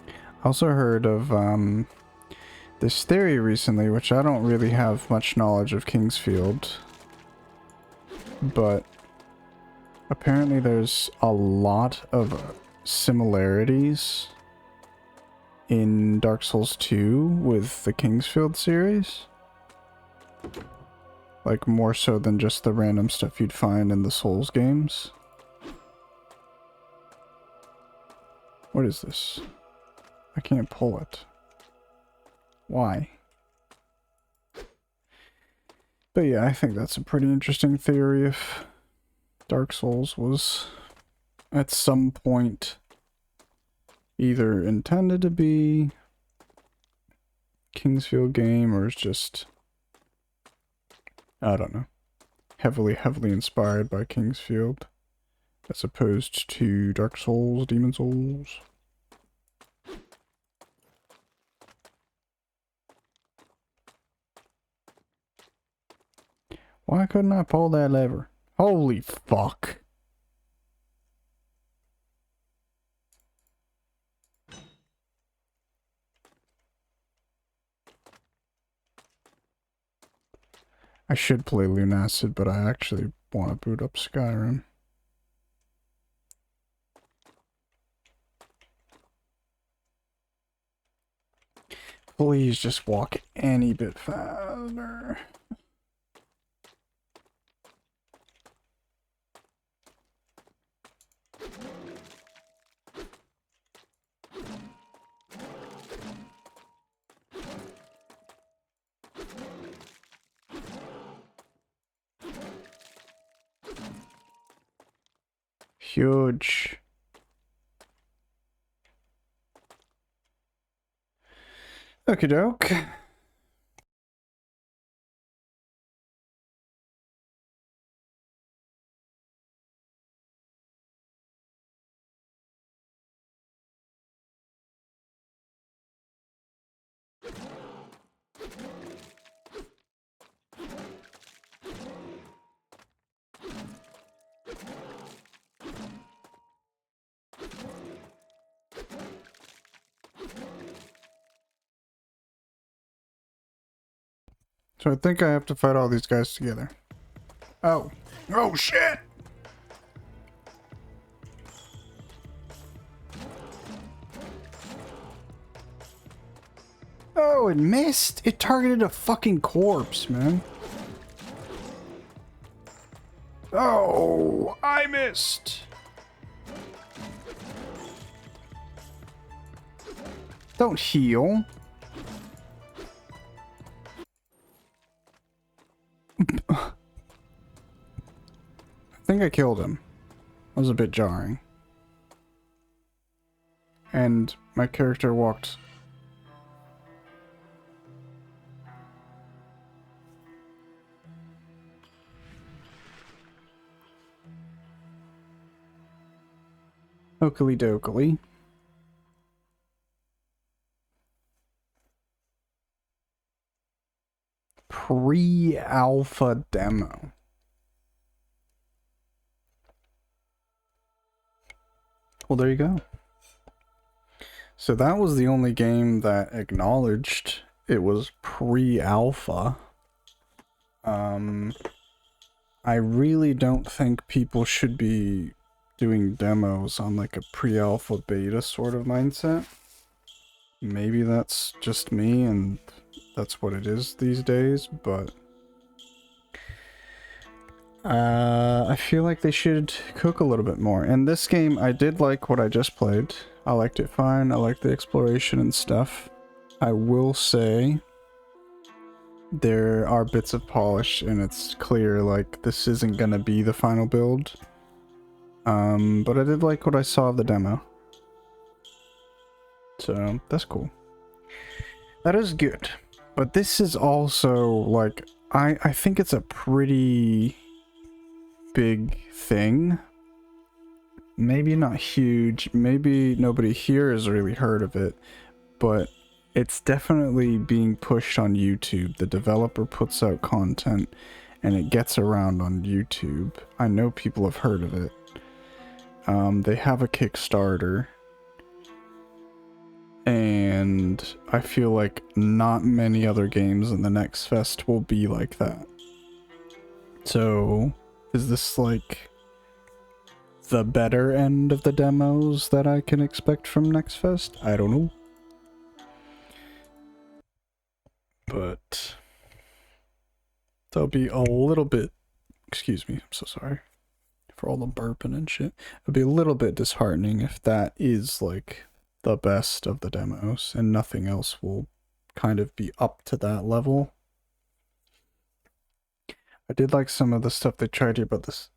I also heard of this theory recently, which I don't really have much knowledge of Kingsfield, but apparently there's a lot of similarities in Dark Souls 2 with the Kingsfield series. Like more so than just the random stuff you'd find in the Souls games. What is this? I can't pull it. Why? But yeah, I think that's a pretty interesting theory if Dark Souls was at some point either intended to be Kingsfield game or is just, I don't know, heavily inspired by Kingsfield as opposed to Dark Souls, Demon Souls. Why couldn't I pull that lever? Holy fuck. I should play Lunacid, but I actually want to boot up Skyrim. Please just walk any bit faster. Huge. Okie doke. So I think I have to fight all these guys together. Oh. Oh, shit! Oh, it missed! It targeted a fucking corpse, man. Oh, I missed! Don't heal. I think I killed him. That was a bit jarring. And my character walked... Oakley dokley. Pre-alpha demo. Well, there you go. So that was the only game that acknowledged it was pre-alpha. I really don't think people should be doing demos on like a pre-alpha beta sort of mindset. Maybe that's just me and that's what it is these days, but I feel like they should cook a little bit more. And this game, I did like what I just played. I liked it fine. I liked the exploration and stuff. I will say there are bits of polish and it's clear like this isn't gonna be the final build. But I did like what I saw of the demo. So that's cool. That is good. But this is also like, I think it's a pretty big thing. Maybe not huge, maybe nobody here has really heard of it, but it's definitely being pushed on YouTube. The developer puts out content and it gets around on YouTube. I know people have heard of it. They have a Kickstarter. And I feel like not many other games in the next fest will be like that. So, is this like the better end of the demos that I can expect from next fest? I don't know. But that'll be a little bit, excuse me, I'm so sorry for all the burping and shit. It'll be a little bit disheartening if that is like the best of the demos and nothing else will kind of be up to that level. I did like some of the stuff they tried here about this,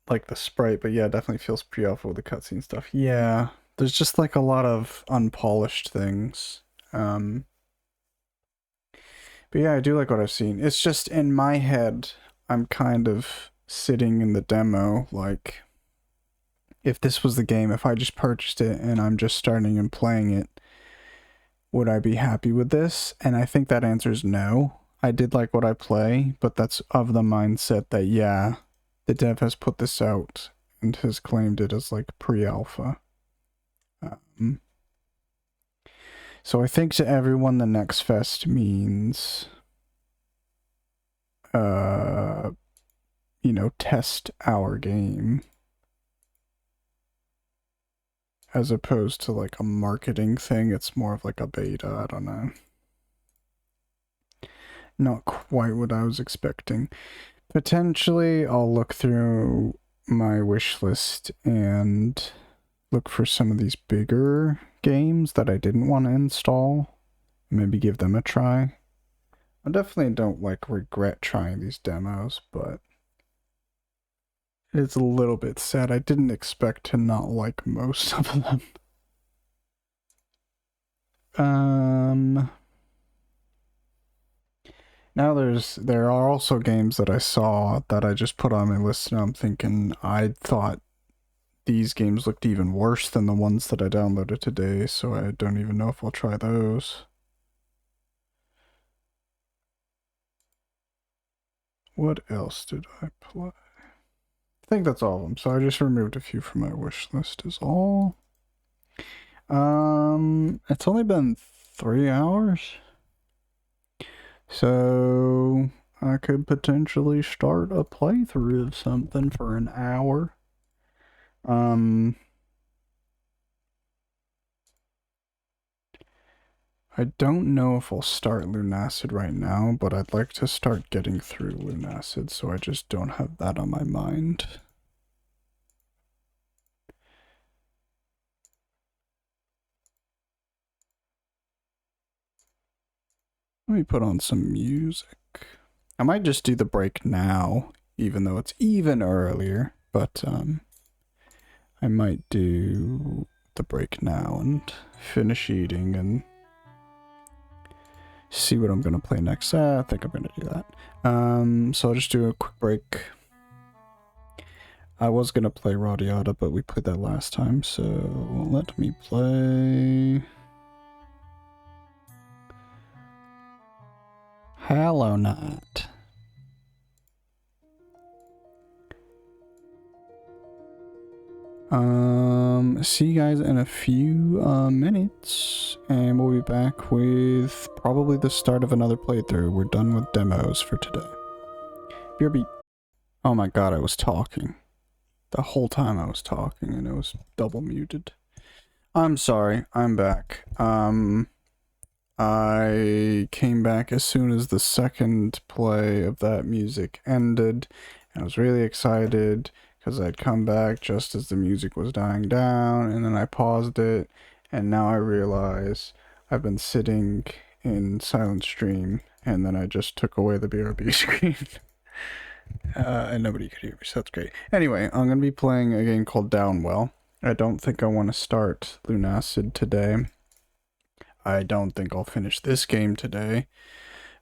like the sprite, but yeah, it definitely feels pre-alpha with the cutscene stuff. Yeah, there's just like a lot of unpolished things. But yeah, I do like what I've seen. It's just in my head, I'm kind of sitting in the demo like, if this was the game, if I just purchased it and I'm just starting and playing it, would I be happy with this? And I think that answer is no. I did like what I play, but that's of the mindset that, yeah, the dev has put this out and has claimed it as like pre-alpha. So I think to everyone the next fest means, you know, test our game. As opposed to like a marketing thing, it's more of like a beta, I don't know. Not quite what I was expecting. Potentially, I'll look through my wish list and look for some of these bigger games that I didn't want to install. Maybe give them a try. I definitely don't like regret trying these demos, but it's a little bit sad. I didn't expect to not like most of them. Now there are also games that I saw that I just put on my list and I'm thinking I thought these games looked even worse than the ones that I downloaded today, so I don't even know if I'll try those. What else did I play? I think that's all of them, so I just removed a few from my wish list is all. It's only been 3 hours. So I could potentially start a playthrough of something for an hour. I don't know if I'll start Lunacid right now, but I'd like to start getting through Lunacid, so I just don't have that on my mind. Let me put on some music. I might just do the break now, even though it's even earlier, but I might do the break now and finish eating and see what I'm gonna play next. I think I'm gonna do that. So I'll just do a quick break. I was gonna play Radiata, but we played that last time, so let me play Hollow Knight. See you guys in a few minutes, and we'll be back with probably the start of another playthrough. We're done with demos for today. BRB. Oh my god, I was talking. The whole time I was talking, and it was double muted. I'm sorry, I'm back. I came back as soon as the second play of that music ended, and I was really excited because I'd come back just as the music was dying down, and then I paused it, and now I realize I've been sitting in silent stream, and then I just took away the BRB screen. And nobody could hear me, so that's great. Anyway, I'm going to be playing a game called Downwell. I don't think I want to start Lunacid today. I don't think I'll finish this game today.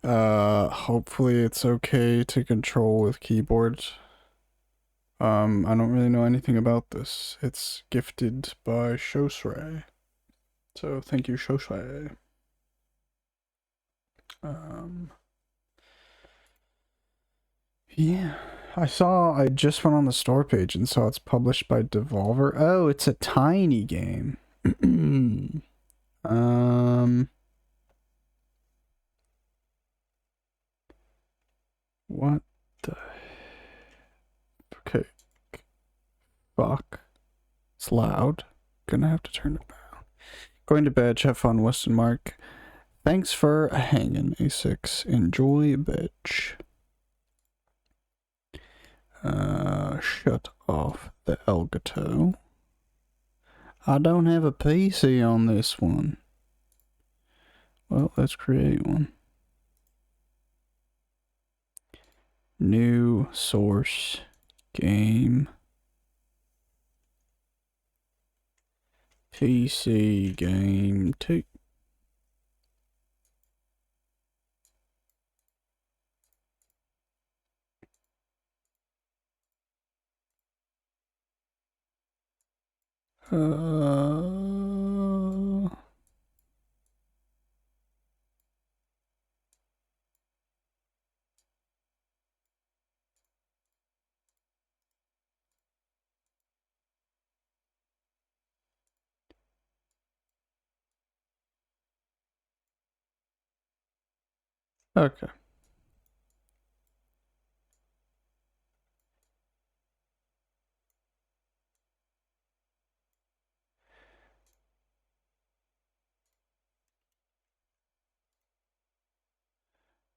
Hopefully it's okay to control with keyboards. I don't really know anything about this. It's gifted by Shosray. So thank you, Shosray. Yeah. I just went on the store page and saw it's published by Devolver. Oh, it's a tiny game. What the... Okay. Fuck. It's loud. Gonna have to turn it down. Going to bed. Have fun, Weston Mark. Thanks for hanging, A6. Enjoy, bitch. Shut off the Elgato. I don't have a PC on this one. Well, let's create one. New source game. PC game 2. Okay.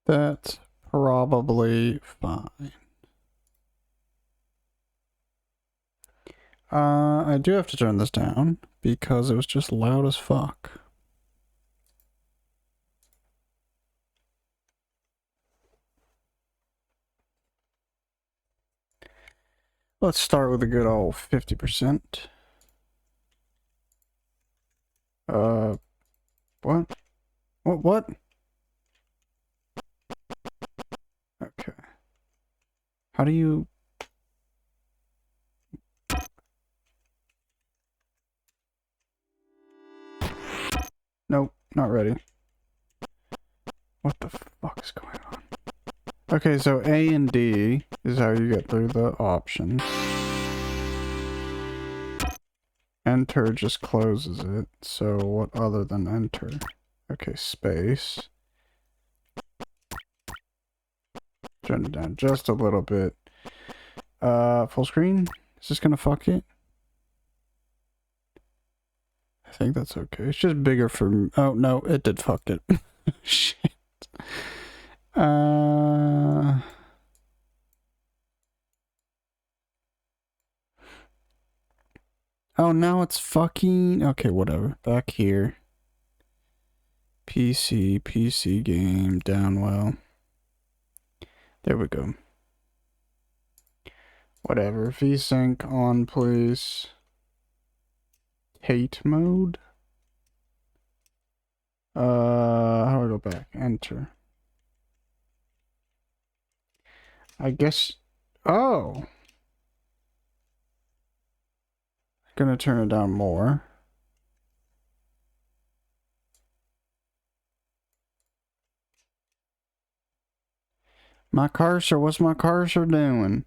That's probably fine. I do have to turn this down because it was just loud as fuck. Let's start with a good old 50%. What? What? Okay. How do you... Nope, not ready. What the fuck is going on? Okay, so A and D is how you get through the options. Enter just closes it, so what other than enter? Okay, space. Turn it down just a little bit. Full screen? Is this gonna fuck it? I think that's okay. It's just bigger for... Oh, no, it did fuck it. Shit. Oh, now it's fucking... Okay, whatever. Back here. PC game, Downwell. There we go. Whatever. VSync on, please. Hate mode. How do I go back? Enter. I guess... Oh! Gonna turn it down more. My cursor, what's my cursor doing?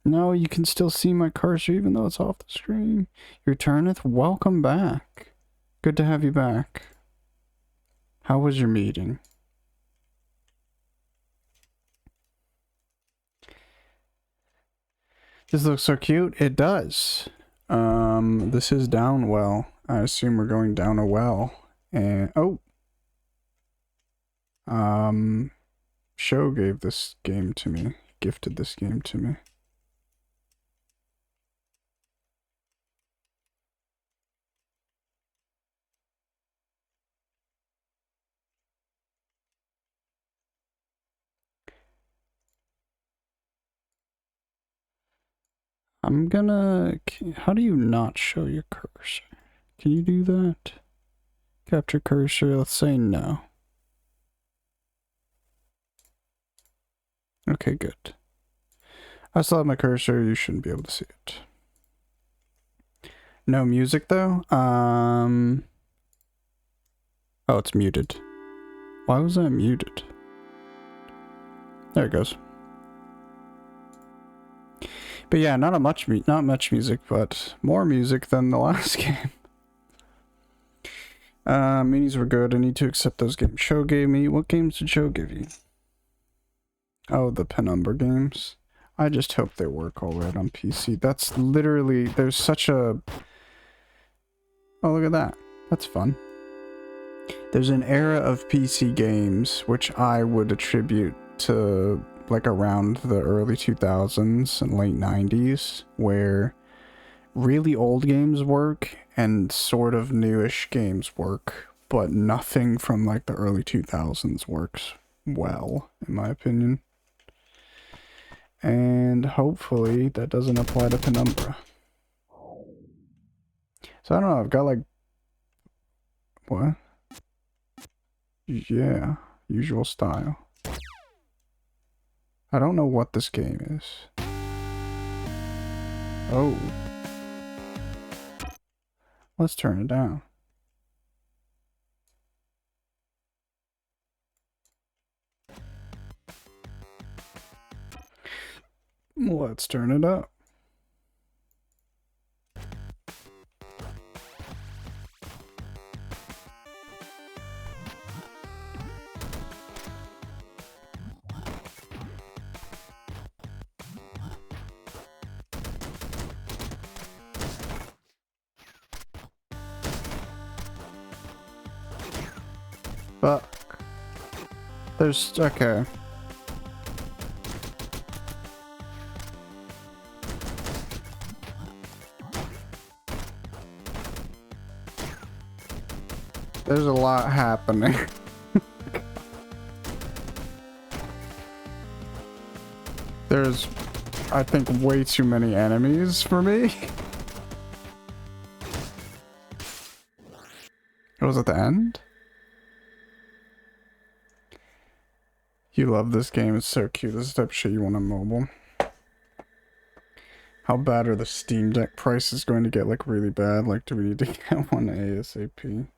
No, you can still see my cursor even though it's off the screen. You returneth? Welcome back. Good to have you back. How was your meeting? This looks so cute. It does. This is Downwell. I assume we're going down a well. And oh. Show gave this game to me. Gifted this game to me. I'm gonna... How do you not show your cursor? Can you do that? Capture cursor, let's say no. Okay, good. I still have my cursor, you shouldn't be able to see it. No music though? Oh, it's muted. Why was that muted? There it goes. But yeah, not much music, but more music than the last game. Minis were good. I need to accept those games Show gave me. What games did Show give you? Oh, the Penumbra games. I just hope they work all right on PC. That's literally... There's such a... Oh, look at that. That's fun. There's an era of PC games which I would attribute to... like around the early 2000s and late 90s, where really old games work and sort of newish games work, but nothing from like the early 2000s works well, in my opinion. And hopefully that doesn't apply to Penumbra. So I don't know, I've got like... What? Yeah, usual style. I don't know what this game is. Oh. Let's turn it down. Let's turn it up. Fuck. There's... okay. There's a lot happening. There's, I think, way too many enemies for me. It was at the end? You love this game, it's so cute. This is the type of shit you want on mobile. How bad are the Steam Deck prices going to get, like, really bad? Like, do we need to get one ASAP?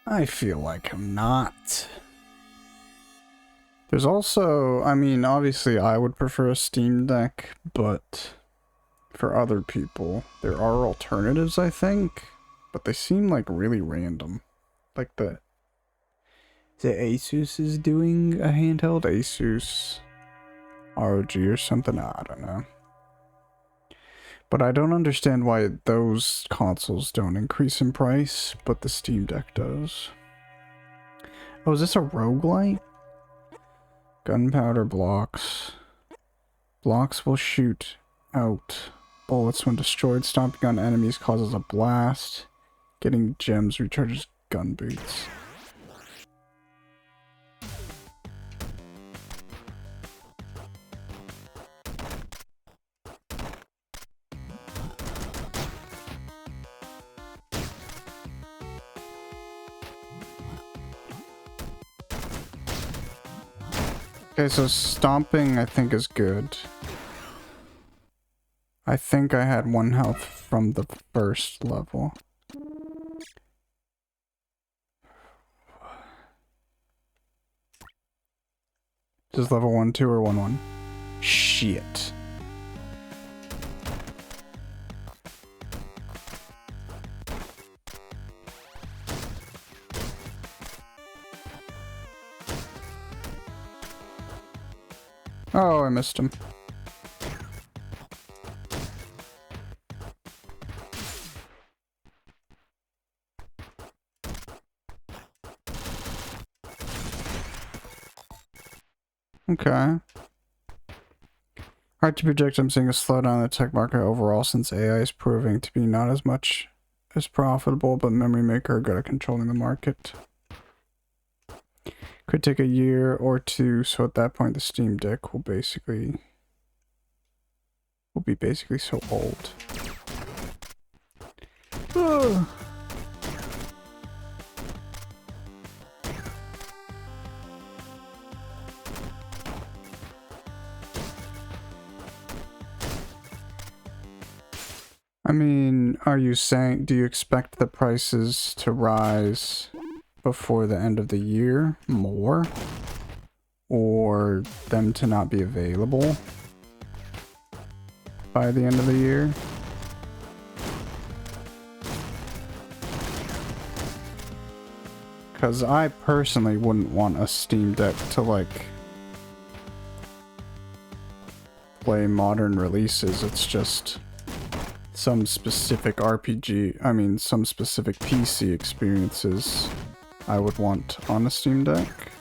I feel like I'm not. There's also, I mean, obviously I would prefer a Steam Deck, but for other people, there are alternatives, I think, but they seem like really random. Like the Is it Asus is doing a handheld? Asus ROG or something? I don't know. But I don't understand why those consoles don't increase in price, but the Steam Deck does. Oh, is this a roguelite? Gunpowder blocks. Blocks will shoot out bullets when destroyed. Stomping on enemies causes a blast. Getting gems recharges gun boots. Okay, so stomping I think is good. I think I had 1 health from the first level. Just level 1, 2, or 1, 1? Shit. Oh, I missed him. Okay. Hard to predict. I'm seeing a slowdown in the tech market overall since AI is proving to be not as much as profitable, but Memory Maker are good at controlling the market. Could take a year or two, so at that point the Steam Deck will be basically so old. Ugh. I mean, are you saying, do you expect the prices to rise before the end of the year more? Or them to not be available by the end of the year? Because I personally wouldn't want a Steam Deck to, like, play modern releases. It's just some specific some specific PC experiences I would want on a Steam Deck.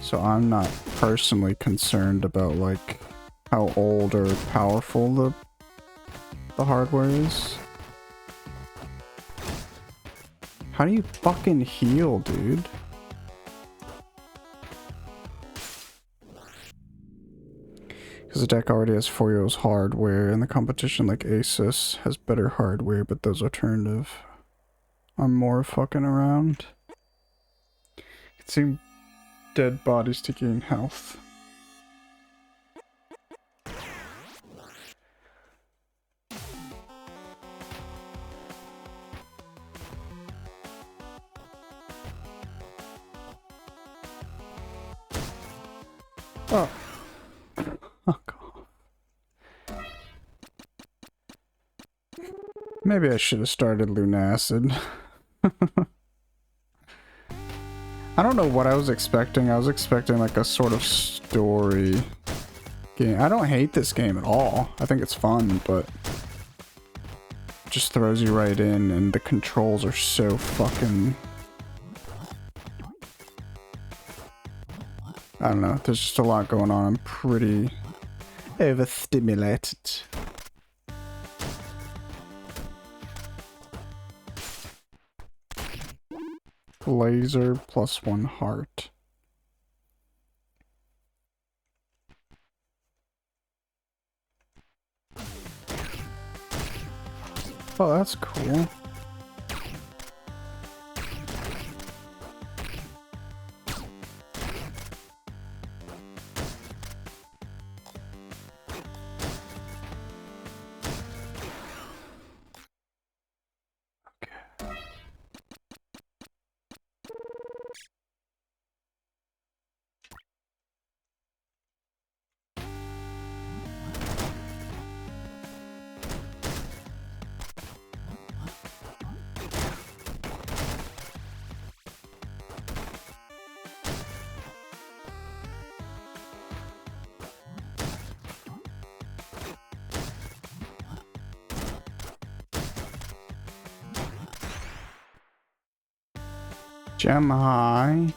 So I'm not personally concerned about, like, how old or powerful the hardware is. How do you fucking heal, dude? Because the deck already has 4 years hardware, and the competition like Asus has better hardware, but those alternative are more fucking around. Consume dead bodies to gain health. Oh. Fuck off. Maybe I should have started Lunacid. I don't know what I was expecting. I was expecting like a sort of story game. I don't hate this game at all. I think it's fun, but it just throws you right in, and the controls are so fucking... I don't know. There's just a lot going on. I'm pretty overstimulated. Laser plus 1 heart. Oh, that's cool. Gem high.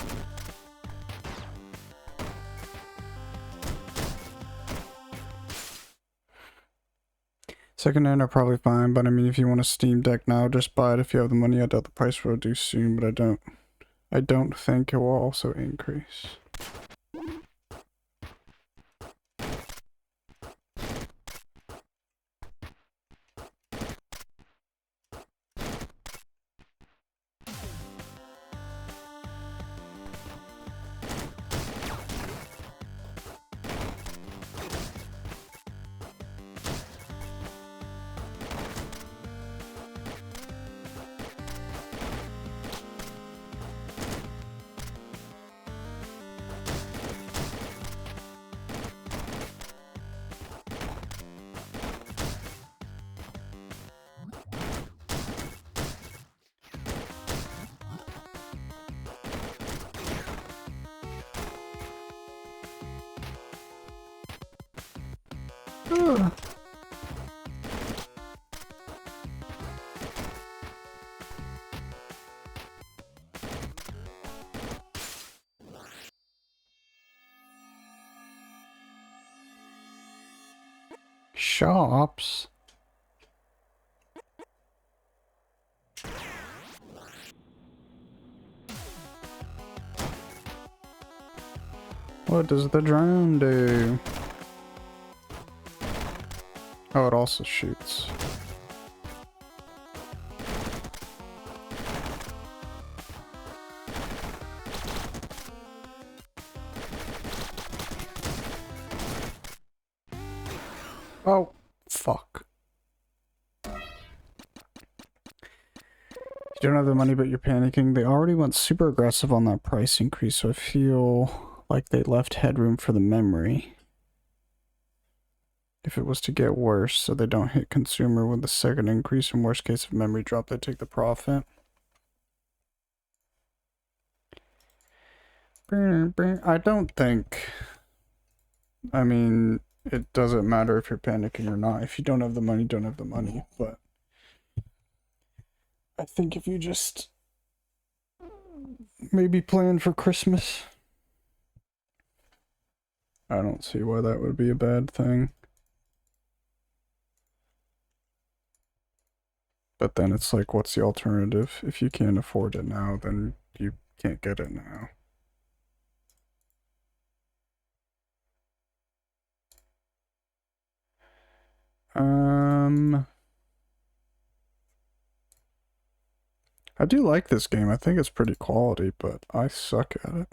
Second hand are probably fine, but I mean, if you want a Steam Deck now, just buy it if you have the money. I doubt the price will reduce soon, but I don't think it will also increase. Ugh. Shops. What does the drone do? Oh, it also shoots. Oh, fuck. You don't have the money, but you're panicking. They already went super aggressive on that price increase, so I feel like they left headroom for the memory. If it was to get worse, so they don't hit consumer with the second increase, in worst case of memory drop, they take the profit. I don't think... I mean, it doesn't matter if you're panicking or not. If you don't have the money, don't have the money, but... I think if you just maybe plan for Christmas, I don't see why that would be a bad thing. But then it's like, what's the alternative? If you can't afford it now, then you can't get it now. I do like this game. I think it's pretty quality, but I suck at it.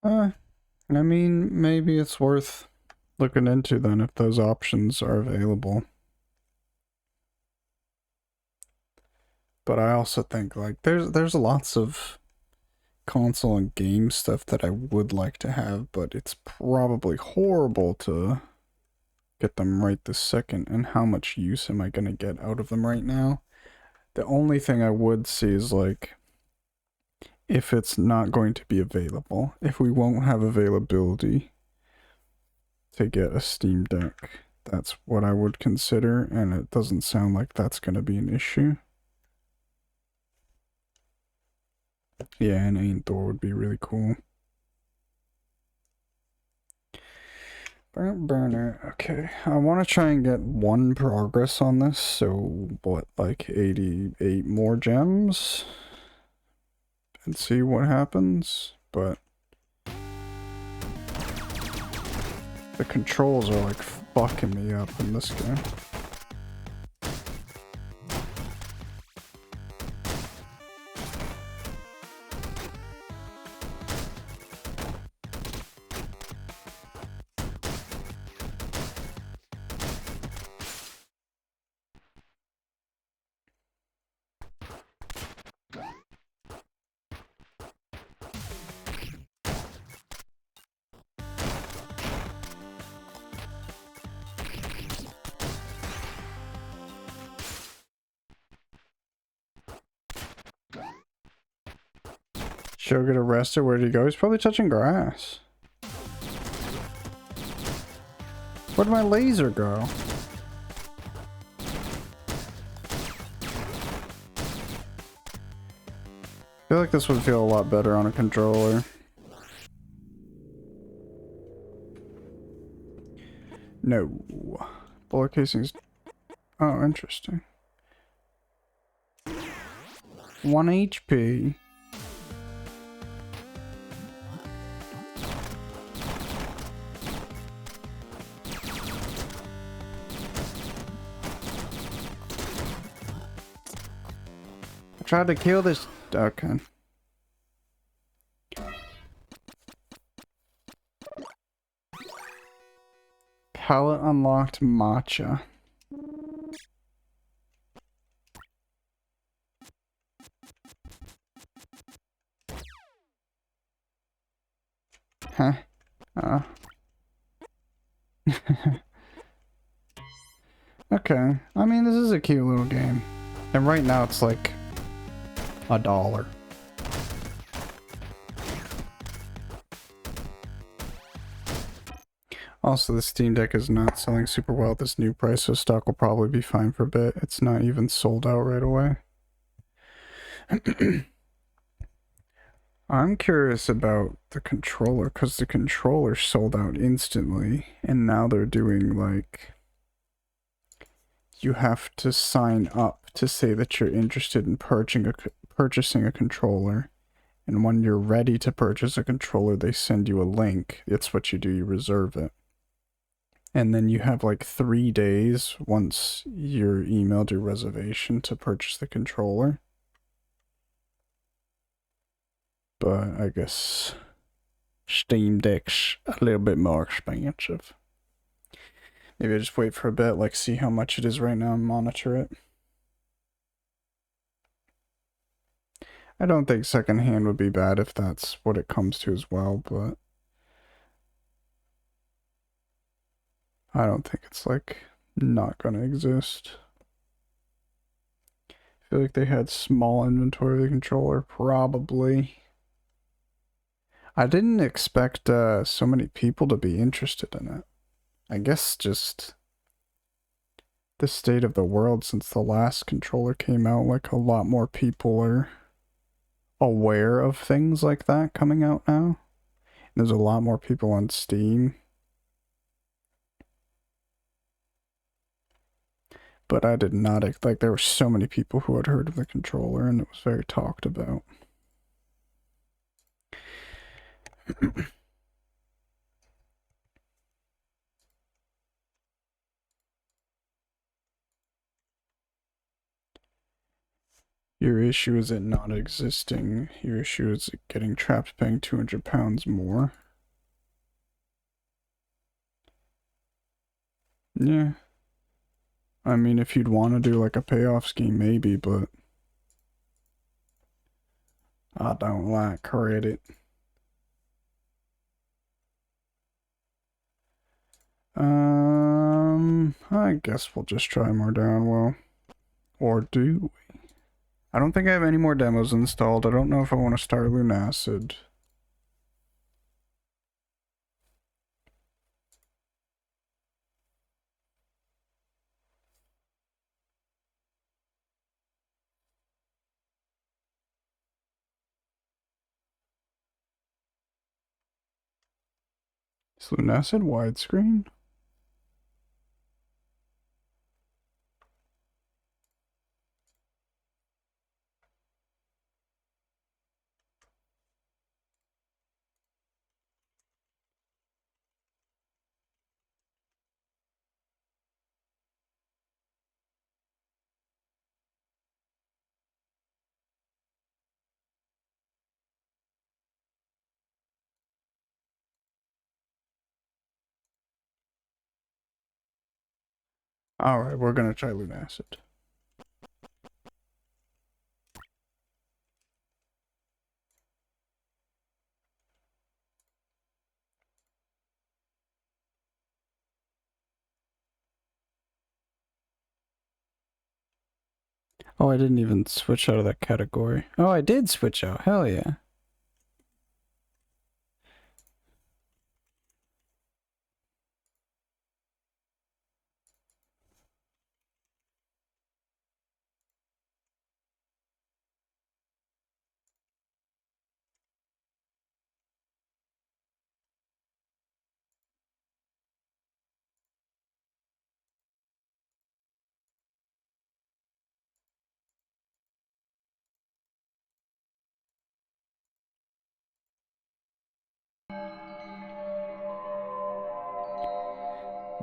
I mean, maybe it's worth looking into then if those options are available. But I also think like there's lots of console and game stuff that I would like to have, but it's probably horrible to get them right this second, and how much use am I going to get out of them right now? The only thing I would see is like if it's not going to be available, if we won't have availability to get a Steam Deck, that's what I would consider, and it doesn't sound like that's going to be an issue. Yeah, an Ain't Thor would be really cool. Burner. Okay, I want to try and get one progress on this, so what, like 88 more gems? And see what happens, but the controls are like fucking me up in this game. Joe get arrested? Where did he go? He's probably touching grass. Where'd my laser go? I feel like this would feel a lot better on a controller. No. Bullet casings. Oh, interesting. 1 HP. I tried to kill this. Okay. Palette unlocked matcha. Huh? Okay. I mean, this is a cute little game. And right now it's like $1. Also, the Steam Deck is not selling super well at this new price, so stock will probably be fine for a bit. It's not even sold out right away. I'm curious about the controller, because the controller sold out instantly, and now they're doing like... You have to sign up to say that you're interested in purchasing a controller. And when you're ready to purchase a controller, they send you a link. It's what you do, you reserve it. And then you have like 3 days once you're emailed your reservation to purchase the controller. But I guess Steam Deck's a little bit more expensive. Maybe I just wait for a bit, like see how much it is right now and monitor it. I don't think secondhand would be bad if that's what it comes to as well, but I don't think it's like not gonna exist. I feel like they had small inventory of the controller, probably. I didn't expect so many people to be interested in it. I guess just the state of the world since the last controller came out, like a lot more people are aware of things like that coming out now. There's a lot more people on Steam. But I did not, like, there were so many people who had heard of the controller and it was very talked about. Your issue is it not existing. Your issue is getting trapped paying £200 more. Yeah. I mean, if you'd want to do like a payoff scheme, maybe, but I don't like credit. I guess we'll just try more Downwell. Or do we? I don't think I have any more demos installed. I don't know if I want to start Lunacid. Is Lunacid widescreen? Alright, we're gonna try Lunacid. Oh, I didn't even switch out of that category. Oh, I did switch out. Hell yeah.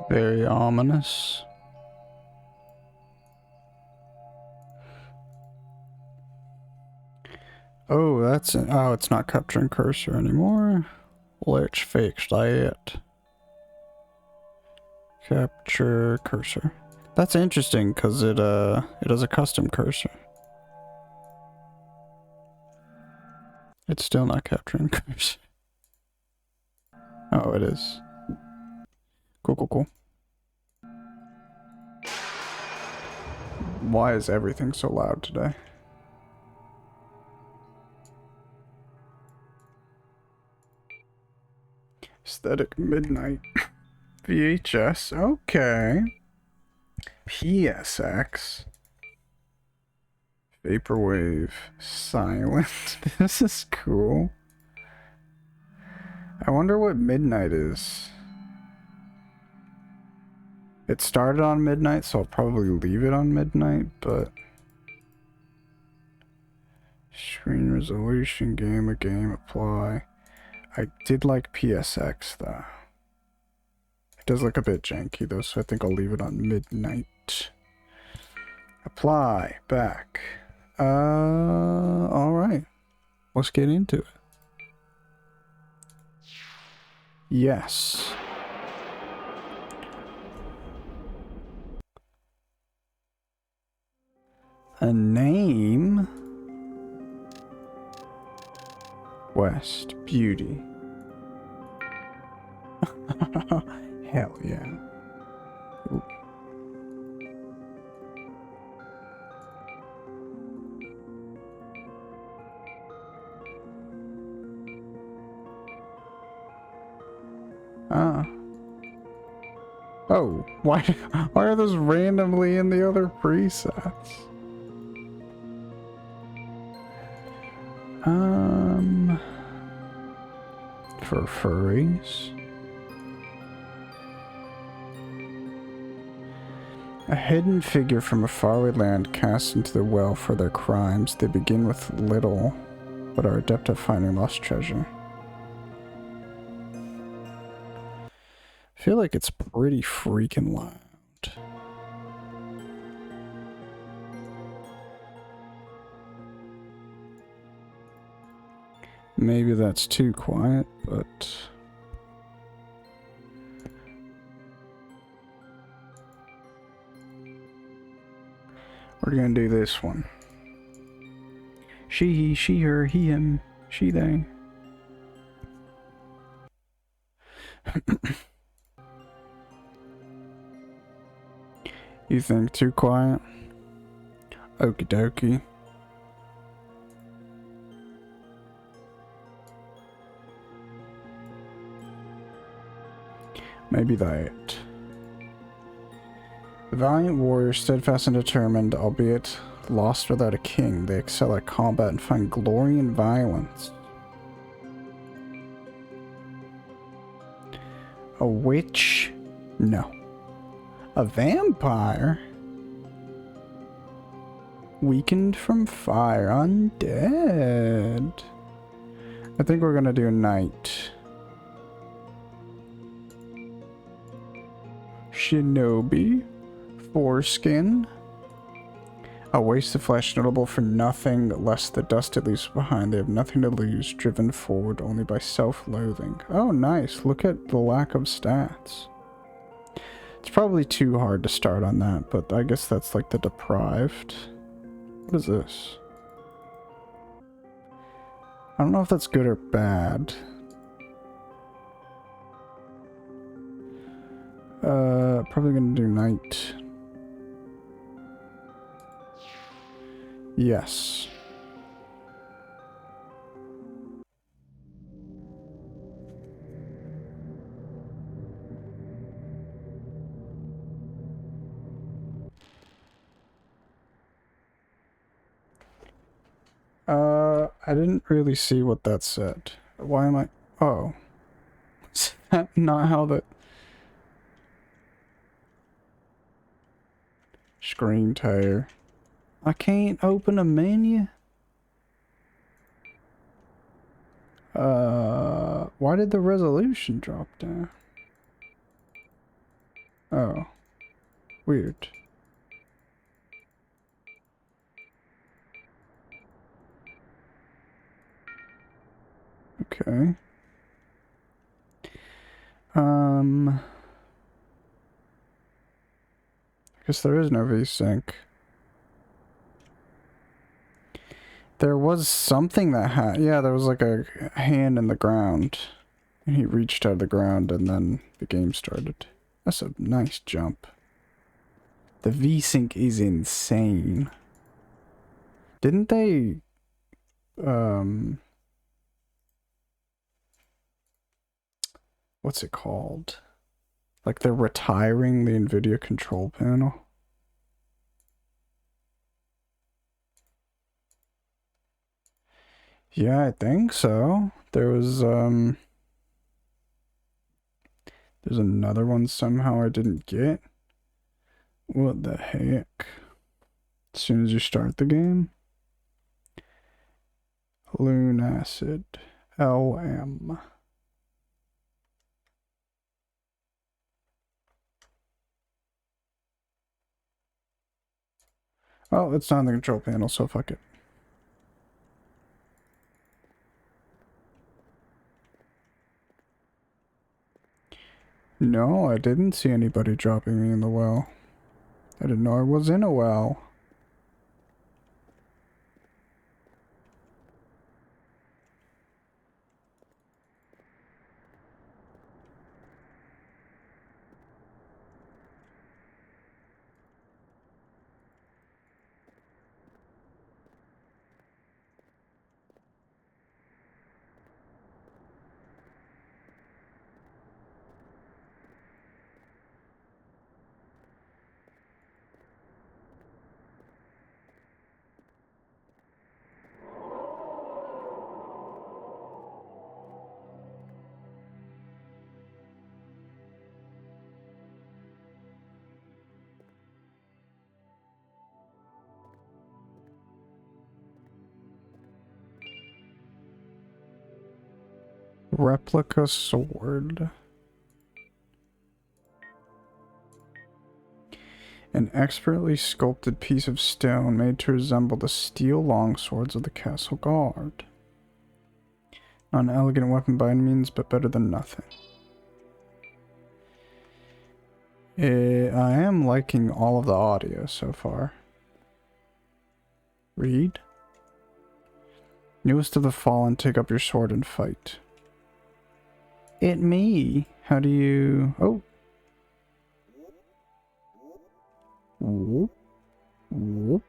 Very ominous. Oh, that's it. Oh, it's not capturing cursor anymore. Let's fix that. Capture cursor. That's interesting because it has a custom cursor. It's still not capturing cursor. Oh, it is. Cool, cool, cool. Why is everything so loud today? Aesthetic Midnight. VHS. Okay. PSX. Vaporwave. Silent. This is cool. I wonder what Midnight is. It started on Midnight, so I'll probably leave it on Midnight, but... Screen resolution, game, apply. I did like PSX, though. It does look a bit janky, though, so I think I'll leave it on Midnight. Apply. Back. Alright. Let's get into it. Yes. A name? West. Beauty. Hell yeah. Ooh. Ah. Oh, why are those randomly in the other presets? For furries. A hidden figure from a faraway land cast into the well for their crimes. They begin with little, but are adept at finding lost treasure. I feel like it's pretty freaking loud. Maybe that's too quiet, but... We're gonna do this one. She, her, he, him, she, they. You think too quiet? Okie dokie. Maybe that. The valiant warriors, steadfast and determined, albeit lost without a king, they excel at combat and find glory in violence. A witch? No. A vampire? Weakened from fire, undead. I think we're gonna do knight. Shinobi. Foreskin. A waste of flesh, notable for nothing less the dust it leaves behind. They have nothing to lose, driven forward only by self-loathing. Oh, nice. Look at the lack of stats. It's probably too hard to start on that, but I guess that's like the deprived. What is this? I don't know if that's good or bad. Probably gonna do knight. Yes. I didn't really see what that said. Why am I... Oh. Is that not how the... Screen tire. I can't open a menu? Why did the resolution drop down? Oh. Weird. Okay. I guess there is no VSync. There was something that had... Yeah, there was like a hand in the ground. And he reached out of the ground and then the game started. That's a nice jump. The VSync is insane. Didn't they... What's it called? Like they're retiring the NVIDIA control panel? Yeah, I think so. There was, there's another one somehow I didn't get. What the heck? As soon as you start the game? Lunacid. LM. Oh, it's not on the control panel, so fuck it. No, I didn't see anybody dropping me in the well. I didn't know I was in a well. Replica sword. An expertly sculpted piece of stone made to resemble the steel longswords of the castle guard. Not an elegant weapon by any means, but better than nothing. I am liking all of the audio so far. Read. Newest of the fallen, take up your sword and fight. It me. How do you... Oh. Whoop. Whoop.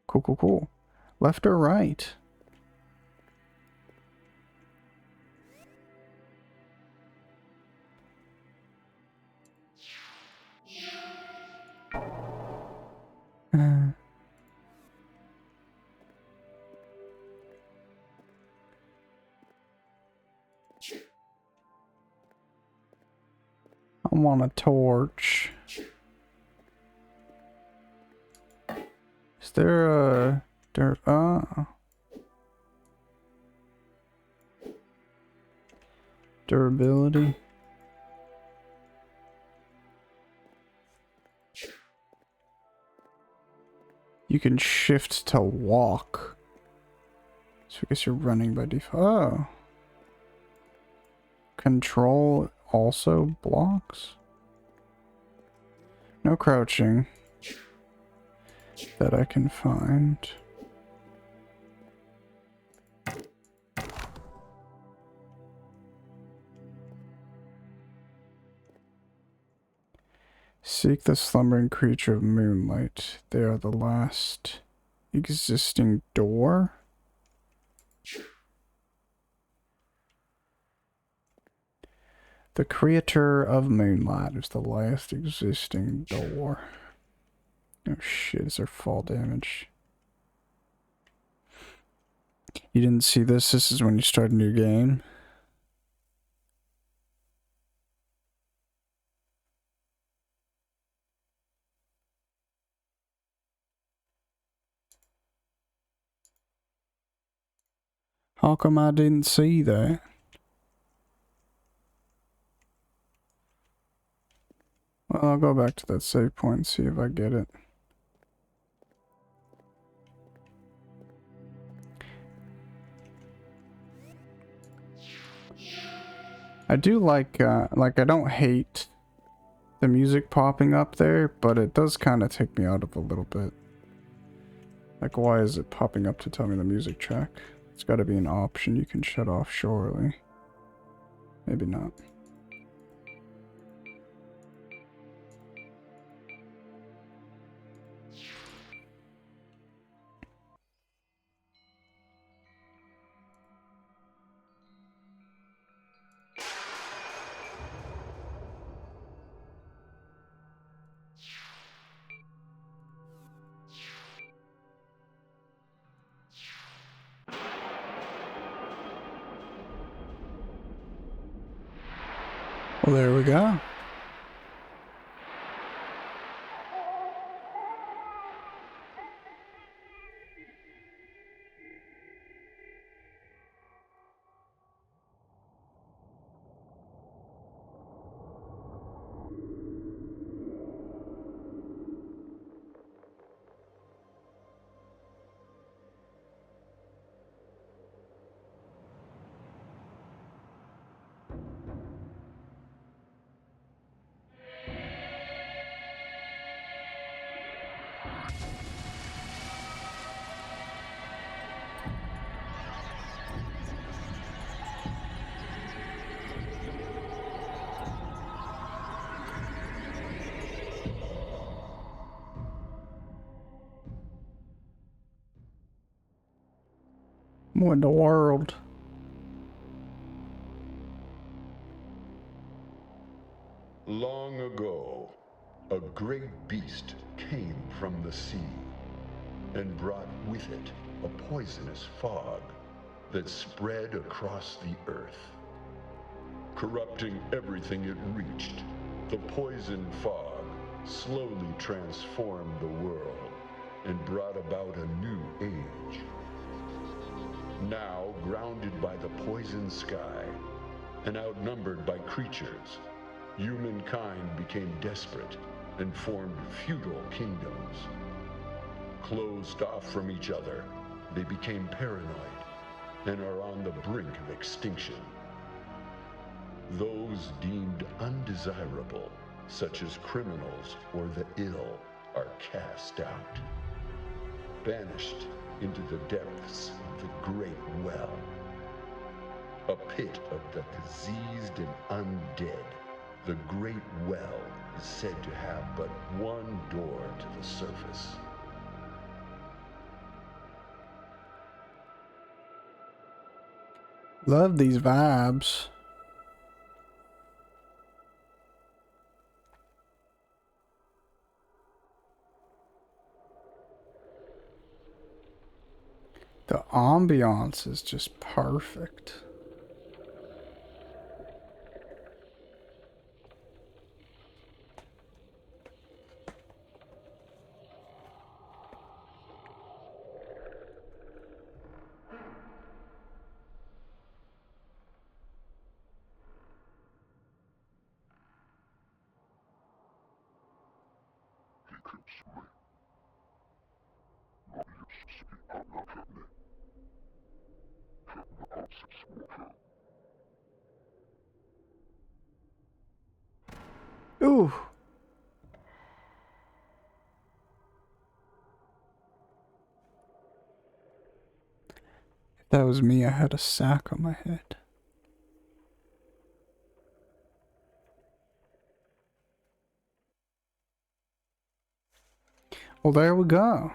Cool, cool, cool. Left or right? I want a torch. Is there a... Durability. You can shift to walk. So I guess you're running by default. Oh. Control also blocks? No crouching that I can find. Seek the slumbering creature of moonlight. They are the last existing door. The creator of moonlight is the last existing door. Oh shit, is there fall damage? You didn't see this? This is when you start a new game. How come I didn't see that? Well, I'll go back to that save point and see if I get it. I do like I don't hate the music popping up there, but it does kind of take me out of a little bit. Like, why is it popping up to tell me the music track? It's got to be an option you can shut off, surely. Maybe not. Well, there we go. What in the world?
Long ago, a great beast came from the sea and brought with it a poisonous fog that spread across the earth. Corrupting everything it reached, the poison fog slowly transformed the world and brought about a new age. Now, grounded by the poison sky and outnumbered by creatures, humankind became desperate and formed feudal kingdoms. Closed off from each other, they became paranoid and are on the brink of extinction. Those deemed undesirable, such as criminals or the ill, are cast out, banished into the depths of the great well, a pit of the diseased and undead. The great well is said to have but one door to the surface.
Love these vibes. The ambiance is just perfect. Ooh. If that was me, I had a sack on my head. Well, there we go.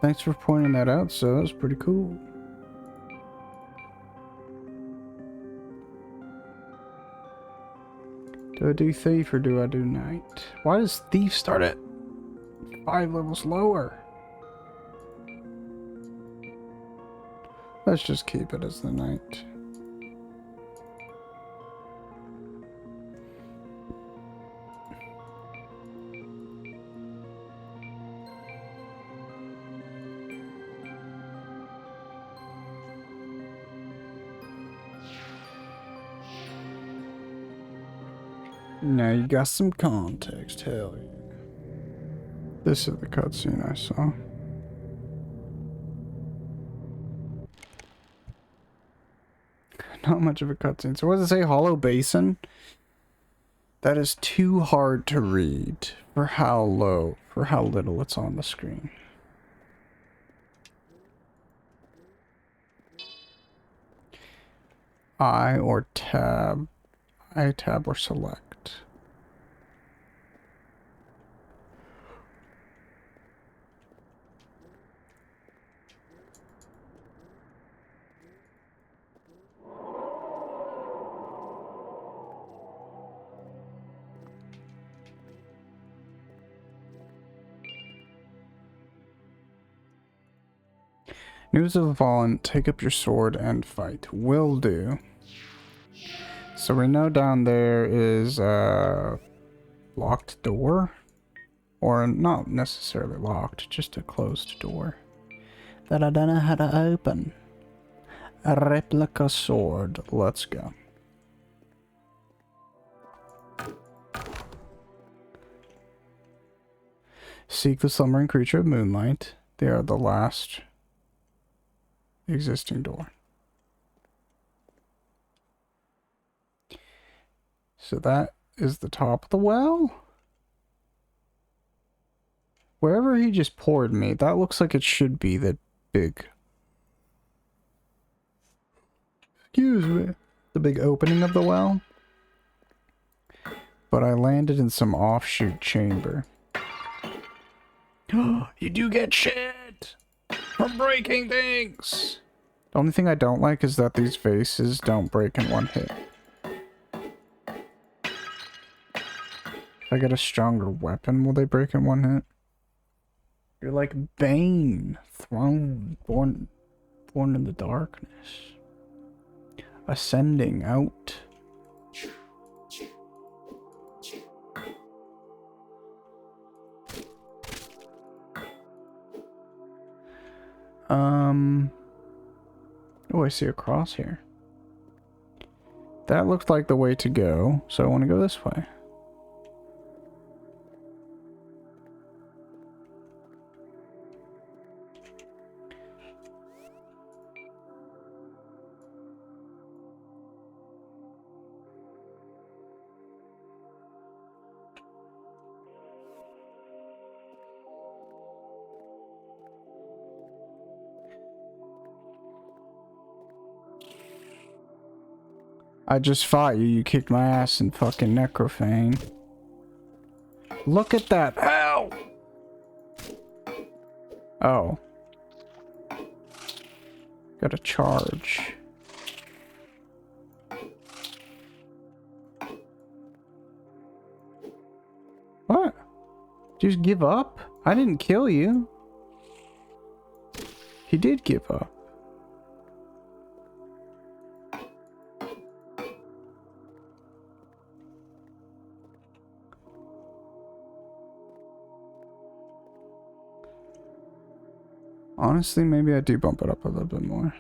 Thanks for pointing that out, so that was pretty cool. Do I do thief or do I do knight? Why does thief start at 5 levels lower? Let's just keep it as the knight. Now you got some context, hell yeah. This is the cutscene I saw. Not much of a cutscene. So what does it say? Hollow Basin? That is too hard to read for how little it's on the screen. I or tab or select. News of the Fallen, take up your sword and fight. Will do. So we know down there is a locked door. Or not necessarily locked, just a closed door. That I don't know how to open. A replica sword. Let's go. Seek the slumbering creature of moonlight. They are the last existing door. So that is the top of the well? Wherever he just poured me, that looks like it should be the big... Excuse me. The big opening of the well. But I landed in some offshoot chamber. You do get shit from breaking things! The only thing I don't like is that these vases don't break in one hit. If I get a stronger weapon, will they break in one hit? You're like Bane, throne, born in the darkness. Ascending out. Oh, I see a cross here. That looks like the way to go, so I want to go this way. I just fought you. You kicked my ass in fucking Necrofane. Look at that. Ow! Oh. Got a charge. What? Did you just give up? I didn't kill you. He did give up. Honestly, maybe I do bump it up a little bit more.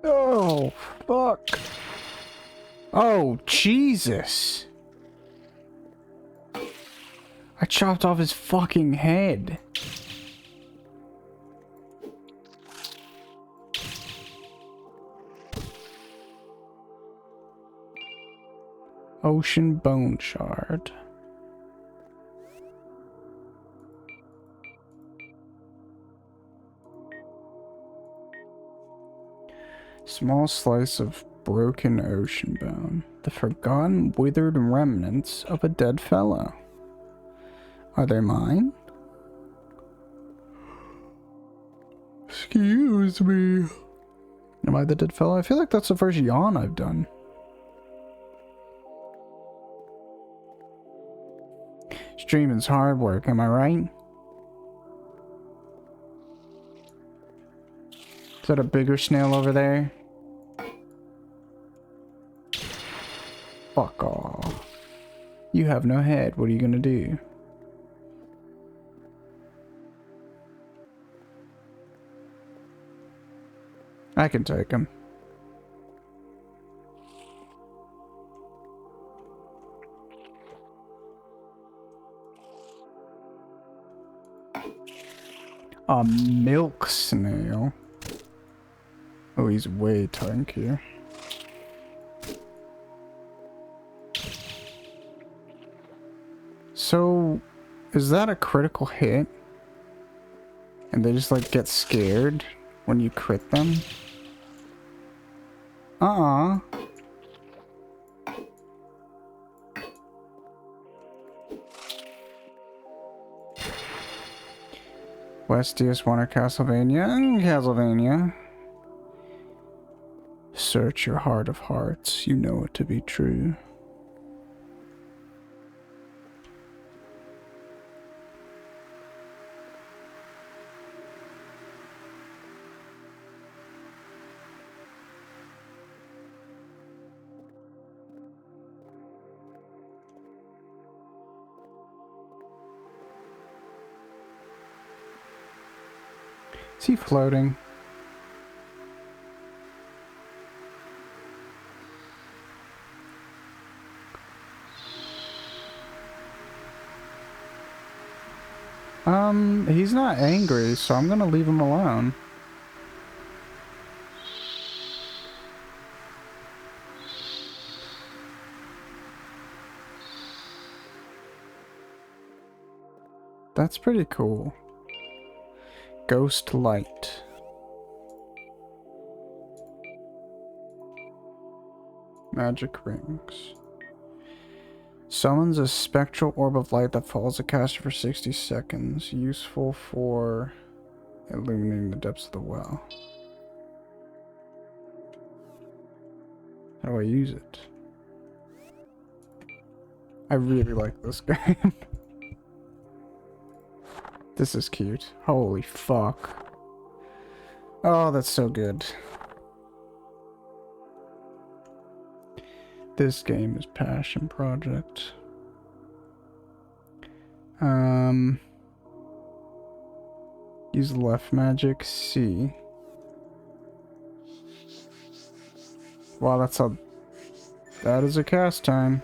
Oh, fuck. Oh, Jesus. I chopped off his fucking head. Ocean bone shard. Small slice of broken ocean bone. The forgotten, withered remnants of a dead fellow. Are they mine? Excuse me. Am I the dead fellow? I feel like that's the first yawn I've done. Streaming's hard work, am I right? Is that a bigger snail over there? Fuck off. You have no head. What are you gonna do? I can take him. A milk snail. Oh, he's way tankier. So, is that a critical hit? And they just like get scared when you crit them? West DS1 or Castlevania. Search your heart of hearts, you know it to be true. Is he floating? He's not angry, so I'm gonna leave him alone. That's pretty cool. Ghost light. Magic rings. Summons a spectral orb of light that follows the caster for 60 seconds. Useful for illuminating the depths of the well. How do I use it? I really like this game. This is cute. Holy fuck. Oh, that's so good. This game is passion project. Use left magic, C. Wow, that is a cast time.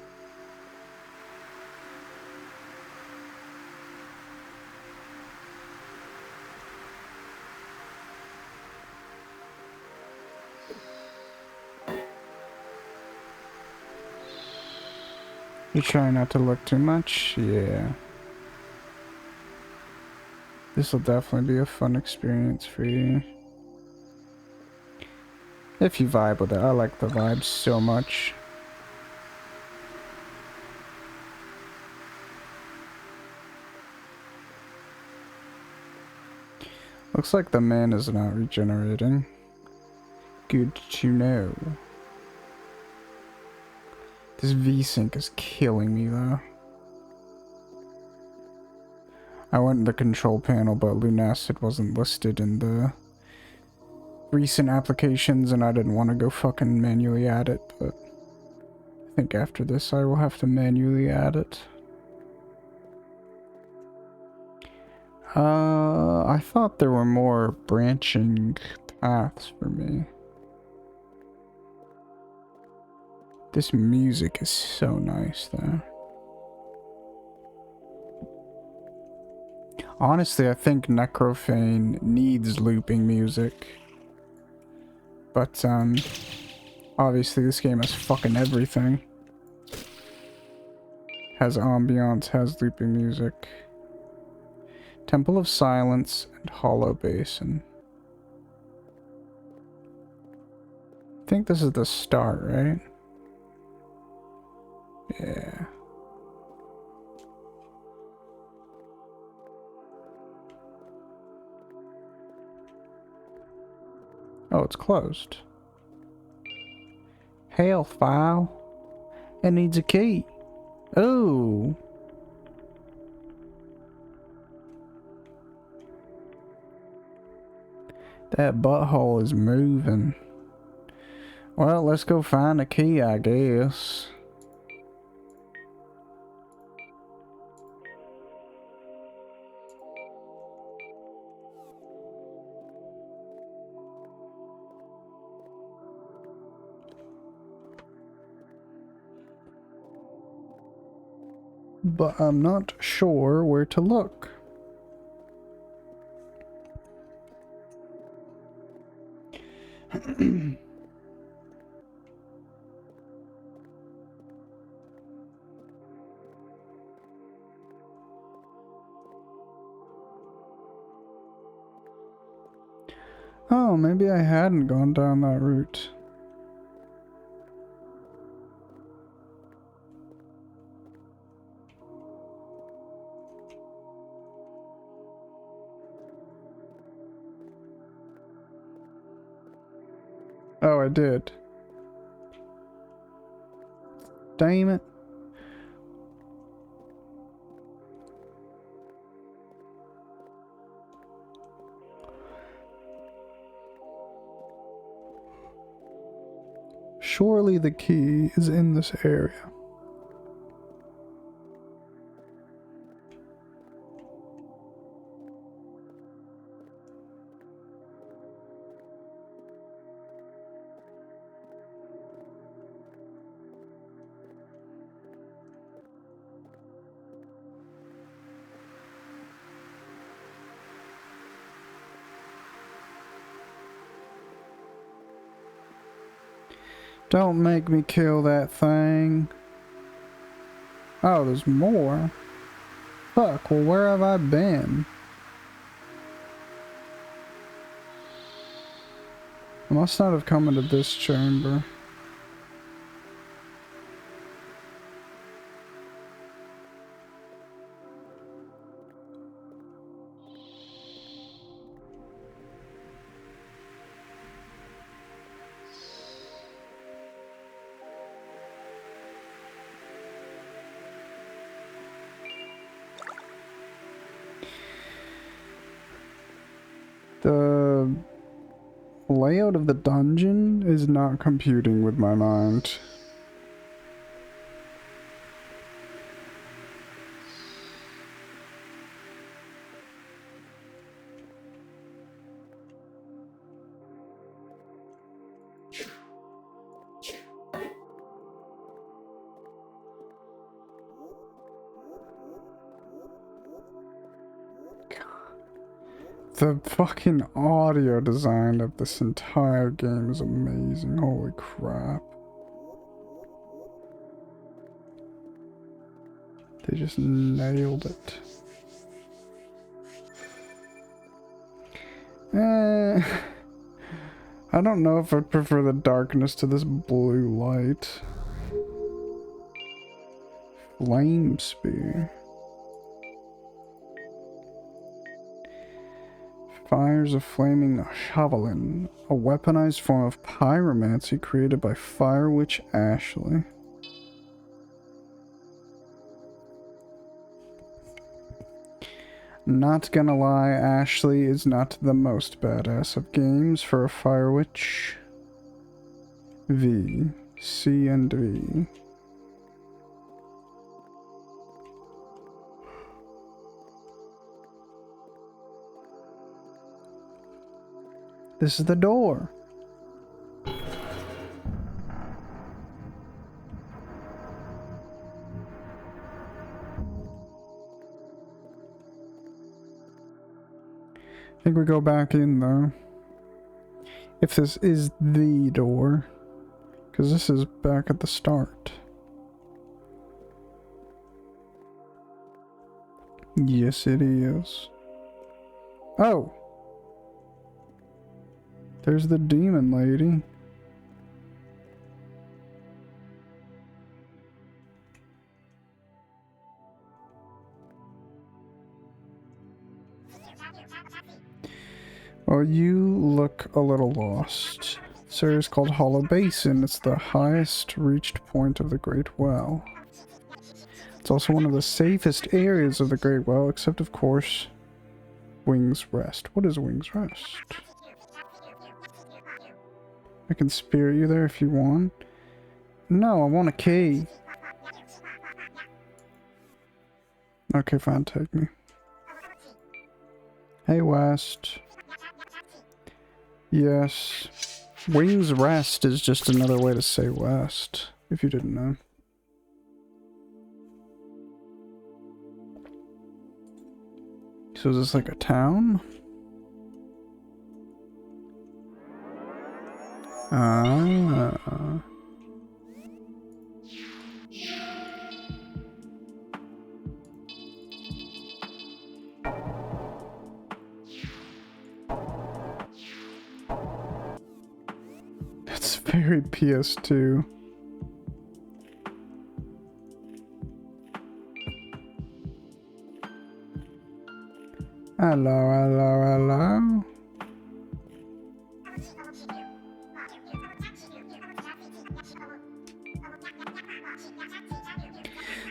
You try not to look too much? Yeah. This will definitely be a fun experience for you. If you vibe with it. I like the vibe so much. Looks like the man is not regenerating. Good to know. This V-Sync is killing me though. I went in the control panel, but Lunacid wasn't listed in the recent applications, and I didn't want to go fucking manually add it, but I think after this I will have to manually add it. I thought there were more branching paths for me. This music is so nice, though. Honestly, I think Necrofane needs looping music. But, obviously this game has fucking everything. Has ambiance, has looping music. Temple of Silence and Hollow Basin. I think this is the start, right? Yeah. Oh, it's closed. Hell, file. It needs a key. Oh. That butthole is moving. Well, let's go find a key, I guess. But I'm not sure where to look. Oh, maybe I hadn't gone down that route. Oh, I did. Damn it. Surely the key is in this area. Don't make me kill that thing. Oh, there's more. Fuck, well, where have I been? I must not have come into this chamber. The layout of the dungeon is not computing with my mind. The fucking audio design of this entire game is amazing. Holy crap. They just nailed it. I don't know if I prefer the darkness to this blue light. Flame spear. Fires a flaming javelin, a weaponized form of pyromancy created by Fire Witch Ashley. Not gonna lie, Ashley is not the most badass of games for a Fire Witch. V. C and V. This is the door. I think we go back in though. If this is the door. Because this is back at the start. Yes, it is. Oh! There's the demon lady. Well, you look a little lost. This area is called Hollow Basin. It's the highest reached point of the Great Well. It's also one of the safest areas of the Great Well, except of course, Wing's Rest. What is Wing's Rest? I can spirit you there if you want. No, I want a key. Okay, fine, take me. Hey, West. Yes. Wings Rest is just another way to say West, if you didn't know. So is this like a town? Ah. That's very PS2. Hello, hello, hello.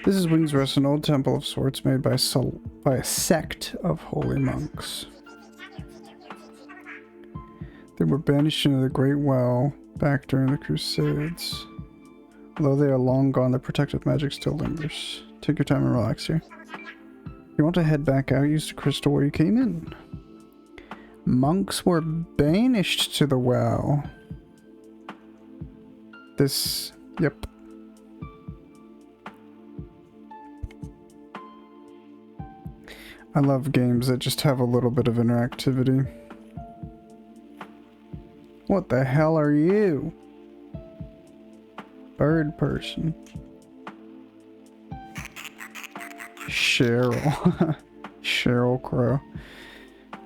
This is Wings Rest, an old temple of sorts made by a sect of holy monks. They were banished into the Great Well back during the Crusades. Although they are long gone, their protective magic still lingers. Take your time and relax here. If you want to head back out, use the crystal where you came in. Monks were banished to the well. Yep. I love games that just have a little bit of interactivity. What the hell are you? Bird person. Cheryl. Cheryl Crow.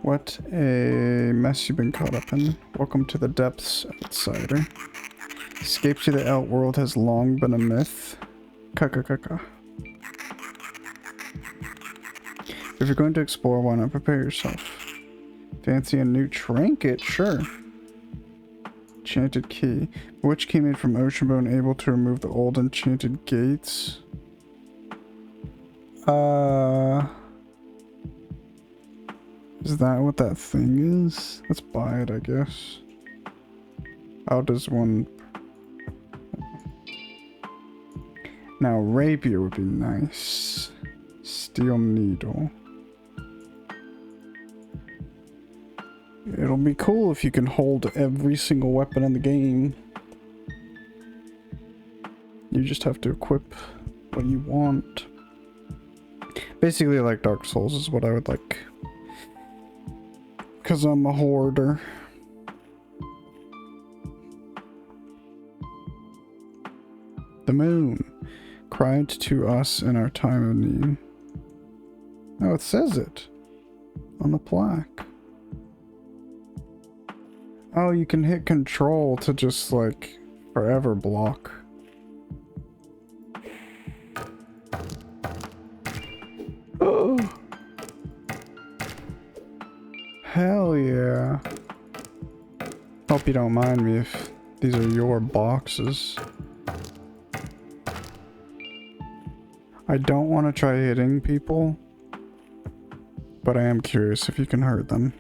What a mess you've been caught up in. Welcome to the depths, outsider. Escape to the outworld has long been a myth. Kaka. If you're going to explore, why not prepare yourself? Fancy a new trinket? Sure. Enchanted key. Which came in from Oceanbone, able to remove the old enchanted gates? Is that what that thing is? Let's buy it, I guess. How does one... Now, rapier would be nice. Steel needle. It'll be cool if you can hold every single weapon in the game. You just have to equip what you want. Basically, like Dark Souls is what I would like. Because I'm a hoarder. The moon cried to us in our time of need. Oh, it says it on the plaque. Oh, you can hit control to just like forever block. Oh. Hell yeah. Hope you don't mind me if these are your boxes. I don't want to try hitting people, but I am curious if you can hurt them.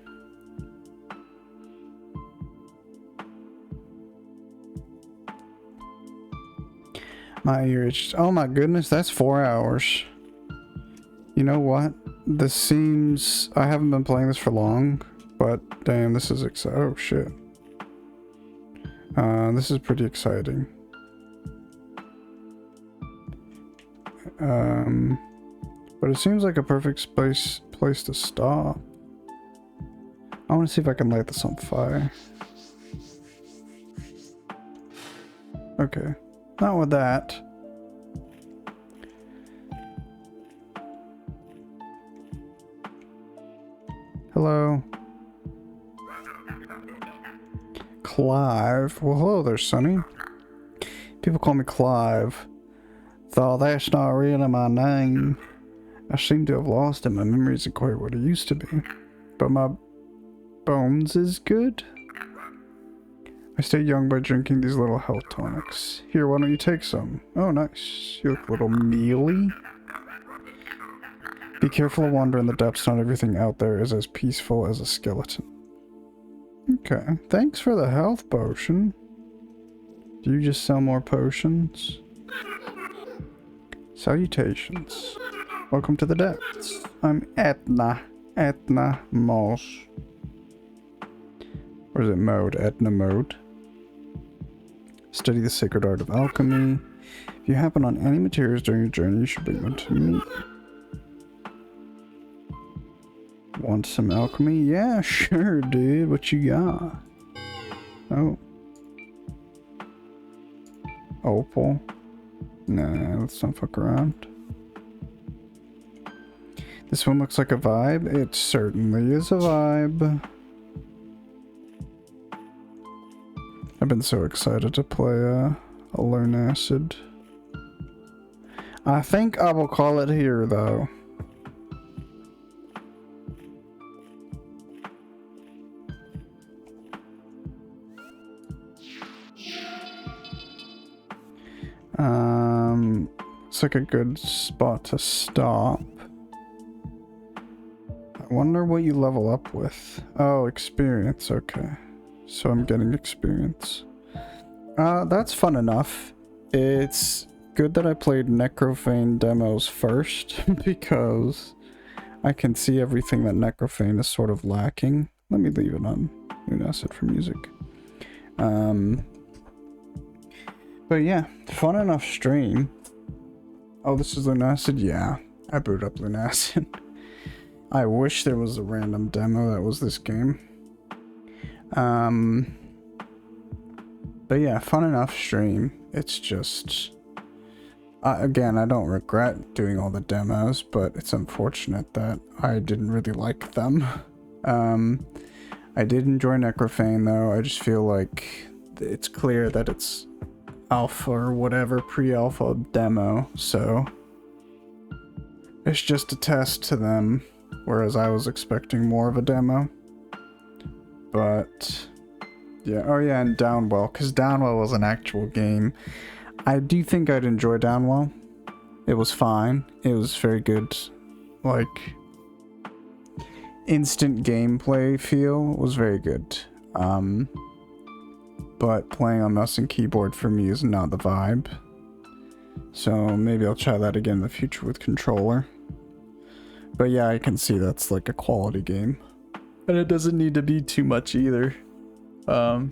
My ear itches. Oh my goodness, that's 4 hours. You know what? This seems... I haven't been playing this for long, but damn, this is exciting. Oh shit. This is pretty exciting. But it seems like a perfect place to stop. I want to see if I can light this on fire. Okay. Not with that. Hello. Clive. Well, hello there, Sonny. People call me Clive. Though that's not really my name. I seem to have lost it. My memory isn't quite what it used to be. But my bones is good. I stay young by drinking these little health tonics. Here, why don't you take some? Oh, nice. You look a little mealy. Be careful of wander in the depths. Not everything out there is as peaceful as a skeleton. Okay. Thanks for the health potion. Do you just sell more potions? Salutations. Welcome to the depths. I'm Etna. Etna Moss. Or is it mode? Etna mode. Study the sacred art of alchemy. If you happen on any materials during your journey, you should bring them to me. Want some alchemy? Yeah, sure, dude. What you got? Oh. Opal. Nah, let's not fuck around. This one looks like a vibe. It certainly is a vibe. I've been so excited to play a Lunacid. I think I will call it here, though. Looks like a good spot to stop. I wonder what you level up with. Oh, experience. Okay. So I'm getting experience. That's fun enough. It's good that I played Necrofane demos first because I can see everything that Necrofane is sort of lacking. Let me leave it on Lunacid for music. But yeah, fun enough stream. Oh, this is Lunacid? Yeah, I booted up Lunacid. I wish there was a random demo that was this game. But yeah, fun enough stream. It's just... again, I don't regret doing all the demos, but it's unfortunate that I didn't really like them. I did enjoy Necrofane though. I just feel like it's clear that it's alpha or whatever, pre-alpha demo, so it's just a test to them, whereas I was expecting more of a demo. But yeah, oh yeah, and Downwell, because Downwell was an actual game. I do think I'd enjoy Downwell. It was fine. It was very good, like instant gameplay feel was very good. But playing on mouse and keyboard for me is not the vibe. So maybe I'll try that again in the future with controller. But yeah, I can see that's like a quality game. And it doesn't need to be too much either. But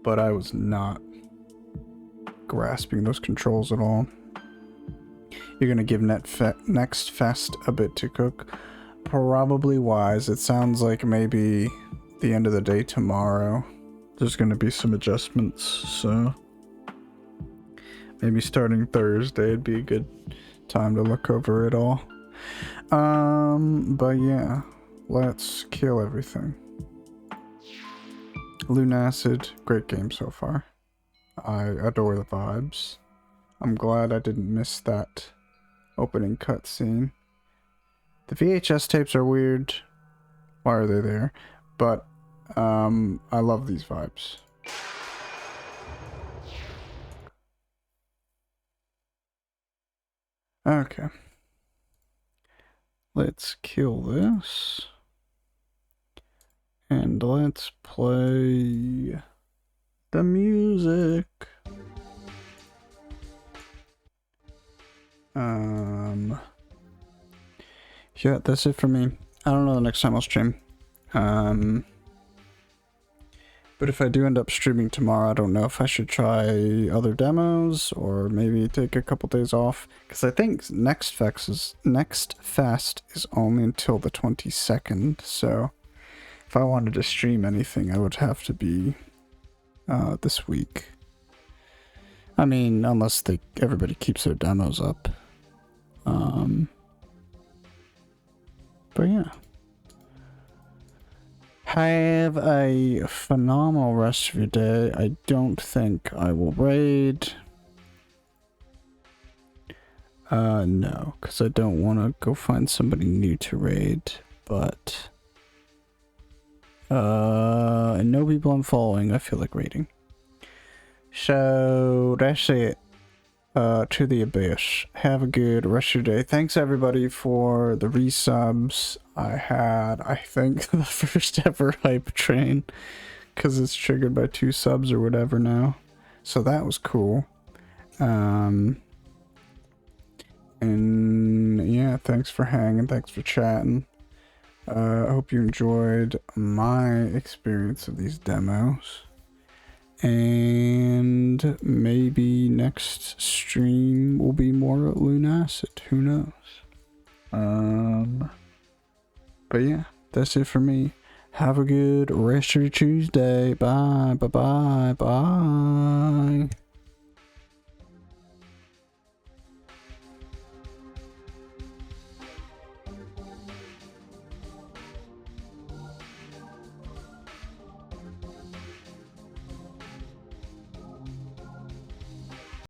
I was not grasping those controls at all. You're gonna give Next Fest a bit to cook. Probably wise. It sounds like maybe the end of the day tomorrow there's gonna be some adjustments, so maybe starting Thursday would be a good time to look over it all. But yeah, let's kill everything. Lunacid, great game so far. I adore the vibes. I'm glad I didn't miss that opening cutscene. The VHS tapes are weird. Why are they there? But I love these vibes. Okay. Let's kill this. And let's play the music. Yeah, that's it for me. I don't know the next time I'll stream. But if I do end up streaming tomorrow, I don't know if I should try other demos or maybe take a couple days off. Because I think Next Fest is only until the 22nd. So if I wanted to stream anything, I would have to be this week. I mean, unless everybody keeps their demos up. But yeah. Have a phenomenal rest of your day. I don't think I will raid. No, because I don't want to go find somebody new to raid, but I know people I'm following, I feel like raiding. So that's it. to the abyss. Have a good rest of your day. Thanks everybody for the resubs. I had, I think, the first ever hype train, because it's triggered by 2 subs or whatever now. So that was cool. And yeah, thanks for hanging, thanks for chatting. I hope you enjoyed my experience of these demos. And maybe next stream will be more Lunacid, who knows. But yeah, that's it for me. Have a good rest of your Tuesday. Bye, bye, bye, bye.